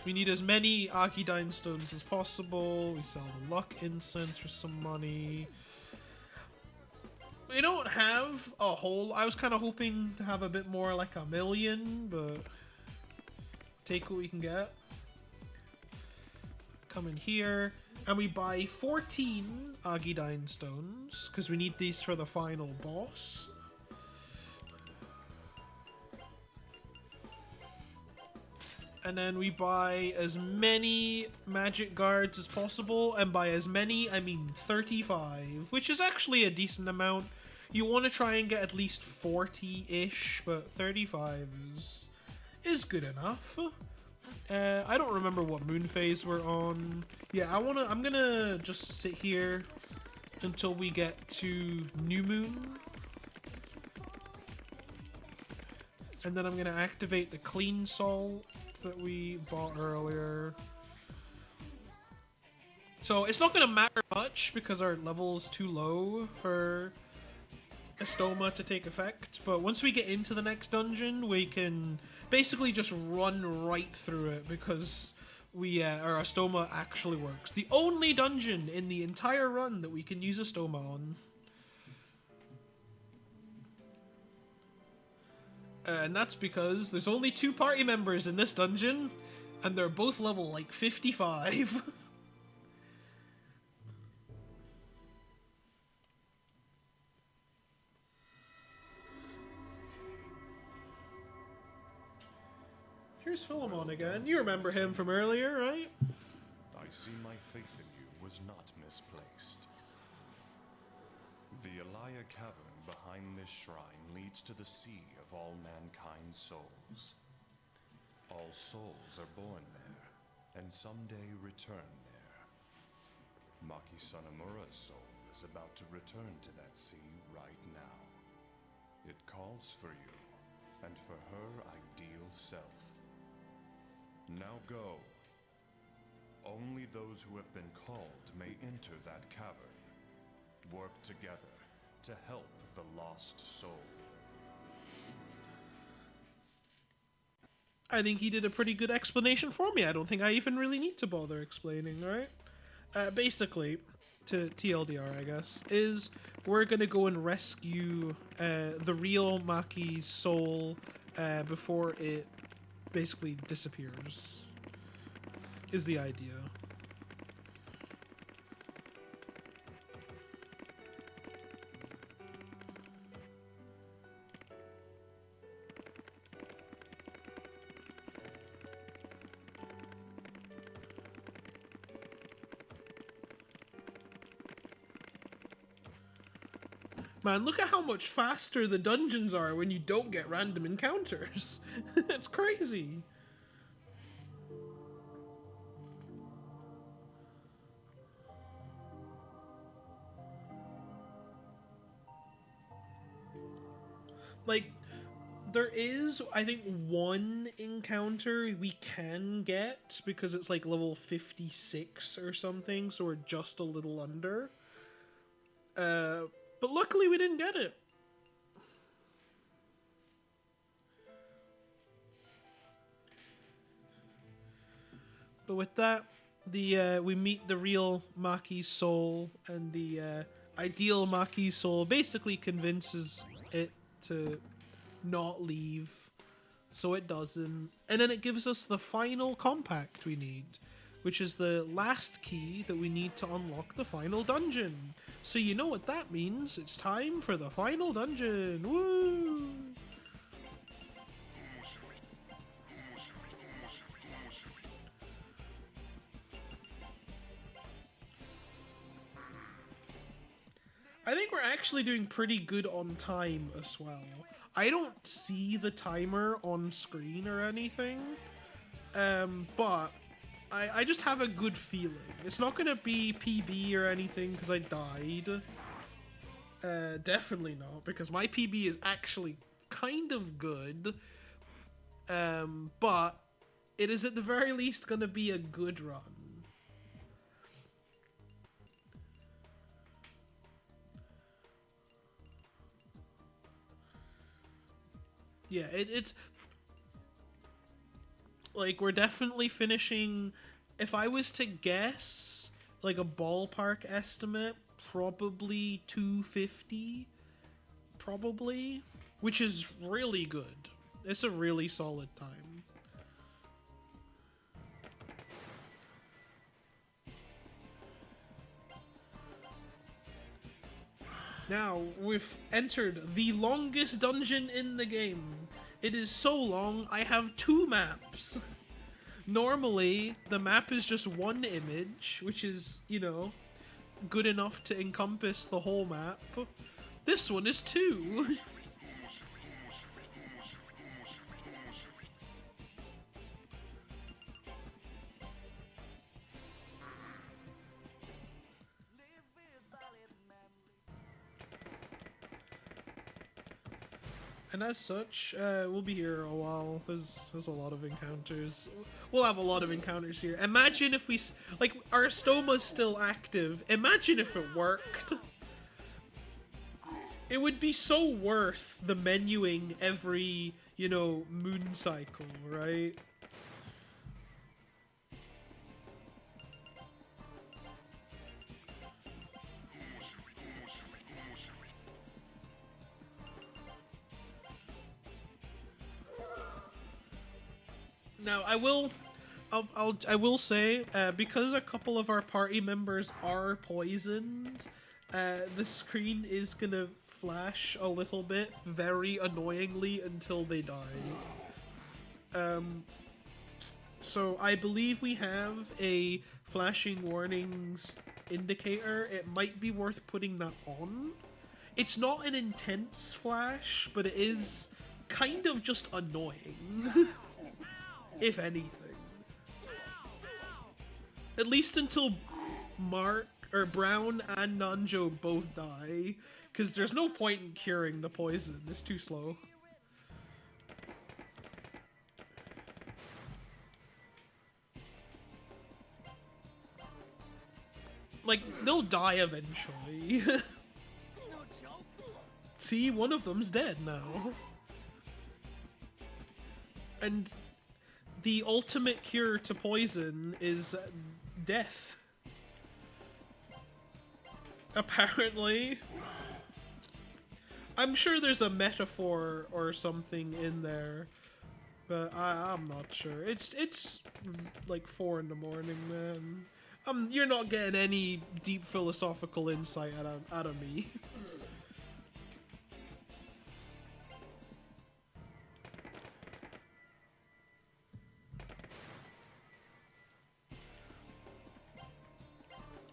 We need as many Agidine stones as possible. We sell the luck incense for some money. We don't have a whole... I was kind of hoping to have a bit more, like a million, but... Take what we can get. Come in here, and we buy 14 Agidine stones, because we need these for the final boss. And then we buy as many magic guards as possible, and by as many, I mean 35, which is actually a decent amount. You want to try and get at least 40-ish, but 35 is good enough. I don't remember what moon phase we're on. Yeah, I'm gonna just sit here until we get to new moon. And then I'm gonna activate the clean salt that we bought earlier. So it's not gonna matter much because our level is too low for Estoma to take effect, but once we get into the next dungeon, we can basically just run right through it because our Estoma actually works. The only dungeon in the entire run that we can use Estoma on. And that's because there's only 2 party members in this dungeon, and they're both level like 55. Here's Philemon again. You remember him from earlier, right?
I see my faith in you was not misplaced. The Elia cavern behind this shrine leads to the sea of all mankind's souls. All souls are born there, and someday return there. Maki Sanamura's soul is about to return to that sea right now. It calls for you, and for her ideal self. Now go. Only those who have been called may enter that cavern. Work together to help the lost soul.
I think he did a pretty good explanation for me. I don't think I even really need to bother explaining, right? Basically, to TLDR, I guess, is we're gonna go and rescue the real Maki's soul before it basically disappears, is the idea. Man, look at how much faster the dungeons are when you don't get random encounters. It's crazy. Like, there is, I think, one encounter we can get because it's like level 56 or something, so we're just a little under. But luckily we didn't get it. But with that, we meet the real Maki's soul, and the ideal Maki's soul basically convinces it to not leave, so it doesn't. And then it gives us the final compact we need, which is the last key that we need to unlock the final dungeon. So you know what that means. It's time for the final dungeon. Woo! I think we're actually doing pretty good on time as well. I don't see the timer on screen or anything, but I just have a good feeling. It's not going to be PB or anything because I died. Definitely not, because my PB is actually kind of good, but it is at the very least going to be a good run. Yeah, it's like we're definitely finishing. If I was to guess, like a ballpark estimate, probably 250, probably, which is really good. It's a really solid time. Now, we've entered the longest dungeon in the game. It is so long, I have 2 maps. Normally, the map is just 1 image, which is, you know, good enough to encompass the whole map. This one is 2. And as such, we'll be here a while. There's a lot of encounters. We'll have a lot of encounters here. Imagine if we... Like, our stoma's still active. Imagine if it worked. It would be so worth the menuing every, you know, moon cycle, right? Now, I will say, because a couple of our party members are poisoned, the screen is gonna flash a little bit, very annoyingly, until they die. So I believe we have a flashing warnings indicator. It might be worth putting that on. It's not an intense flash, but it is kind of just annoying. If anything. At least until Mark, or Brown and Nanjo both die, because there's no point in curing the poison, it's too slow. Like, they'll die eventually. See, one of them's dead now. And the ultimate cure to poison is death. Apparently. I'm sure there's a metaphor or something in there, but I'm not sure. It's like 4 in the morning, man. You're not getting any deep philosophical insight out of me.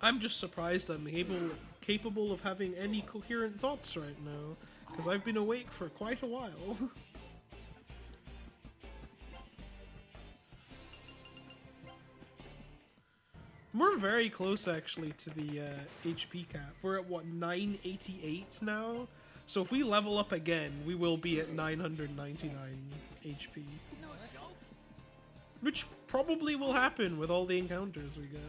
I'm just surprised I'm capable of having any coherent thoughts right now, because I've been awake for quite a while. We're very close, actually, to the HP cap. We're at, what, 988 now? So if we level up again, we will be at 999 HP. Which probably will happen with all the encounters we get.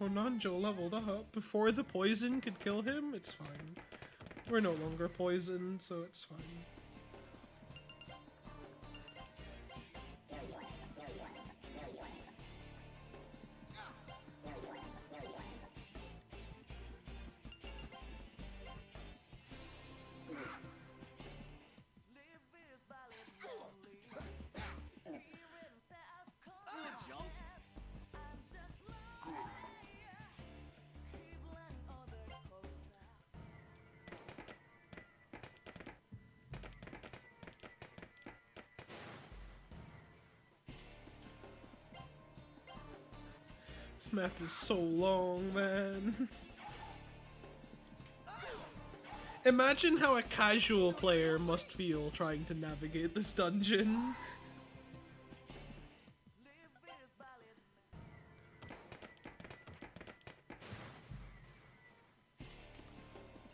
Oh, Nanjo leveled up before the poison could kill him. It's fine. We're no longer poisoned, so it's fine. This map is so long, man. Imagine how a casual player must feel trying to navigate this dungeon.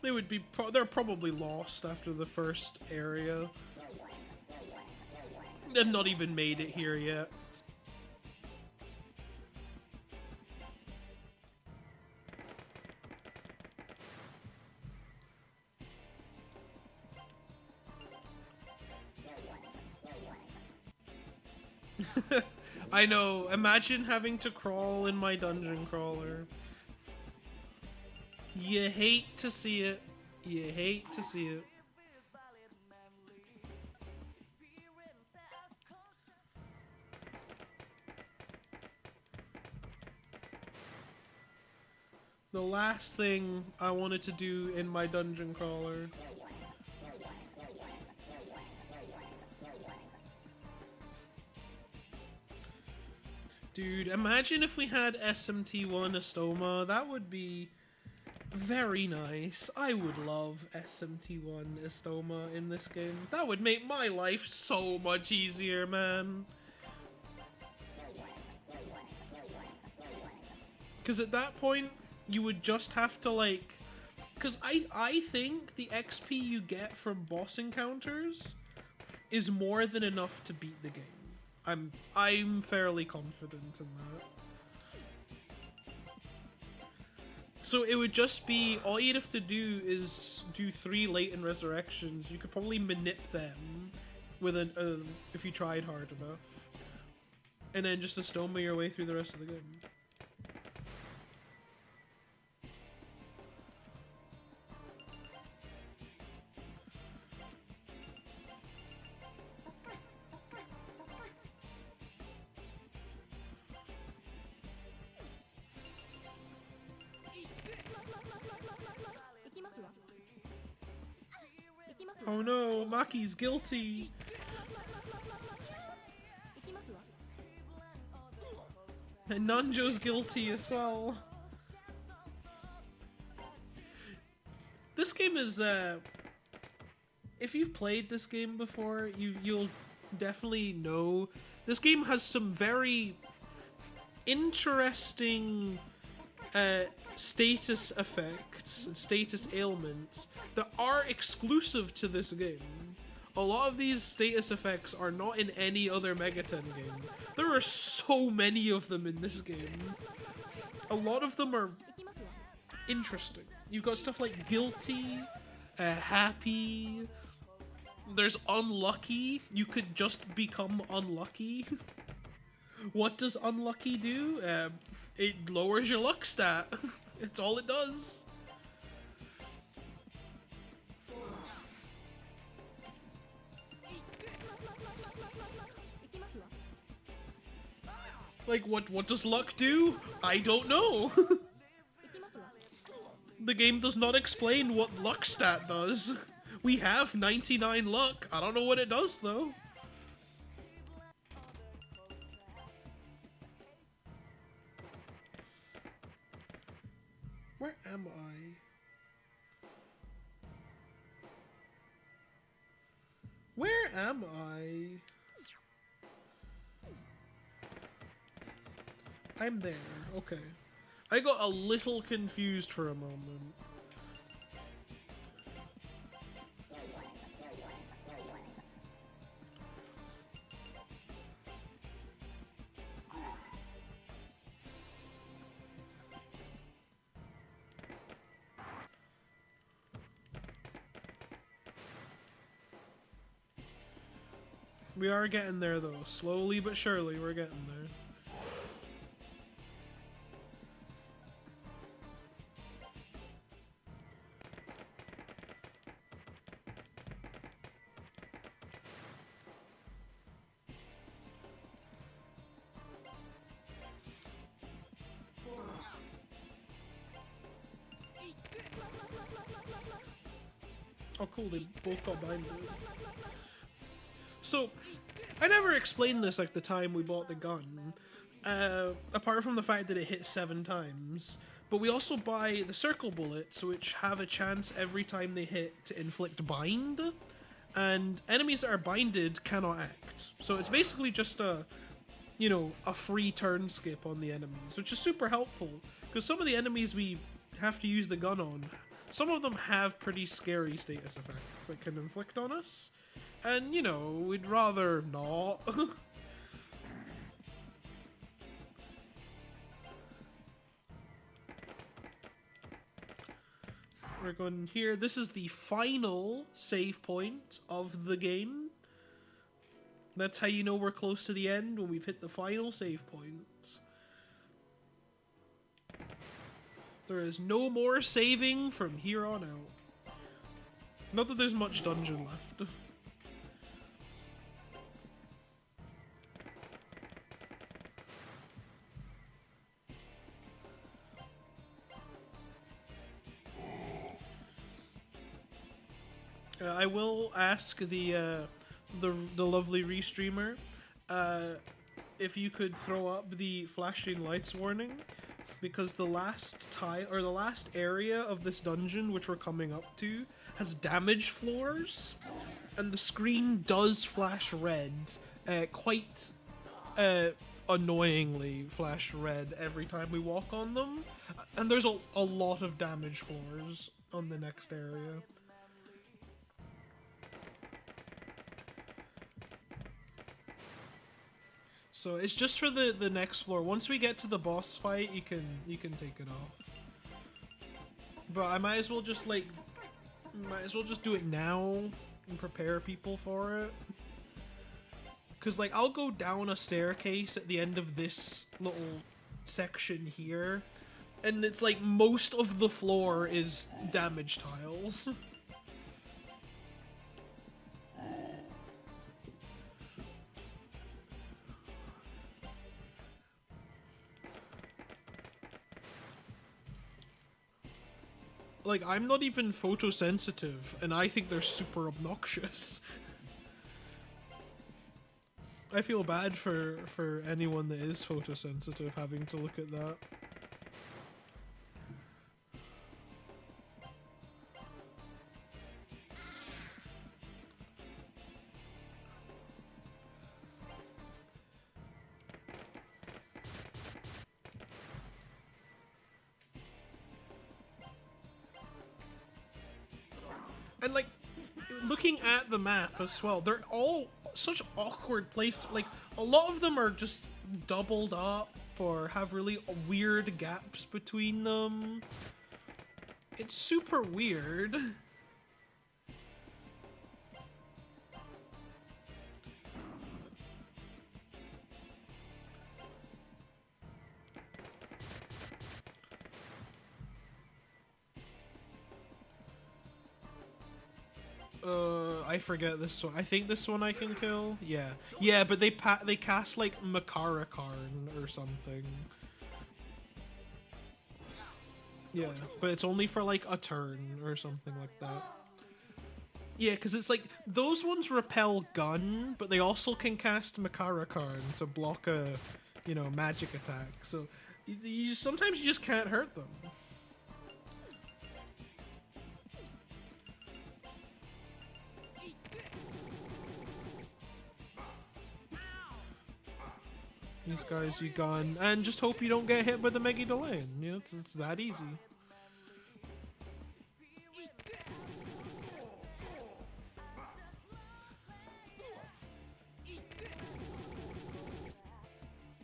They would be they're probably lost after the first area. They've not even made it here yet. I know, imagine having to crawl in my dungeon crawler. You hate to see it. You hate to see it. The last thing I wanted to do in my dungeon crawler. Dude, imagine if we had SMT1 Estoma. That would be very nice. I would love SMT1 Estoma in this game. That would make my life so much easier, man. Because at that point, you would just have to, like... Because I think the XP you get from boss encounters is more than enough to beat the game. I'm fairly confident in that. So it would just be, all you'd have to do is do 3 latent resurrections. You could probably manip them with if you tried hard enough. And then just Estoma your way through the rest of the game. Oh no, Maki's guilty! And Nanjo's guilty as well. This game is, if you've played this game before, you'll definitely know this game has some very interesting status effects and status ailments that are exclusive to this game. A lot of these status effects are not in any other Megaten game. There are so many of them in this game. A lot of them are interesting. You've got stuff like guilty, happy, there's unlucky. You could just become unlucky. What does unlucky do? It lowers your luck stat. It's all it does. Like, what does luck do? I don't know. The game does not explain what luck stat does. We have 99 luck. I don't know what it does, though. Where am I? Where am I? I'm there. Okay. I got a little confused for a moment. We are getting there though. Slowly but surely we're getting there. Oh cool, they both got binded. So, I never explained this like the time we bought the gun, apart from the fact that it hits 7 times, but we also buy the circle bullets, which have a chance every time they hit to inflict bind, and enemies that are binded cannot act. So it's basically just a, you know, a free turn skip on the enemies, which is super helpful, because some of the enemies we have to use the gun on, some of them have pretty scary status effects that can inflict on us. And, you know, we'd rather not. We're going here. This is the final save point of the game. That's how you know we're close to the end, when we've hit the final save point. There is no more saving from here on out. Not that there's much dungeon left. I will ask the lovely restreamer if you could throw up the flashing lights warning, because the last the last area of this dungeon, which we're coming up to, has damage floors, and the screen does flash red, quite annoyingly flash red every time we walk on them, and there's a lot of damage floors on the next area. So it's just for the next floor. Once we get to the boss fight, you can take it off. But I might as well just do it now and prepare people for it. Cause like I'll go down a staircase at the end of this little section here, and it's like most of the floor is damage tiles. Like, I'm not even photosensitive, and I think they're super obnoxious. I feel bad for anyone that is photosensitive having to look at that. And like, looking at the map as well, they're all such awkward places. Like, a lot of them are just doubled up or have really weird gaps between them. It's super weird. I forget this one. I think this one I can kill. Yeah, yeah, but they cast like Makara Karn or something. Yeah, but it's only for like a turn or something like that. Yeah, because it's like those ones repel gun, but they also can cast Makara Karn to block a, you know, magic attack. So sometimes you just can't hurt them. These guys you gun, and just hope you don't get hit by the Mega Delane. You know, it's that easy.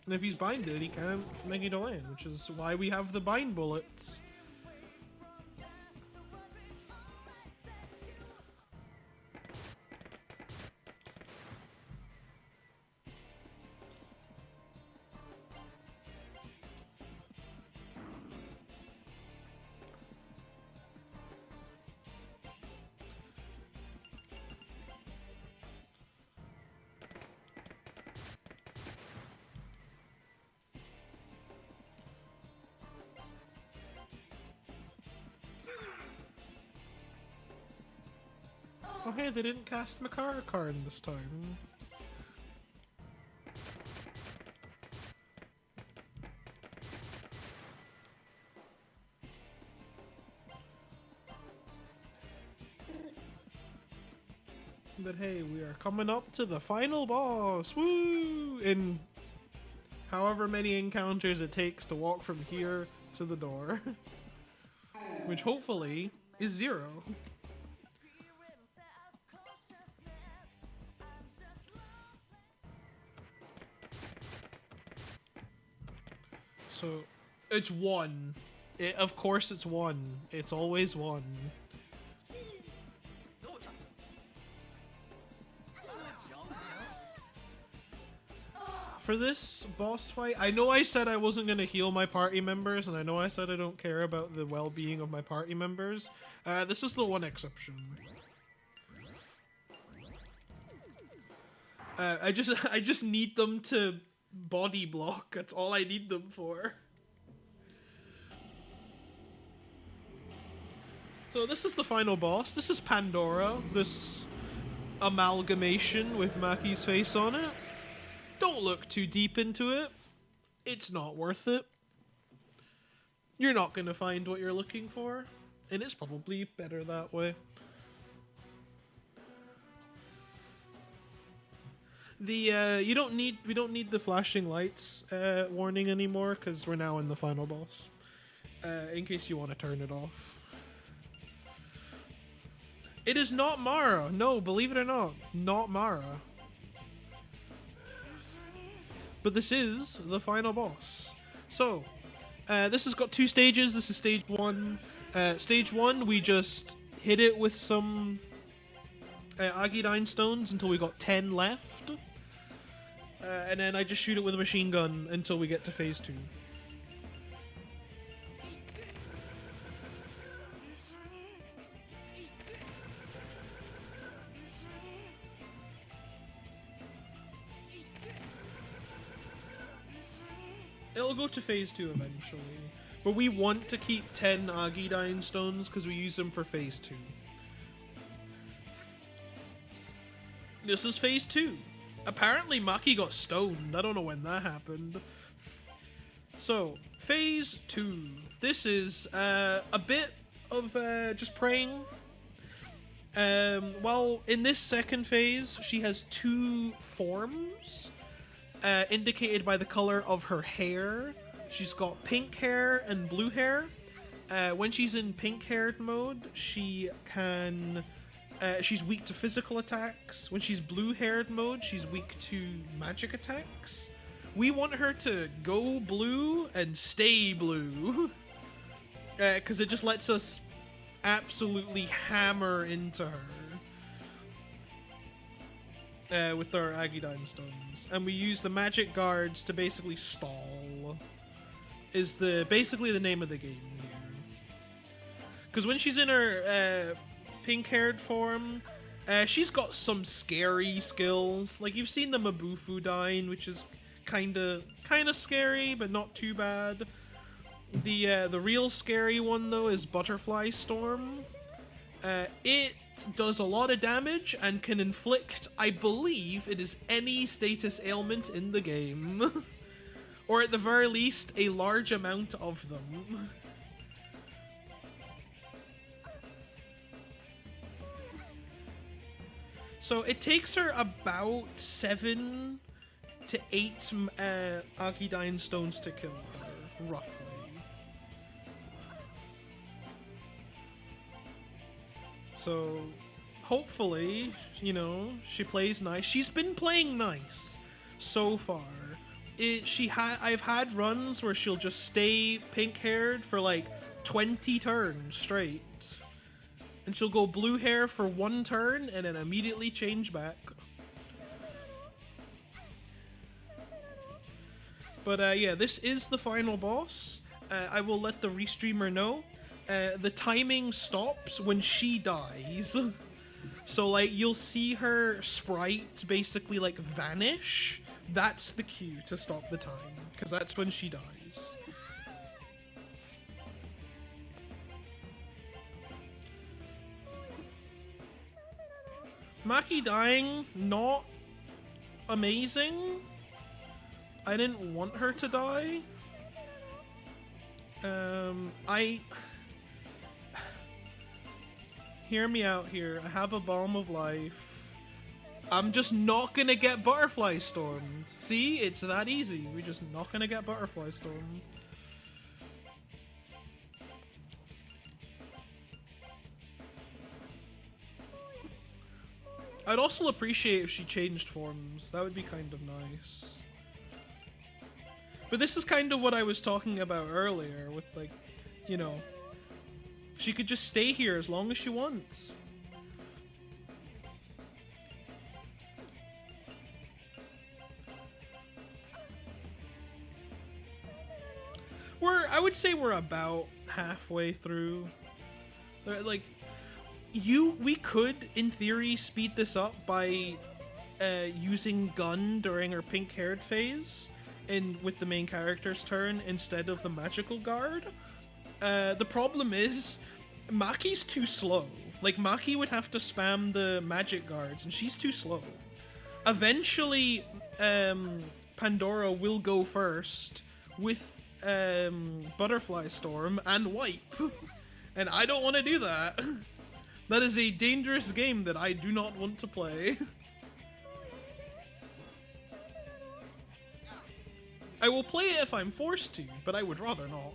And if he's binded, he can't Mega Delane, which is why we have the bind bullets. Oh hey, they didn't cast Makara Karn this time. But hey, we are coming up to the final boss! Woo! In however many encounters it takes to walk from here to the door. Which hopefully is 0. So, it's 1. Of course it's 1. It's always 1. For this boss fight, I know I said I wasn't going to heal my party members, and I know I said I don't care about the well-being of my party members. This is the one exception. I just need them to body block. That's all I need them for. So this is the final boss. This is Pandora. This amalgamation with Maki's face on it. Don't look too deep into it. It's not worth it. You're not going to find what you're looking for, and it's probably better that way. The we don't need the flashing lights warning anymore because we're now in the final boss. In case you want to turn it off. It is not Mara. No, believe it or not Mara. But this is the final boss. So, this has got 2 stages. This is stage 1. Stage 1, we just hit it with some Agidine stones until we got 10 left. And then I just shoot it with a machine gun until we get to phase 2. It'll go to phase 2 eventually, but we want to keep 10 Agidine stones because we use them for phase 2. This is phase 2. Apparently Maki got stoned. I don't know when that happened. So, phase 2. This is a bit of just praying. Well, in this second phase, she has 2 forms. Indicated by the color of her hair. She's got pink hair and blue hair. When she's in pink-haired mode, she can... she's weak to physical attacks. When she's blue-haired mode, she's weak to magic attacks. We want her to go blue and stay blue. Because it just lets us absolutely hammer into her. With our Agidine stones, and we use the magic guards to basically stall. Is basically the name of the game here. Because when she's in her pink-haired form, she's got some scary skills. Like you've seen the Mabufu Dine, which is kind of scary, but not too bad. The real scary one though is Butterfly Storm. It does a lot of damage and can inflict, I believe, it is any status ailment in the game. Or at the very least, a large amount of them. So it takes her about 7 to 8 Agidine stones to kill her, roughly. So, hopefully, you know, she plays nice. She's been playing nice so far. I've had runs where she'll just stay pink-haired for like 20 turns straight. And she'll go blue hair for 1 turn and then immediately change back. But yeah, this is the final boss. I will let the restreamer know. The timing stops when she dies. So, like, you'll see her sprite basically, like, vanish. That's the cue to stop the time, because that's when she dies. Maki dying, not amazing. I didn't want her to die. Hear me out here. I have a Balm of Life. I'm just not gonna get Butterfly Stormed. See? It's that easy. We're just not gonna get Butterfly Stormed. I'd also appreciate if she changed forms. That would be kind of nice. But this is kind of what I was talking about earlier with, like, you know, she could just stay here as long as she wants. I would say we're about halfway through. Like, we could, in theory, speed this up by using Gun during her pink-haired phase, and with the main character's turn instead of the magical guard. The problem is, Maki's too slow. Like, Maki would have to spam the magic guards, and she's too slow. Eventually, Pandora will go first with Butterfly Storm and Wipe. And I don't want to do that. That is a dangerous game that I do not want to play. I will play it if I'm forced to, but I would rather not.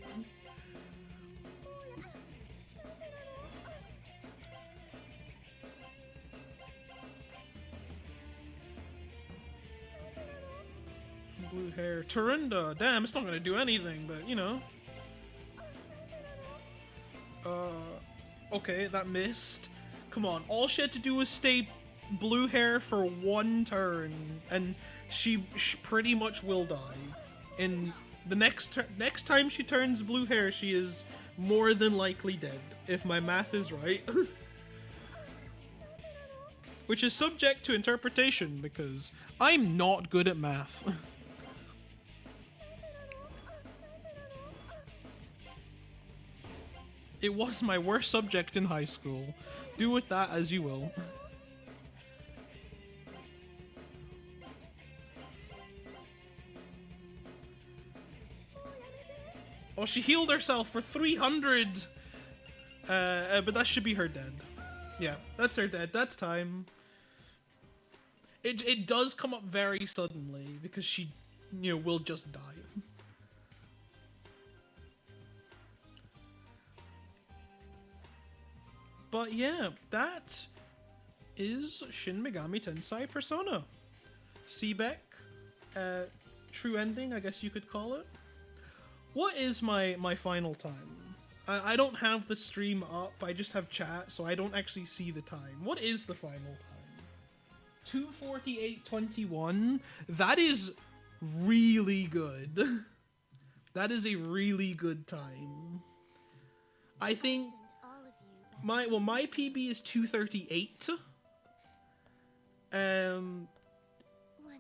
Blue hair. Turunda. Damn, it's not gonna do anything, but you know. Okay, that missed. Come on, all she had to do was stay blue hair for one turn, and she pretty much will die. And the next time she turns blue hair, she is more than likely dead, if my math is right. Which is subject to interpretation, because I'm not good at math. It was my worst subject in high school. Do with that as you will. Oh, she healed herself for 300! But that should be her dead. Yeah, that's her dead. That's time. It does come up very suddenly, because she, you know, will just die. But yeah, that is Shin Megami Tensei Persona. SEBEC, true ending, I guess you could call it. What is my final time? I don't have the stream up, I just have chat, so I don't actually see the time. What is the final time? 2:48:21? That is really good. That is a really good time. I think my PB is 2:38.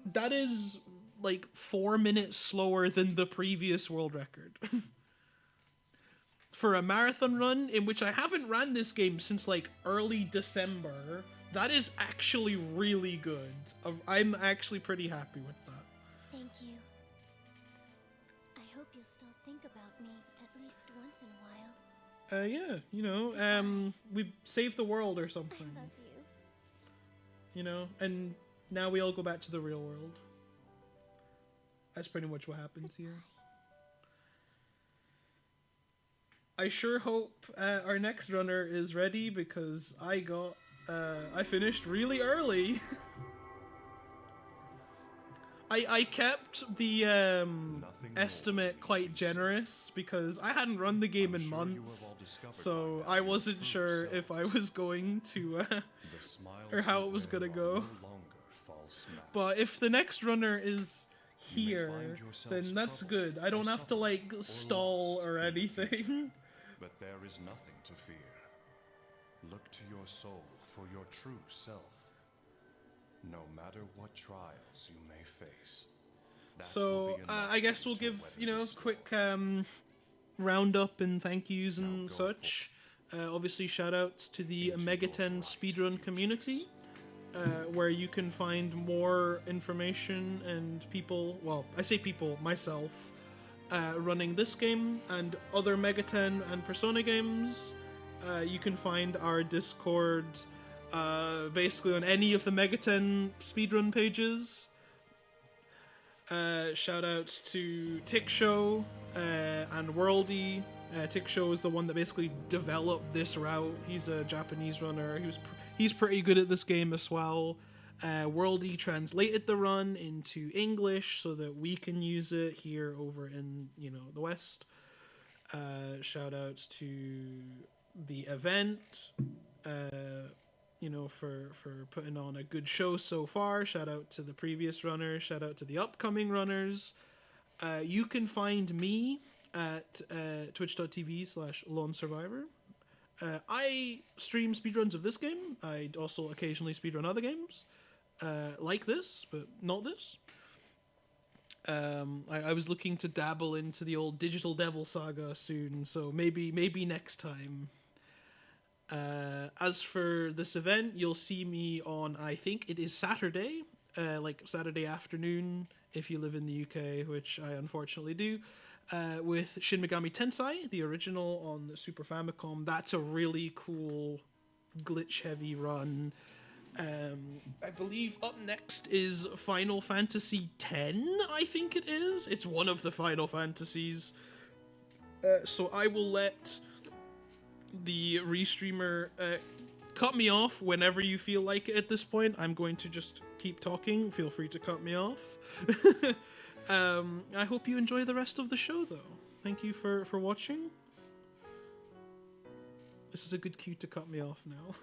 That is like 4 minutes slower than the previous world record. For a marathon run, in which I haven't ran this game since like early December, that is actually really good. I'm actually pretty happy with that.
Thank you. I hope you'll still think about me at least once in a while.
Yeah, you know, we saved the world or something.
I love you.
You know, and now we all go back to the real world. That's pretty much what happens here. I sure hope our next runner is ready, because I finished really early. I kept the estimate quite generous because I hadn't run the game in months, so I wasn't sure if I was going to, or how it was gonna go. But if the next runner is here, then that's good. I don't have to like stall or anything.
But there is nothing to fear. Look to your soul for your true self. No matter what trials you may face.
So I guess we'll give, you know, quick roundup and thank yous and such. Obviously shout outs to the Omega 10 speedrun community. where you can find more information and people, well, I say people, myself, running this game and other Megaten and Persona games. You can find our Discord basically on any of the Megaten speedrun pages. Shout outs to Tick Show and Worldy. Tick Show is the one that basically developed this route. He's a Japanese runner. He's pretty good at this game as well. Worldy translated the run into English so that we can use it here over in the West. Shout outs to the event. For putting on a good show so far. Shout out to the previous runners. Shout out to the upcoming runners. You can find me at twitch.tv/LonneSurvivor. I stream speedruns of this game. I also occasionally speedrun other games. Like this, but not this. I was looking to dabble into the old Digital Devil saga soon, so maybe next time. As for this event, you'll see me on, I think it is Saturday, like Saturday afternoon, if you live in the UK, which I unfortunately do, with Shin Megami Tensei, the original on the Super Famicom. That's a really cool glitch-heavy run. I believe up next is Final Fantasy X, I think it is. It's one of the Final Fantasies. So I will let the restreamer cut me off whenever you feel like it at this point. I'm going to just keep talking. Feel free to cut me off. I hope you enjoy the rest of the show, though. Thank you for watching. This is a good cue to cut me off now.